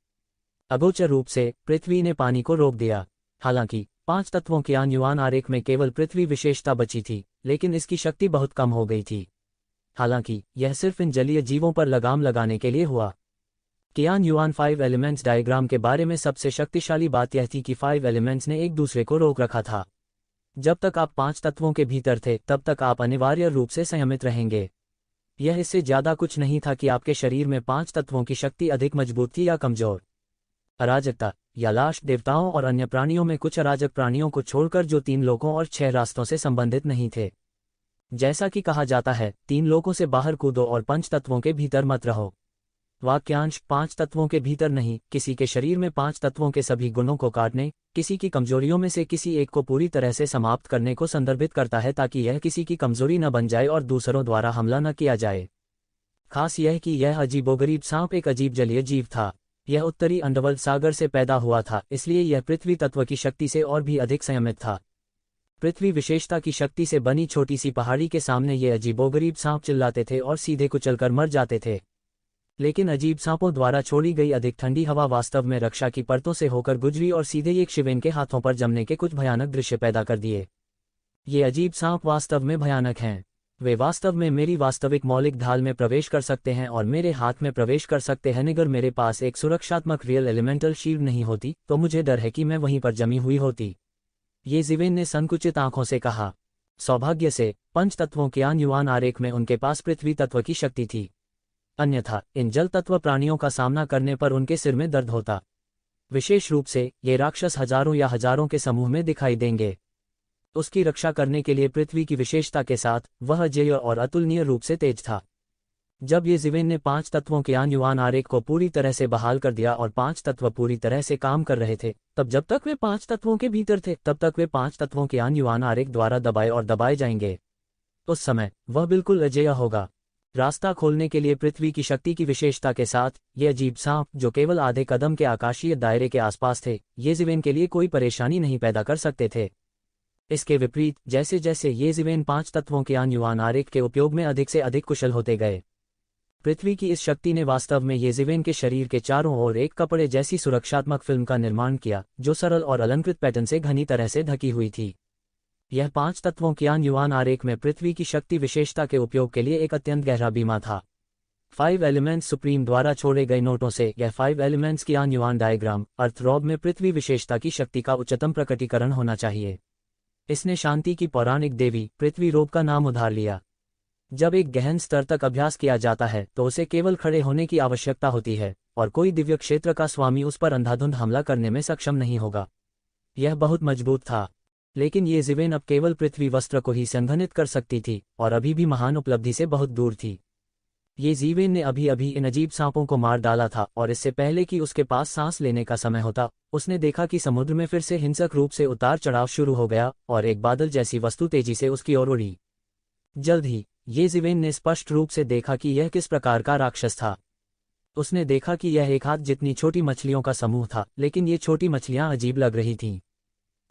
अगोचर रूप से पृथ्वी ने पानी को रोक दिया। हालांकि 5 तत्वों की युवान आरेख में केवल पृथ्वी विशेषता बची थी, लेकिन इसकी शक्ति बहुत कम हो गई थी। हालांकि यह सिर्फ इन जलीय जीवों पर लगाम लगाने के लिए हुआ। कियान युआन 5 एलिमेंट्स डायग्राम के बारे में सबसे शक्तिशाली बात यह थी कि 5 एलिमेंट्स ने एक दूसरे को रोक रखा था। जब तक आप 5 तत्वों के भीतर थे तब तक आप अनिवार्य रूप से संयमित रहेंगे। यह इससे ज्यादा कुछ नहीं था कि आपके शरीर में 5 तत्वों की शक्ति अधिक मजबूत थी या कमजोर। अराजकता या लाश देवताओं और अन्य प्राणियों में कुछ अराजक प्राणियों को छोड़कर जो 3 लोकों और 6 रास्तों से संबंधित नहीं थे। जैसा कि कहा जाता है, 3 लोकों से बाहर कूदो और 5 तत्वों के भीतर मत रहो। वाक्यांश 5 तत्वों के भीतर नहीं, किसी के शरीर में 5 तत्वों के सभी गुणों को काटने, किसी की कमजोरियों में से किसी एक को पूरी तरह से समाप्त करने को संदर्भित करता है, ताकि यह किसी की कमजोरी न बन जाए और दूसरों द्वारा हमला न किया जाए। खास यह कि यह अजीबोगरीब सांप एक अजीब जलीय जीव था। यह उत्तरी अंडरवर्ल्ड सागर से पैदा हुआ था, इसलिए यह पृथ्वी तत्व की शक्ति से और भी अधिक संयमित था। पृथ्वी विशेषता की शक्ति से बनी छोटी सी पहाड़ी के सामने ये अजीबोगरीब सांप चिल्लाते थे और सीधे कुचलकर मर जाते थे। लेकिन अजीब सांपों द्वारा छोड़ी गई अधिक ठंडी हवा वास्तव में रक्षा की परतों से होकर गुजरी और सीधे येज़िवेन के हाथों पर जमने के कुछ भयानक दृश्य पैदा कर दिए। ये अजीब सांप वास्तव में भयानक हैं। वे वास्तव में मेरी वास्तविक मौलिक ढाल में प्रवेश कर सकते हैं और मेरे हाथ में प्रवेश कर सकते हैं। अगर मेरे पास एक सुरक्षात्मक रियल एलिमेंटल शील्ड नहीं होती तो मुझे डर है कि मैं वहीं पर जमी हुई होती। येज़िवेन ने संकुचित आंखों से कहा। सौभाग्य से 5 तत्वों के युआन आरेख में उनके पास पृथ्वी तत्व की शक्ति थी। अन्यथा इन जल तत्व प्राणियों का सामना करने पर उनके सिर में दर्द होता। विशेष रूप से ये राक्षस हजारों या हजारों के समूह में दिखाई देंगे। उसकी रक्षा करने के लिए पृथ्वी की विशेषता के साथ वह अजेय और अतुलनीय रूप से तेज था। जब येज़िवेन ने 5 तत्वों के युआन आरेख को पूरी तरह से बहाल कर दिया और 5 तत्व पूरी तरह से काम कर रहे थे, तब जब तक वे 5 तत्वों के भीतर थे तब तक वे 5 तत्वों के युआन आरेख द्वारा दबाए और दबाए जाएंगे। उस समय वह बिल्कुल अजेय होगा। रास्ता खोलने के लिए पृथ्वी की शक्ति की विशेषता के साथ ये अजीब सांप, जो केवल आधे कदम के आकाशीय दायरे के आसपास थे, येज़िवेन के लिए कोई परेशानी नहीं पैदा कर सकते थे। इसके विपरीत जैसे जैसे येज़िवेन 5 तत्वों के युआन आरेख के उपयोग में अधिक से अधिक कुशल होते गए, पृथ्वी की इस शक्ति ने वास्तव में येज़िवेन के शरीर के चारों ओर एक कपड़े जैसी सुरक्षात्मक फिल्म का निर्माण किया, जो सरल और अलंकृत पैटर्न से घनी तरह से ढकी हुई थी। यह 5 तत्वों के युआन आरेख में पृथ्वी की शक्ति विशेषता के उपयोग के लिए एक अत्यंत गहरा बीमा था। 5 एलिमेंट्स सुप्रीम द्वारा छोड़े गए नोटों से यह 5 एलिमेंट्स की युआन डायग्राम अर्थ रॉब में पृथ्वी विशेषता की शक्ति का उच्चतम प्रकटीकरण होना चाहिए। इसने शांति की पौराणिक देवी पृथ्वी रोब का नाम उधार लिया। जब एक गहन स्तर तक अभ्यास किया जाता है तो उसे केवल खड़े होने की आवश्यकता होती है और कोई दिव्य क्षेत्र का स्वामी उस पर अंधाधुंध हमला करने में सक्षम नहीं होगा। यह बहुत मजबूत था, लेकिन येज़िवेन अब केवल पृथ्वी वस्त्र को ही संघनित कर सकती थी और अभी भी महान उपलब्धि से बहुत दूर थी। येज़िवेन ने अभी अभी इन अजीब सांपों को मार डाला था और इससे पहले कि उसके पास सांस लेने का समय होता, उसने देखा कि समुद्र में फिर से हिंसक रूप से उतार चढ़ाव शुरू हो गया और एक बादल जैसी वस्तु तेजी से उसकी ओर उड़ी। जल्द ही येज़िवेन ने स्पष्ट रूप से देखा कि यह किस प्रकार का राक्षस था। उसने देखा कि यह एक हाथ जितनी छोटी मछलियों का समूह था, लेकिन ये छोटी मछलियां अजीब लग रही थीं।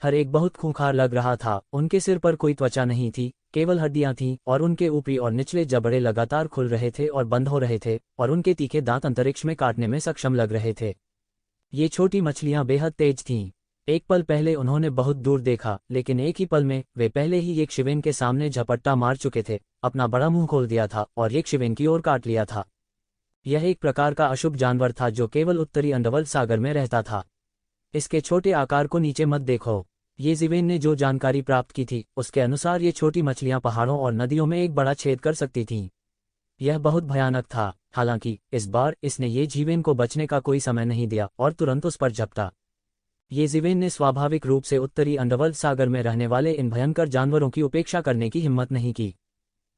हर एक बहुत खूंखार लग रहा था। उनके सिर पर कोई त्वचा नहीं थी, केवल हड्डियां थीं और उनके ऊपरी और निचले जबड़े लगातार खुल रहे थे और बंद हो रहे थे और उनके तीखे दांत अंतरिक्ष में काटने में सक्षम लग रहे थे। ये छोटी मछलियां बेहद तेज थीं। एक पल पहले उन्होंने बहुत दूर देखा, लेकिन एक ही पल में वे पहले ही येज़िवेन के सामने झपट्टा मार चुके थे, अपना बड़ा मुंह खोल दिया था और येज़िवेन की ओर काट लिया था। यह एक प्रकार का अशुभ जानवर था जो केवल उत्तरी अंडरवर्ल्ड सागर में रहता था। इसके छोटे आकार को नीचे मत देखो। ये ज़िवेन ने जो जानकारी प्राप्त की थी उसके अनुसार ये छोटी मछलियां पहाड़ों और नदियों में एक बड़ा छेद कर सकती थीं। यह बहुत भयानक था। हालांकि इस बार इसने ये ज़िवेन को बचने का कोई समय नहीं दिया और तुरंत उस पर झपटा। ये ज़िवेन ने स्वाभाविक रूप से उत्तरी अंडरवर्ल्ड सागर में रहने वाले इन भयंकर जानवरों की उपेक्षा करने की हिम्मत नहीं की।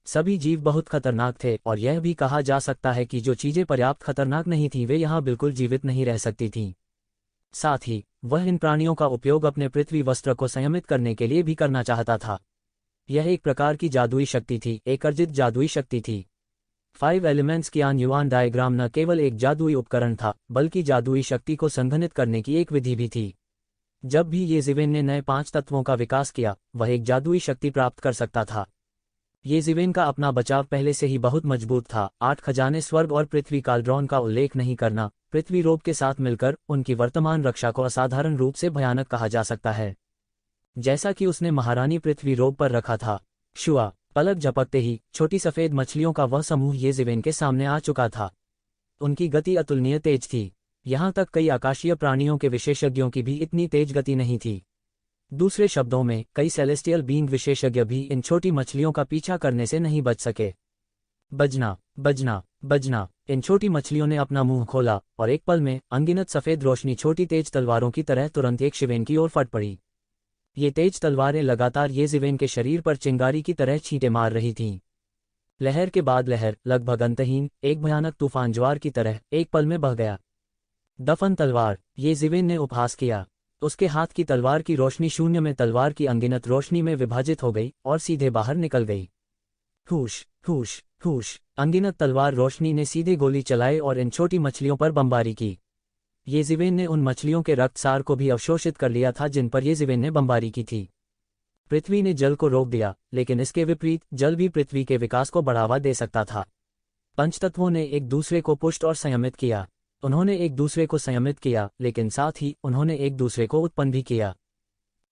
सभी जीव बहुत खतरनाक थे और यह भी कहा जा सकता है कि जो चीजें पर्याप्त खतरनाक नहीं थीं वे यहाँ बिल्कुल जीवित नहीं रह सकती थीं। साथ ही वह इन प्राणियों का उपयोग अपने पृथ्वी वस्त्र को संयमित करने के लिए भी करना चाहता था। यह एक प्रकार की जादुई शक्ति थी, एक अर्जित जादुई शक्ति थी। 5 एलिमेंट्स की युआन डायग्राम न केवल एक जादुई उपकरण था बल्कि जादुई शक्ति को संघनित करने की एक विधि भी थी। जब भी ये ज़िवेन ने नए 5 तत्वों का विकास किया वह एक जादुई शक्ति प्राप्त कर सकता था। ये ज़िवेन का अपना बचाव पहले से ही बहुत मजबूत था। 8 खजाने स्वर्ग और पृथ्वी कालड्रॉन का उल्लेख नहीं करना पृथ्वी रोब के साथ मिलकर उनकी वर्तमान रक्षा को असाधारण रूप से भयानक कहा जा सकता है। जैसा कि उसने महारानी पृथ्वी रोब पर रखा था। शुआ पलक झपकते ही छोटी सफेद मछलियों का वह समूह ये ज़िवेन के सामने आ चुका था। उनकी गति अतुलनीय तेज थी। यहाँ तक कई आकाशीय प्राणियों के विशेषज्ञों की भी इतनी तेज गति नहीं थी। दूसरे शब्दों में कई सेलेस्टियल बीइंग विशेषज्ञ भी इन छोटी मछलियों का पीछा करने से नहीं बच सके। बजना बजना बजना। इन छोटी मछलियों ने अपना मुंह खोला और एक पल में अनगिनत सफेद रोशनी छोटी तेज तलवारों की तरह तुरंत एक ज़िवेन की ओर फट पड़ी। ये तेज तलवारें लगातार ये ज़िवेन के शरीर पर चिंगारी की तरह छींटे मार रही थीं। लहर के बाद लहर, लगभग अंतहीन, एक भयानक तूफान ज्वार की तरह एक पल में बह गया। दफन तलवार, ये ज़िवेन ने उपहास किया। उसके हाथ की तलवार की रोशनी शून्य में तलवार की अनगिनत रोशनी में विभाजित हो गई और सीधे बाहर निकल गई। हूश हूश हूश। अनगिनत तलवार रोशनी ने सीधे गोली चलाई और इन छोटी मछलियों पर बमबारी की। ये ज़िवेन ने उन मछलियों के रक्तसार को भी अवशोषित कर लिया था जिन पर ये ज़िवेन ने बमबारी की थी। पृथ्वी ने जल को रोक दिया, लेकिन इसके विपरीत जल भी पृथ्वी के विकास को बढ़ावा दे सकता था। पंचतत्वों ने एक दूसरे को पुष्ट और संयमित किया। उन्होंने एक दूसरे को संयमित किया, लेकिन साथ ही उन्होंने एक दूसरे को उत्पन्न भी किया।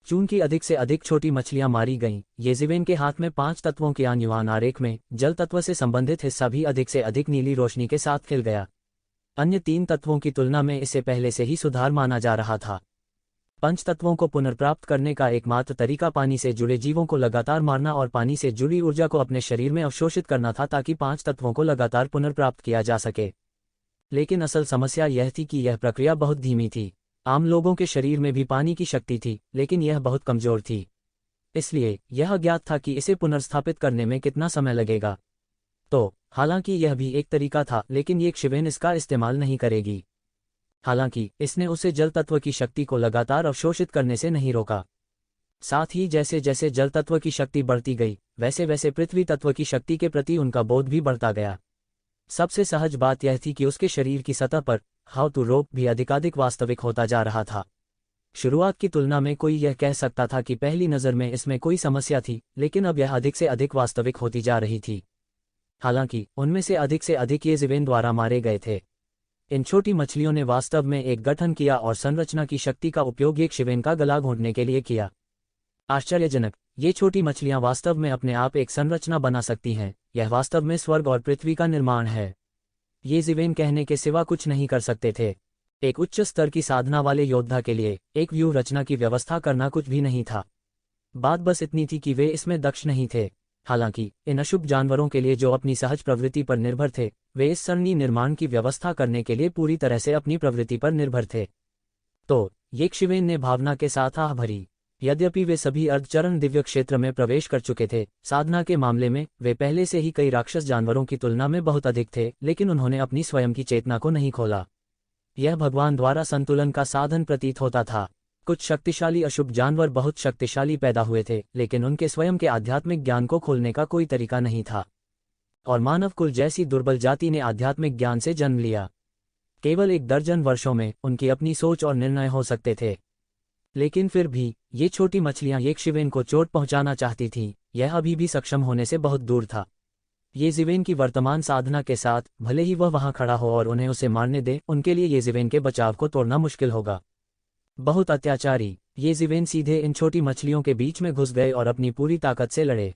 चूंकि अधिक से अधिक छोटी मछलियां मारी गईं, ये ज़िवेन के हाथ में 5 तत्वों के युआन आरेख में जल तत्व से संबंधित हिस्सा भी अधिक से अधिक नीली रोशनी के साथ खिल गया। अन्य 3 तत्वों की तुलना में इसे पहले से ही सुधार माना जा रहा था। पंच तत्वों को पुनर्प्राप्त करने का एकमात्र तरीका पानी से जुड़े जीवों को लगातार मारना और पानी से जुड़ी ऊर्जा को अपने शरीर में अवशोषित करना था ताकि 5 तत्वों को लगातार पुनर्प्राप्त किया जा सके। लेकिन असल समस्या यह थी कि यह प्रक्रिया बहुत धीमी थी। आम लोगों के शरीर में भी पानी की शक्ति थी, लेकिन यह बहुत कमजोर थी। इसलिए यह अज्ञात था कि इसे पुनर्स्थापित करने में कितना समय लगेगा। तो हालांकि यह भी एक तरीका था, लेकिन ये ज़िवेन इसका इस्तेमाल नहीं करेगी। हालांकि इसने उसे जल तत्व की शक्ति को लगातार अवशोषित करने से नहीं रोका। साथ ही जैसे जैसे जल तत्व की शक्ति बढ़ती गई, वैसे वैसे पृथ्वी तत्व की शक्ति के प्रति उनका बोध भी बढ़ता गया। सबसे सहज बात यह थी कि उसके शरीर की सतह पर हाउ टू रोप भी अधिकाधिक वास्तविक होता जा रहा था। शुरुआत की तुलना में कोई यह कह सकता था कि पहली नज़र में इसमें कोई समस्या थी, लेकिन अब यह अधिक से अधिक वास्तविक होती जा रही थी। हालांकि उनमें से अधिक ये ज़िवेन द्वारा मारे गए थे। इन छोटी मछलियों ने वास्तव में एक गठन किया और संरचना की शक्ति का उपयोग एक ज़िवेन का गला घोंटने के लिए किया। आश्चर्यजनक, ये छोटी मछलियां वास्तव में अपने आप एक संरचना बना सकती हैं। यह वास्तव में स्वर्ग और पृथ्वी का निर्माण है। ये ज़िवेन कहने के सिवा कुछ नहीं कर सकते थे। एक उच्च स्तर की साधना वाले योद्धा के लिए एक व्यूह रचना की व्यवस्था करना कुछ भी नहीं था। बात बस इतनी थी कि वे इसमें दक्ष नहीं थे। हालांकि इन अशुभ जानवरों के लिए जो अपनी सहज प्रवृत्ति पर निर्भर थे, वे इस सरणी निर्माण की व्यवस्था करने के लिए पूरी तरह से अपनी प्रवृत्ति पर निर्भर थे। तो ये ज़िवेन ने भावना के साथ आह भरी। यद्यपि वे सभी अर्धचरण दिव्य क्षेत्र में प्रवेश कर चुके थे, साधना के मामले में वे पहले से ही कई राक्षस जानवरों की तुलना में बहुत अधिक थे, लेकिन उन्होंने अपनी स्वयं की चेतना को नहीं खोला। यह भगवान द्वारा संतुलन का साधन प्रतीत होता था। कुछ शक्तिशाली अशुभ जानवर बहुत शक्तिशाली पैदा हुए थे, लेकिन उनके स्वयं के आध्यात्मिक ज्ञान को खोलने का कोई तरीका नहीं था। और मानव कुल जैसी दुर्बल जाति ने आध्यात्मिक ज्ञान से जन्म लिया। केवल 1 दर्जन वर्षों में उनकी अपनी सोच और निर्णय हो सकते थे। लेकिन फिर भी ये छोटी मछलियां एक ज़िवेन को चोट पहुंचाना चाहती थीं। यह अभी भी सक्षम होने से बहुत दूर था। ये ज़िवेन की वर्तमान साधना के साथ, भले ही वह वहां खड़ा हो और उन्हें उसे मारने दे, उनके लिए ये ज़िवेन के बचाव को तोड़ना मुश्किल होगा। बहुत अत्याचारी, ये ज़िवेन सीधे इन छोटी मछलियों के बीच में घुस गए और अपनी पूरी ताकत से लड़े।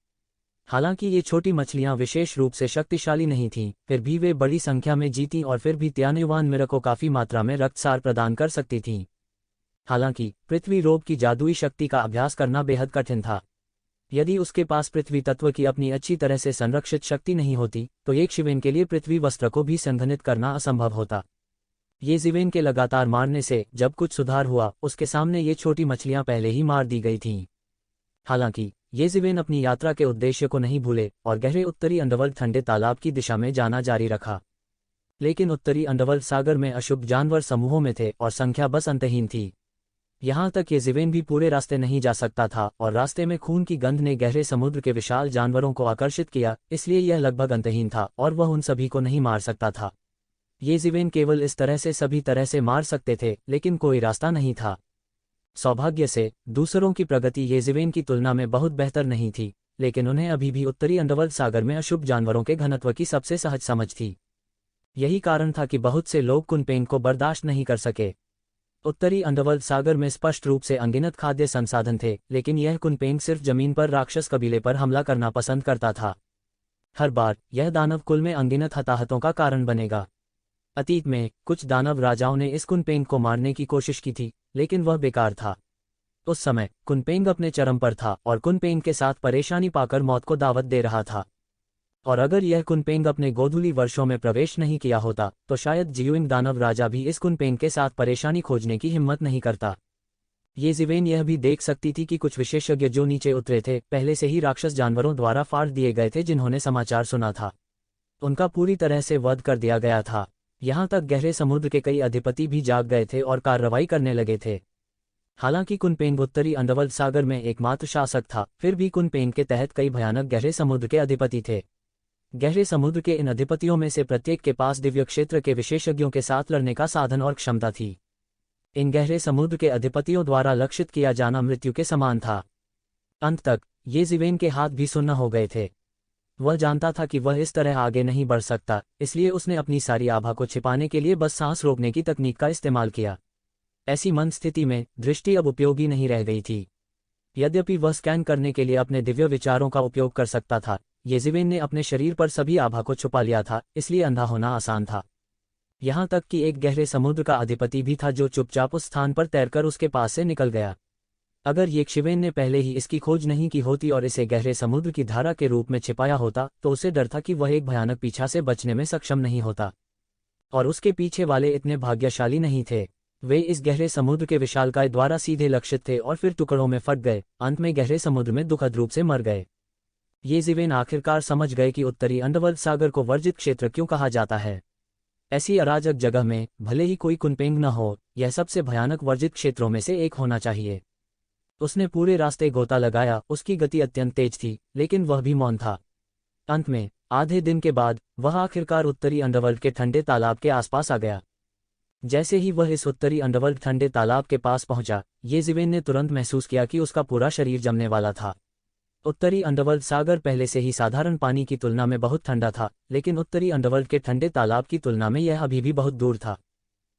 हालांकि ये छोटी मछलियां विशेष रूप से शक्तिशाली नहीं थीं, फिर भी वे बड़ी संख्या में जीतीं और फिर भी त्यानुवान मिर को काफ़ी मात्रा में रक्तसार प्रदान कर सकती थीं। हालांकि पृथ्वी रोग की जादुई शक्ति का अभ्यास करना बेहद कठिन था। यदि उसके पास पृथ्वी तत्व की अपनी अच्छी तरह से संरक्षित शक्ति नहीं होती तो एक शिवेन के लिए पृथ्वी वस्त्र को भी संघनित करना असंभव होता। ये जीवेन के लगातार मारने से जब कुछ सुधार हुआ, उसके सामने ये छोटी मछलियां पहले ही मार दी गई थीं। हालांकि ये जीवेन अपनी यात्रा के उद्देश्य को नहीं भूले और गहरे उत्तरी अंडरवर्ल्ड ठंडे तालाब की दिशा में जाना जारी रखा। लेकिन उत्तरी अंडरवर्ल्ड सागर में अशुभ जानवर समूहों में थे और संख्या बस अंतहीन थी। यहाँ तक ये जीवेन भी पूरे रास्ते नहीं जा सकता था और रास्ते में खून की गंध ने गहरे समुद्र के विशाल जानवरों को आकर्षित किया, इसलिए यह लगभग अंतहीन था और वह उन सभी को नहीं मार सकता था। ये जीवेन केवल इस तरह से सभी तरह से मार सकते थे, लेकिन कोई रास्ता नहीं था। सौभाग्य से दूसरों की प्रगति ये जीवेन की तुलना में बहुत बेहतर नहीं थी, लेकिन उन्हें अभी भी उत्तरी अंडरवर्ल्ड सागर में अशुभ जानवरों के घनत्व की सबसे सहज समझ थी। यही कारण था कि बहुत से लोग कुनपेंग को बर्दाश्त नहीं कर सके। उत्तरी अंडरवर्ल्ड सागर में स्पष्ट रूप से अनगिनत खाद्य संसाधन थे, लेकिन यह कुनपेंग सिर्फ जमीन पर राक्षस कबीले पर हमला करना पसंद करता था। हर बार यह दानव कुल में अनगिनत हताहतों का कारण बनेगा। अतीत में कुछ दानव राजाओं ने इस कुनपेंग को मारने की कोशिश की थी, लेकिन वह बेकार था। उस समय कुनपेंग अपने चरम पर था और कुनपेंग के साथ परेशानी पाकर मौत को दावत दे रहा था। और अगर यह कुनपेंग अपने गोधूली वर्षों में प्रवेश नहीं किया होता तो शायद जियुइंग दानव राजा भी इस कुनपेंग के साथ परेशानी खोजने की हिम्मत नहीं करता। ये जीवेन यह भी देख सकती थी कि कुछ विशेषज्ञ जो नीचे उतरे थे पहले से ही राक्षस जानवरों द्वारा फाड़ दिए गए थे जिन्होंने समाचार सुना था। उनका पूरी तरह से वध कर दिया गया था। यहाँ तक गहरे समुद्र के कई अधिपति भी जाग गए थे और कार्रवाई करने लगे थे। हालांकि कुनपेंग उत्तरी अंडरवर्ल्ड सागर में एकमात्र शासक था, फिर भी कुनपेंग के तहत कई भयानक गहरे समुद्र के अधिपति थे। गहरे समुद्र के इन अधिपतियों में से प्रत्येक के पास दिव्य क्षेत्र के विशेषज्ञों के साथ लड़ने का साधन और क्षमता थी। इन गहरे समुद्र के अधिपतियों द्वारा लक्षित किया जाना मृत्यु के समान था। अंत तक ये जीवेन के हाथ भी सुन्न हो गए थे। वह जानता था कि वह इस तरह आगे नहीं बढ़ सकता, इसलिए उसने अपनी सारी आभा को छिपाने के लिए बस सांस रोकने की तकनीक का इस्तेमाल किया। ऐसी मन स्थिति में दृष्टि अब उपयोगी नहीं रह गई थी। यद्यपि वह स्कैन करने के लिए अपने दिव्य विचारों का उपयोग कर सकता था, ये जीवेन ने अपने शरीर पर सभी आभा को छुपा लिया था, इसलिए अंधा होना आसान था। यहाँ तक कि एक गहरे समुद्र का अधिपति भी था जो चुपचाप उस स्थान पर तैरकर उसके पास से निकल गया। अगर ये शिवेन ने पहले ही इसकी खोज नहीं की होती और इसे गहरे समुद्र की धारा के रूप में छिपाया होता तो उसे डर था कि वह एक भयानक पीछा से बचने में सक्षम नहीं होता। और उसके पीछे वाले इतने भाग्यशाली नहीं थे। वे इस गहरे समुद्र के विशालकाय द्वारा सीधे लक्षित थे और फिर टुकड़ों में फट गए, अंत में गहरे समुद्र में दुखद रूप से मर गए। ये जीवेन आखिरकार समझ गए कि उत्तरी अंडरवर्ल्ड सागर को वर्जित क्षेत्र क्यों कहा जाता है। ऐसी अराजक जगह में भले ही कोई कुनपेंग न हो, यह सबसे भयानक वर्जित क्षेत्रों में से एक होना चाहिए। उसने पूरे रास्ते गोता लगाया, उसकी गति अत्यंत तेज थी, लेकिन वह भी मौन था। अंत में आधे दिन के बाद वह आखिरकार उत्तरी अंडरवर्ल्ड के ठंडे तालाब के आसपास आ गया। जैसे ही वह इस उत्तरी अंडरवर्ल्ड ठंडे तालाब के पास पहुंचा, ये जीवेन ने तुरंत महसूस किया कि उसका पूरा शरीर जमने वाला था। उत्तरी अंडरवर्ल्ड सागर पहले से ही साधारण पानी की तुलना में बहुत ठंडा था, लेकिन उत्तरी अंडरवर्ल्ड के ठंडे तालाब की तुलना में यह अभी भी बहुत दूर था।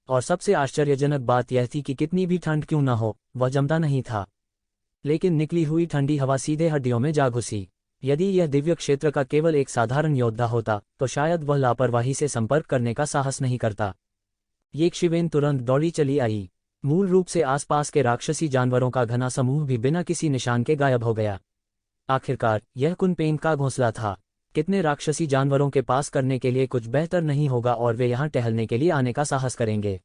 और सबसे आश्चर्यजनक बात यह थी कि कितनी भी ठंड क्यों न हो, वह जमता नहीं था। लेकिन निकली हुई ठंडी हवा सीधे हड्डियों में जा घुसी। यदि यह दिव्य क्षेत्र का केवल एक साधारण योद्धा होता तो शायद वह लापरवाही से संपर्क करने का साहस नहीं करता। ये शिवेन तुरंत दौड़ी चली आई। मूल रूप से आसपास के राक्षसी जानवरों का घना समूह भी बिना किसी निशान के गायब हो गया। आखिरकार यह कुनपेंग का घोंसला था। कितने राक्षसी जानवरों के पास करने के लिए कुछ बेहतर नहीं होगा और वे यहाँ टहलने के लिए आने का साहस करेंगे।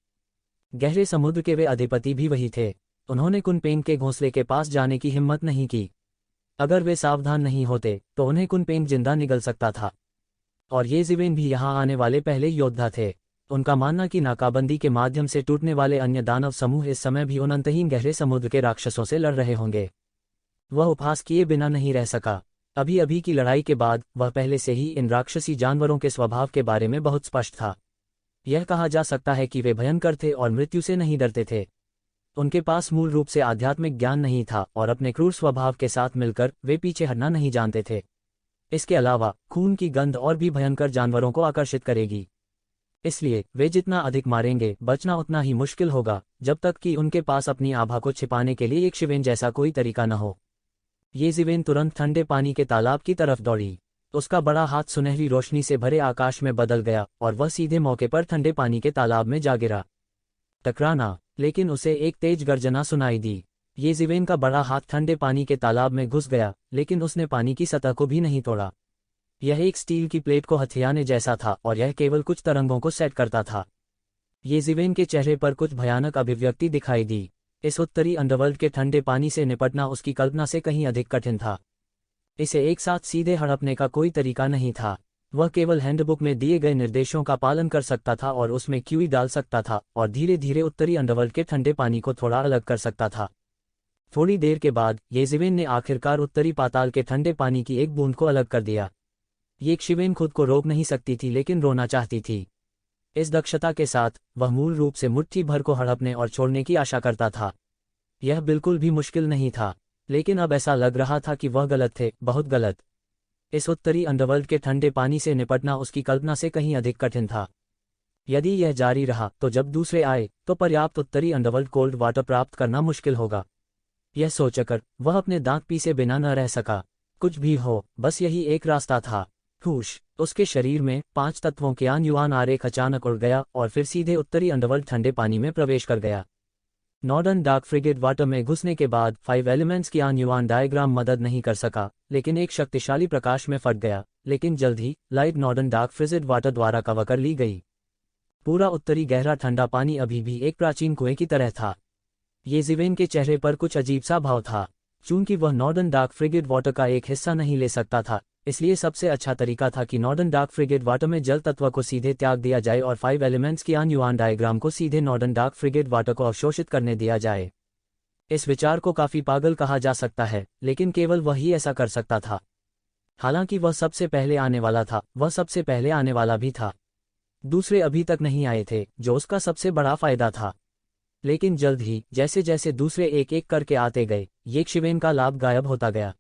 गहरे समुद्र के वे अधिपति भी वही थे। उन्होंने कुनपेंग के घोंसले के पास जाने की हिम्मत नहीं की। अगर वे सावधान नहीं होते तो उन्हें कुनपेंग जिंदा निगल सकता था। और ये जीवेन भी यहाँ आने वाले पहले योद्धा थे। उनका मानना कि नाकाबंदी के माध्यम से टूटने वाले अन्य दानव समूह इस समय भी उन अंतहीन गहरे समुद्र के राक्षसों से लड़ रहे होंगे। वह उपहास किए बिना नहीं रह सका। अभी अभी की लड़ाई के बाद वह पहले से ही इन राक्षसी जानवरों के स्वभाव के बारे में बहुत स्पष्ट था। यह कहा जा सकता है कि वे भयंकर थे और मृत्यु से नहीं डरते थे। उनके पास मूल रूप से आध्यात्मिक ज्ञान नहीं था और अपने क्रूर स्वभाव के साथ मिलकर वे पीछे हटना नहीं जानते थे। इसके अलावा खून की गंध और भी भयंकर जानवरों को आकर्षित करेगी। इसलिए वे जितना अधिक मारेंगे, बचना उतना ही मुश्किल होगा, जब तक कि उनके पास अपनी आभा को छिपाने के लिए एक शिवेन जैसा कोई तरीका न हो। ये जीवेन तुरंत ठंडे पानी के तालाब की तरफ दौड़ी। उसका बड़ा हाथ सुनहरी रोशनी से भरे आकाश में बदल गया और वह सीधे मौके पर ठंडे पानी के तालाब में जा गिरा। टकराना, लेकिन उसे एक तेज गर्जना सुनाई दी। ये जिवेन का बड़ा हाथ ठंडे पानी के तालाब में घुस गया, लेकिन उसने पानी की सतह को भी नहीं तोड़ा। यह एक स्टील की प्लेट को हथियाने जैसा था और यह केवल कुछ तरंगों को सेट करता था। ये जिवेन के चेहरे पर कुछ भयानक अभिव्यक्ति दिखाई दी। इस उत्तरी अंडरवर्ल्ड के ठंडे पानी से निपटना उसकी कल्पना से कहीं अधिक कठिन था। इसे एक साथ सीधे हड़पने का कोई तरीका नहीं था। वह केवल हैंडबुक में दिए गए निर्देशों का पालन कर सकता था और उसमें क्यूई डाल सकता था और धीरे धीरे उत्तरी अंडरवर्ल्ड के ठंडे पानी को थोड़ा अलग कर सकता था। थोड़ी देर के बाद येजिवेन ने आखिरकार उत्तरी पाताल के ठंडे पानी की एक बूंद को अलग कर दिया। येजिवेन खुद को रोक नहीं सकती थी, लेकिन रोना चाहती थी। इस दक्षता के साथ वह मूल रूप से मुट्ठी भर को हड़पने और छोड़ने की आशा करता था। यह बिल्कुल भी मुश्किल नहीं था, लेकिन अब ऐसा लग रहा था कि वह गलत थे, बहुत गलत। इस उत्तरी अंडरवर्ल्ड के ठंडे पानी से निपटना उसकी कल्पना से कहीं अधिक कठिन था। यदि यह जारी रहा तो जब दूसरे आए तो पर्याप्त उत्तरी अंडरवर्ल्ड कोल्ड वाटर प्राप्त करना मुश्किल होगा। यह सोचकर वह अपने दांत पीसे बिना न रह सका। कुछ भी हो, बस यही एक रास्ता था। हुश, उसके शरीर में 5 तत्वों के युआन आरेख अचानक उड़ गया और फिर सीधे उत्तरी अंडरवर्ल्ड ठंडे पानी में प्रवेश कर गया। नॉर्दर्न डार्क फ्रिगेट वाटर में घुसने के बाद 5 एलिमेंट्स की युआन डायग्राम मदद नहीं कर सका, लेकिन एक शक्तिशाली प्रकाश में फट गया। लेकिन जल्द ही light northern dark frigid water द्वारा कवर कर ली गई। पूरा उत्तरी गहरा ठंडा पानी अभी भी एक प्राचीन कुएं की तरह था। येजिवेन के चेहरे पर कुछ अजीब सा भाव था। चूंकि वह नॉर्दर्न डार्क फ्रिगेट वाटर का एक हिस्सा नहीं ले सकता था, इसलिए सबसे अच्छा तरीका था कि नॉर्दर्न डार्क फ्रिगेट वाटर में जल तत्व को सीधे त्याग दिया जाए और 5 एलिमेंट्स की युआन डायग्राम को सीधे नॉर्दर्न डार्क फ्रिगेट वाटर को अवशोषित करने दिया जाए। इस विचार को काफी पागल कहा जा सकता है, लेकिन केवल वही ऐसा कर सकता था। हालांकि वह सबसे पहले आने वाला था, वह सबसे पहले आने वाला भी था। दूसरे अभी तक नहीं आए थे, जो उसका सबसे बड़ा फायदा था। लेकिन जल्द ही जैसे जैसे दूसरे एक एक करके आते गए, येजिवेन का लाभ गायब होता गया।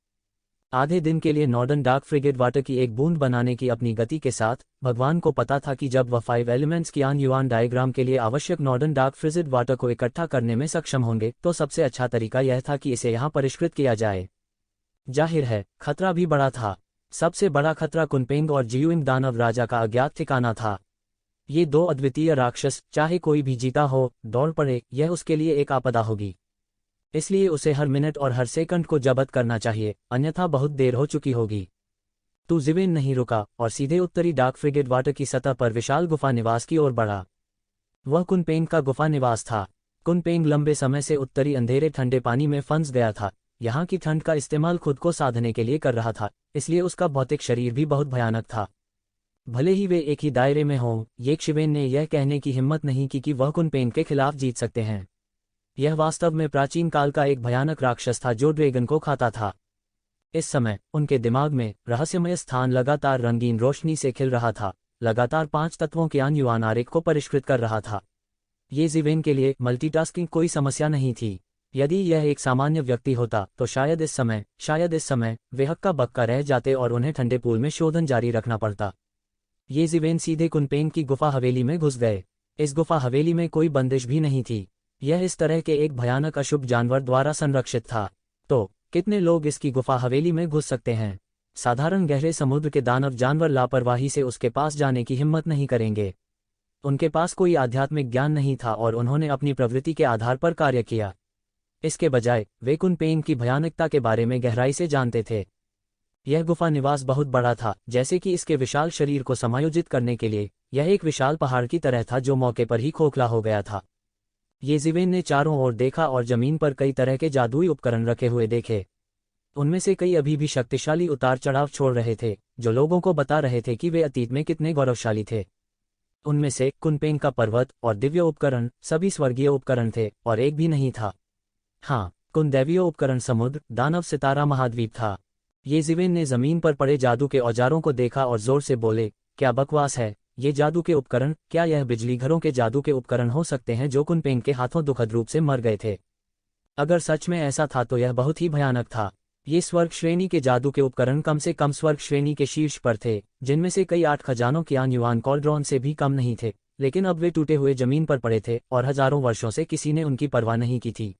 आधे दिन के लिए नॉर्दर्न डार्क फ्रिगेट वाटर की एक बूंद बनाने की अपनी गति के साथ भगवान को पता था कि जब वह 5 एलिमेंट्स की युआन डायग्राम के लिए आवश्यक नॉर्दर्न डार्क फ्रिगेट वाटर को इकट्ठा करने में सक्षम होंगे, तो सबसे अच्छा तरीका यह था कि इसे यहाँ परिष्कृत किया जाए। जाहिर है, खतरा भी बड़ा था। सबसे बड़ा खतरा कुनपेंग और जियुइंग दानव राजा का अज्ञात ठिकाना था। ये 2 अद्वितीय राक्षस, चाहे कोई भी जीता हो, दौड़ पड़े, यह उसके लिए एक आपदा होगी। इसलिए उसे हर मिनट और हर सेकंड को जब्त करना चाहिए, अन्यथा बहुत देर हो चुकी होगी। तो जिवेन नहीं रुका और सीधे उत्तरी डार्क फ्रिगेट वाटर की सतह पर विशाल गुफा निवास की ओर बढ़ा। वह कुनपेंग का गुफा निवास था। कुनपेंग लंबे समय से उत्तरी अंधेरे ठंडे पानी में फंस गया था। यहाँ की ठंड का इस्तेमाल खुद को साधने के लिए कर रहा था, इसलिए उसका भौतिक शरीर भी बहुत भयानक था। भले ही वे एक ही दायरे में हों, येजिवेन ने यह कहने की हिम्मत नहीं की कि वह कुनपेंग के खिलाफ जीत सकते हैं। यह वास्तव में प्राचीन काल का एक भयानक राक्षस था जो ड्रैगन को खाता था। इस समय उनके दिमाग में रहस्यमय स्थान लगातार रंगीन रोशनी से खिल रहा था, लगातार 5 तत्वों के युआन आरेख को परिष्कृत कर रहा था। येजिवेन के लिए मल्टीटास्किंग कोई समस्या नहीं थी। यदि यह एक सामान्य व्यक्ति होता तो शायद इस समय वे हक्का बक्का रह जाते और उन्हें ठंडे पूल में शोधन जारी रखना पड़ता। येजिवेन सीधे कुनपेंग की गुफा हवेली में घुस गए। इस गुफा हवेली में कोई बंदिश भी नहीं थी। यह इस तरह के एक भयानक अशुभ जानवर द्वारा संरक्षित था। तो कितने लोग इसकी गुफा हवेली में घुस सकते हैं? साधारण गहरे समुद्र के दानव जानवर लापरवाही से उसके पास जाने की हिम्मत नहीं करेंगे। उनके पास कोई आध्यात्मिक ज्ञान नहीं था और उन्होंने अपनी प्रवृत्ति के आधार पर कार्य किया। इसके बजाय वे कुनपेंग की भयानकता के बारे में गहराई से जानते थे। यह गुफा निवास बहुत बड़ा था, जैसे कि इसके विशाल शरीर को समायोजित करने के लिए यह एक विशाल पहाड़ की तरह था जो मौके पर ही खोखला हो गया था। येजिवेन ने चारों ओर देखा और जमीन पर कई तरह के जादुई उपकरण रखे हुए देखे। उनमें से कई अभी भी शक्तिशाली उतार चढ़ाव छोड़ रहे थे, जो लोगों को बता रहे थे कि वे अतीत में कितने गौरवशाली थे। उनमें से कुनपेंग का पर्वत और दिव्य उपकरण सभी स्वर्गीय उपकरण थे और एक भी नहीं था। हाँ, कुनदैवीय उपकरण समुद्र, दानव, सितारा, महाद्वीप था। येजिवेन ने जमीन पर पड़े जादू के औजारों को देखा और जोर से बोले, क्या बकवास है ये जादू के उपकरण? क्या यह बिजली घरों के जादू के उपकरण हो सकते हैं जो कुनपेंग के हाथों दुखद रूप से मर गए थे? अगर सच में ऐसा था तो यह बहुत ही भयानक था। ये स्वर्ग श्रेणी के जादू के उपकरण कम से कम स्वर्ग श्रेणी के शीर्ष पर थे, जिनमें से कई 8 खजानों के युआन कॉल्ड्रॉन से भी कम नहीं थे। लेकिन अब वे टूटे हुए जमीन पर पड़े थे और हजारों वर्षों से किसी ने उनकी परवाह नहीं की थी।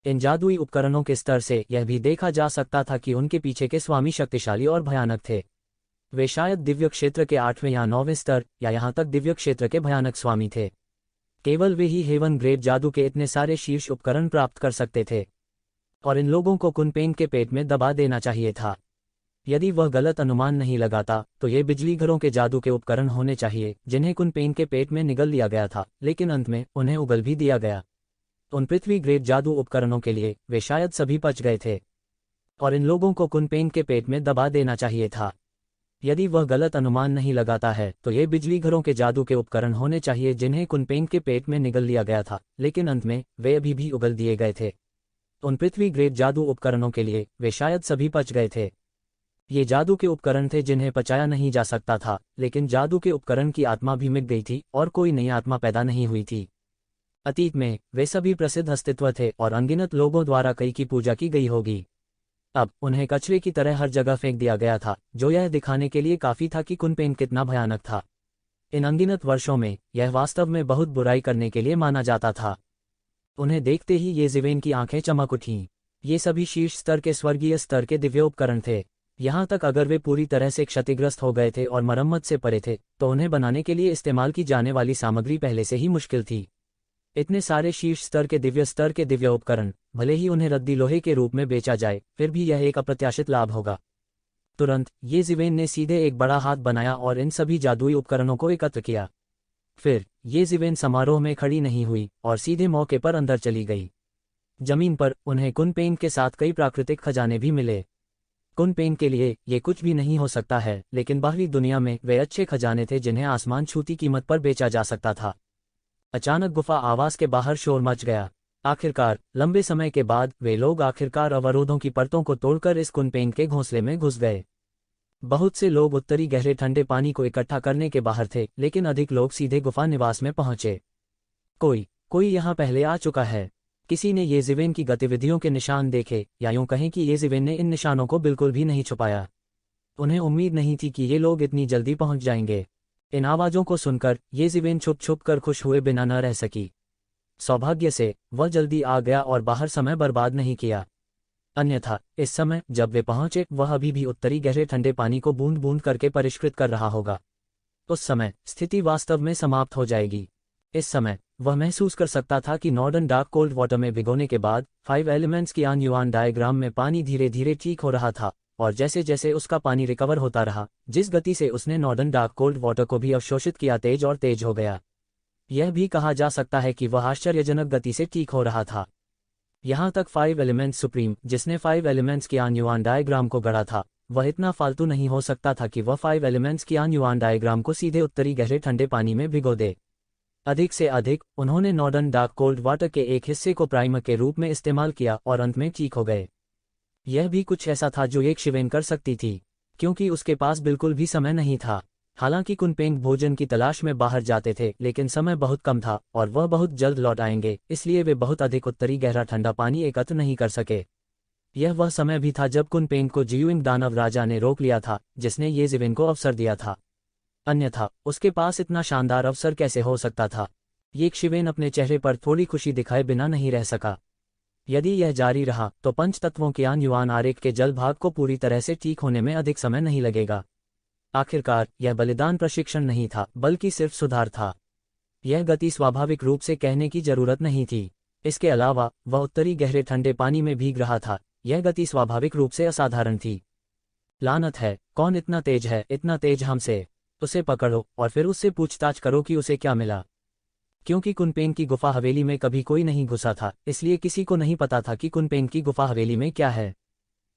इन जादुई उपकरणों के स्तर से यह भी देखा जा सकता था कि उनके पीछे के स्वामी शक्तिशाली और भयानक थे। वे शायद दिव्य क्षेत्र के 8वें या 9वें स्तर या यहाँ तक दिव्य क्षेत्र के भयानक स्वामी थे। केवल वे ही हेवन ग्रेड जादू के इतने सारे शीर्ष उपकरण प्राप्त कर सकते थे, और इन लोगों को कुनपेन के पेट में दबा देना चाहिए था। यदि वह गलत अनुमान नहीं लगाता तो ये बिजली घरों के जादू के उपकरण होने चाहिए जिन्हें कुनपेन के पेट में निगल लिया गया था, लेकिन अंत में उन्हें उगल भी दिया गया। उन पृथ्वी ग्रेड जादू उपकरणों के लिए वे शायद सभी पच गए थे, और इन लोगों को कुनपेन के पेट में दबा देना चाहिए था। यदि वह गलत अनुमान नहीं लगाता है तो ये बिजली घरों के जादू के उपकरण होने चाहिए जिन्हें कुनपेन के पेट में निगल लिया गया था, लेकिन अंत में वे अभी भी उगल दिए गए थे। उन पृथ्वी ग्रेड जादू उपकरणों के लिए वे शायद सभी पच गए थे। ये जादू के उपकरण थे जिन्हें पचाया नहीं जा सकता था, लेकिन जादू के उपकरण की आत्मा भी मिट गई थी और कोई नई आत्मा पैदा नहीं हुई थी। अतीत में वे सभी प्रसिद्ध अस्तित्व थे और अनगिनत लोगों द्वारा कई की पूजा की गई होगी। अब उन्हें कचरे की तरह हर जगह फेंक दिया गया था, जो यह दिखाने के लिए काफी था कि कुनपेन कितना भयानक था। इन अनगिनत वर्षों में यह वास्तव में बहुत बुराई करने के लिए माना जाता था। उन्हें देखते ही ये ज़िवेन की आंखें चमक उठीं। ये सभी शीर्ष स्तर के स्वर्गीय स्तर के दिव्य उपकरण थे। यहाँ तक अगर वे पूरी तरह से क्षतिग्रस्त हो गए थे और मरम्मत से परे थे तो उन्हें बनाने के लिए इस्तेमाल की जाने वाली सामग्री पहले से ही मुश्किल थी। इतने सारे शीर्ष स्तर के दिव्य उपकरण, भले ही उन्हें रद्दी लोहे के रूप में बेचा जाए, फिर भी यह एक अप्रत्याशित लाभ होगा। तुरंत ये ज़िवेन ने सीधे एक बड़ा हाथ बनाया और इन सभी जादुई उपकरणों को एकत्र किया। फिर ये ज़िवेन समारोह में खड़ी नहीं हुई और सीधे मौके पर अंदर चली गई। जमीन पर उन्हें कुनपेन के साथ कई प्राकृतिक खजाने भी मिले। कुनपेन के लिए ये कुछ भी नहीं हो सकता है, लेकिन बाहरी दुनिया में वे अच्छे खजाने थे जिन्हें आसमान छूती कीमत पर बेचा जा सकता था। अचानक गुफा आवास के बाहर शोर मच गया। आखिरकार लंबे समय के बाद वे लोग आखिरकार अवरोधों की परतों को तोड़कर इस कुनपेन के घोंसले में घुस गए। बहुत से लोग उत्तरी गहरे ठंडे पानी को इकट्ठा करने के बाहर थे, लेकिन अधिक लोग सीधे गुफा निवास में पहुंचे। कोई यहाँ पहले आ चुका है। किसी ने ये ज़िवेन की गतिविधियों के निशान देखे, या यूं कहें कि ये ज़िवेन ने इन निशानों को बिल्कुल भी नहीं छुपाया। उन्हें उम्मीद नहीं थी कि ये लोग इतनी जल्दी पहुंच जाएंगे। इन आवाज़ों को सुनकर ये ज़िवेन छुप छुप कर खुश हुए बिना न रह सकी। सौभाग्य से वह जल्दी आ गया और बाहर समय बर्बाद नहीं किया। अन्यथा इस समय जब वे पहुंचे वह अभी भी उत्तरी गहरे ठंडे पानी को बूंद बूंद करके परिष्कृत कर रहा होगा। उस समय स्थिति वास्तव में समाप्त हो जाएगी। इस समय वह महसूस कर सकता था कि नॉर्डन डार्क कोल्ड वाटर में भिगोने के बाद 5 एलिमेंट्स की आन युआन डायग्राम में पानी धीरे धीरे ठीक हो रहा था, और जैसे जैसे उसका पानी रिकवर होता रहा, जिस गति से उसने नॉर्डन डार्क कोल्ड वाटर को भी अवशोषित किया, तेज और तेज हो गया। यह भी कहा जा सकता है कि वह आश्चर्यजनक गति से ठीक हो रहा था। यहाँ तक 5 एलिमेंट्स सुप्रीम, जिसने 5 एलिमेंट्स की आन युआन डायग्राम को गढ़ा था, वह इतना फालतू नहीं हो सकता था कि वह 5 एलिमेंट्स की आन युआन डायग्राम को सीधे उत्तरी गहरे ठंडे पानी में भिगो दे। अधिक से अधिक उन्होंने नॉर्डन डार्क कोल्ड वाटर के एक हिस्से को प्राइमर के रूप में इस्तेमाल किया और अंत में ठीक हो गए। यह भी कुछ ऐसा था जो एक ज़िवेन कर सकती थी, क्योंकि उसके पास बिल्कुल भी समय नहीं था। हालांकि कुनपेन भोजन की तलाश में बाहर जाते थे, लेकिन समय बहुत कम था और वह बहुत जल्द लौट आएंगे, इसलिए वे बहुत अधिक उत्तरी गहरा ठंडा पानी एकत्र नहीं कर सके। यह वह समय भी था जब कुनपेन को जियुइंग दानव राजा ने रोक लिया था, जिसने ये ज़िवेन को अवसर दिया था। अन्यथा उसके पास इतना शानदार अवसर कैसे हो सकता था। ये ज़िवेन अपने चेहरे पर थोड़ी खुशी दिखाए बिना नहीं रह सका। यदि यह जारी रहा तो पंच तत्वों के आन युआन आरेख के जल भाग को पूरी तरह से ठीक होने में अधिक समय नहीं लगेगा। आखिरकार यह बलिदान प्रशिक्षण नहीं था, बल्कि सिर्फ सुधार था। यह गति स्वाभाविक रूप से कहने की जरूरत नहीं थी। इसके अलावा वह उत्तरी गहरे ठंडे पानी में भीग रहा था। यह गति स्वाभाविक रूप से असाधारण थी। लानत है, कौन इतना तेज है, इतना तेज हमसे। उसे पकड़ो और फिर उससे पूछताछ करो कि उसे क्या मिला। क्योंकि कुनपेन की गुफा हवेली में कभी कोई नहीं घुसा था, इसलिए किसी को नहीं पता था कि कुनपेन की गुफा हवेली में क्या है।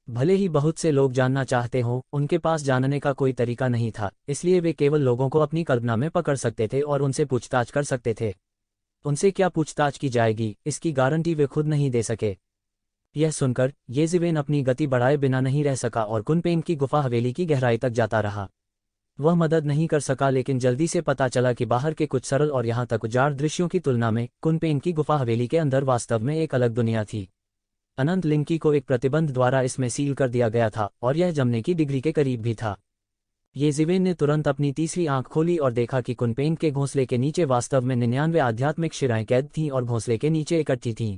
भले ही बहुत से लोग जानना चाहते हों, उनके पास जानने का कोई तरीका नहीं था, इसलिए वे केवल लोगों को अपनी कल्पना में पकड़ सकते थे और उनसे पूछताछ कर सकते थे। उनसे क्या पूछताछ की जाएगी, इसकी गारंटी वे खुद नहीं दे सके। यह सुनकर ये ज़िवेन अपनी गति बढ़ाए बिना नहीं रह सका और कुनपेन की गुफा हवेली की गहराई तक जाता रहा। वह मदद नहीं कर सका, लेकिन जल्दी से पता चला कि बाहर के कुछ सरल और यहाँ तक उजाड़ दृश्यों की तुलना में कुनपेन की गुफा हवेली के अंदर वास्तव में एक अलग दुनिया थी। अनंत लिंकी को एक प्रतिबंध द्वारा इसमें सील कर दिया गया था और यह जमने की डिग्री के करीब भी था। ये ज़िवेन ने तुरंत अपनी तीसरी आंख खोली और देखा कि कुनपेन के घोंसले के नीचे वास्तव में 99 आध्यात्मिक शिराएं कैद थीं और घोंसले के नीचे इकट्ठी थीं।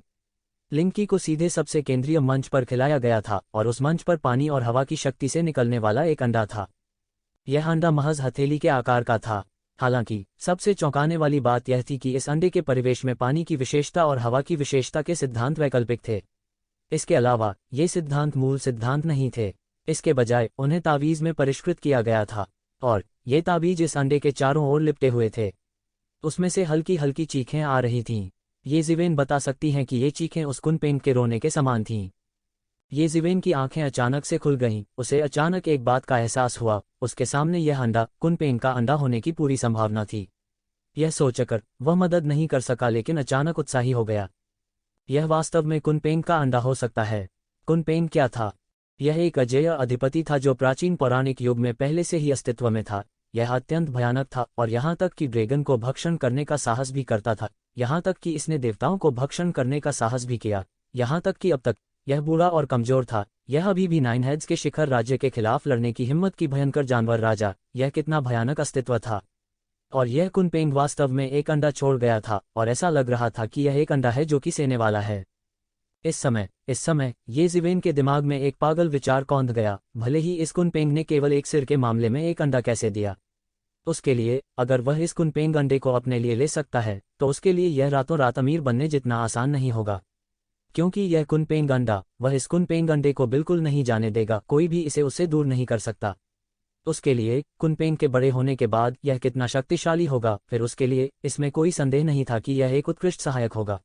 लिंकी को सीधे सबसे केंद्रीय मंच पर खिलाया गया था और उस मंच पर पानी और हवा की शक्ति से निकलने वाला एक अंडा था। यह अंडा महज हथेली के आकार का था। हालांकि सबसे चौंकाने वाली बात यह थी कि इस अंडे के परिवेश में पानी की विशेषता और हवा की विशेषता के सिद्धांत वैकल्पिक थे। इसके अलावा ये सिद्धांत मूल सिद्धांत नहीं थे, इसके बजाय उन्हें तावीज़ में परिष्कृत किया गया था, और ये तावीज़ इस अंडे के चारों ओर लिपटे हुए थे। उसमें से हल्की हल्की चीखें आ रही थीं। ये ज़िवेन बता सकती हैं कि ये चीखें उस कुनपेंग के रोने के समान थीं। ये ज़िवेन की आंखें अचानक से खुल गईं। उसे अचानक एक बात का एहसास हुआ, उसके सामने यह अंडा कुनपेंग का अंडा होने की पूरी संभावना थी। यह सोचकर वह मदद नहीं कर सका, लेकिन अचानक उत्साही हो गया। यह वास्तव में कुनपेंग का अंडा हो सकता है। कुनपेंग क्या था? यह एक अजेय अधिपति था जो प्राचीन पौराणिक युग में पहले से ही अस्तित्व में था। यह अत्यंत भयानक था, और यहाँ तक कि ड्रैगन को भक्षण करने का साहस भी करता था। यहाँ तक कि इसने देवताओं को भक्षण करने का साहस भी किया। यहाँ तक कि अब तक यह बूढ़ा और कमजोर था। यह अभी भी नाइन हेड्स के शिखर राज्य के खिलाफ लड़ने की हिम्मत की भयंकर जानवर राजा। यह कितना भयानक अस्तित्व था। और यह कुनपेंग वास्तव में एक अंडा छोड़ गया था, और ऐसा लग रहा था कि यह एक अंडा है जो कि सेने वाला है। इस समय ये ज़िवेन के दिमाग में एक पागल विचार कौंध गया। भले ही इस कुनपेंग ने केवल एक सिर के मामले में एक अंडा कैसे दिया, उसके लिए अगर वह इस कुनपेंग अंडे को अपने लिए ले सकता है, तो उसके लिए यह रातों रात अमीर बनने जितना आसान नहीं होगा। क्योंकि यह कुनपेंग अंडा, वह इस कुनपेंग अंडे को बिल्कुल नहीं जाने देगा। कोई भी इसे उससे दूर नहीं कर सकता। उसके लिए कुनपेंग के बड़े होने के बाद यह कितना शक्तिशाली होगा, फिर उसके लिए इसमें कोई संदेह नहीं था कि यह एक उत्कृष्ट सहायक होगा।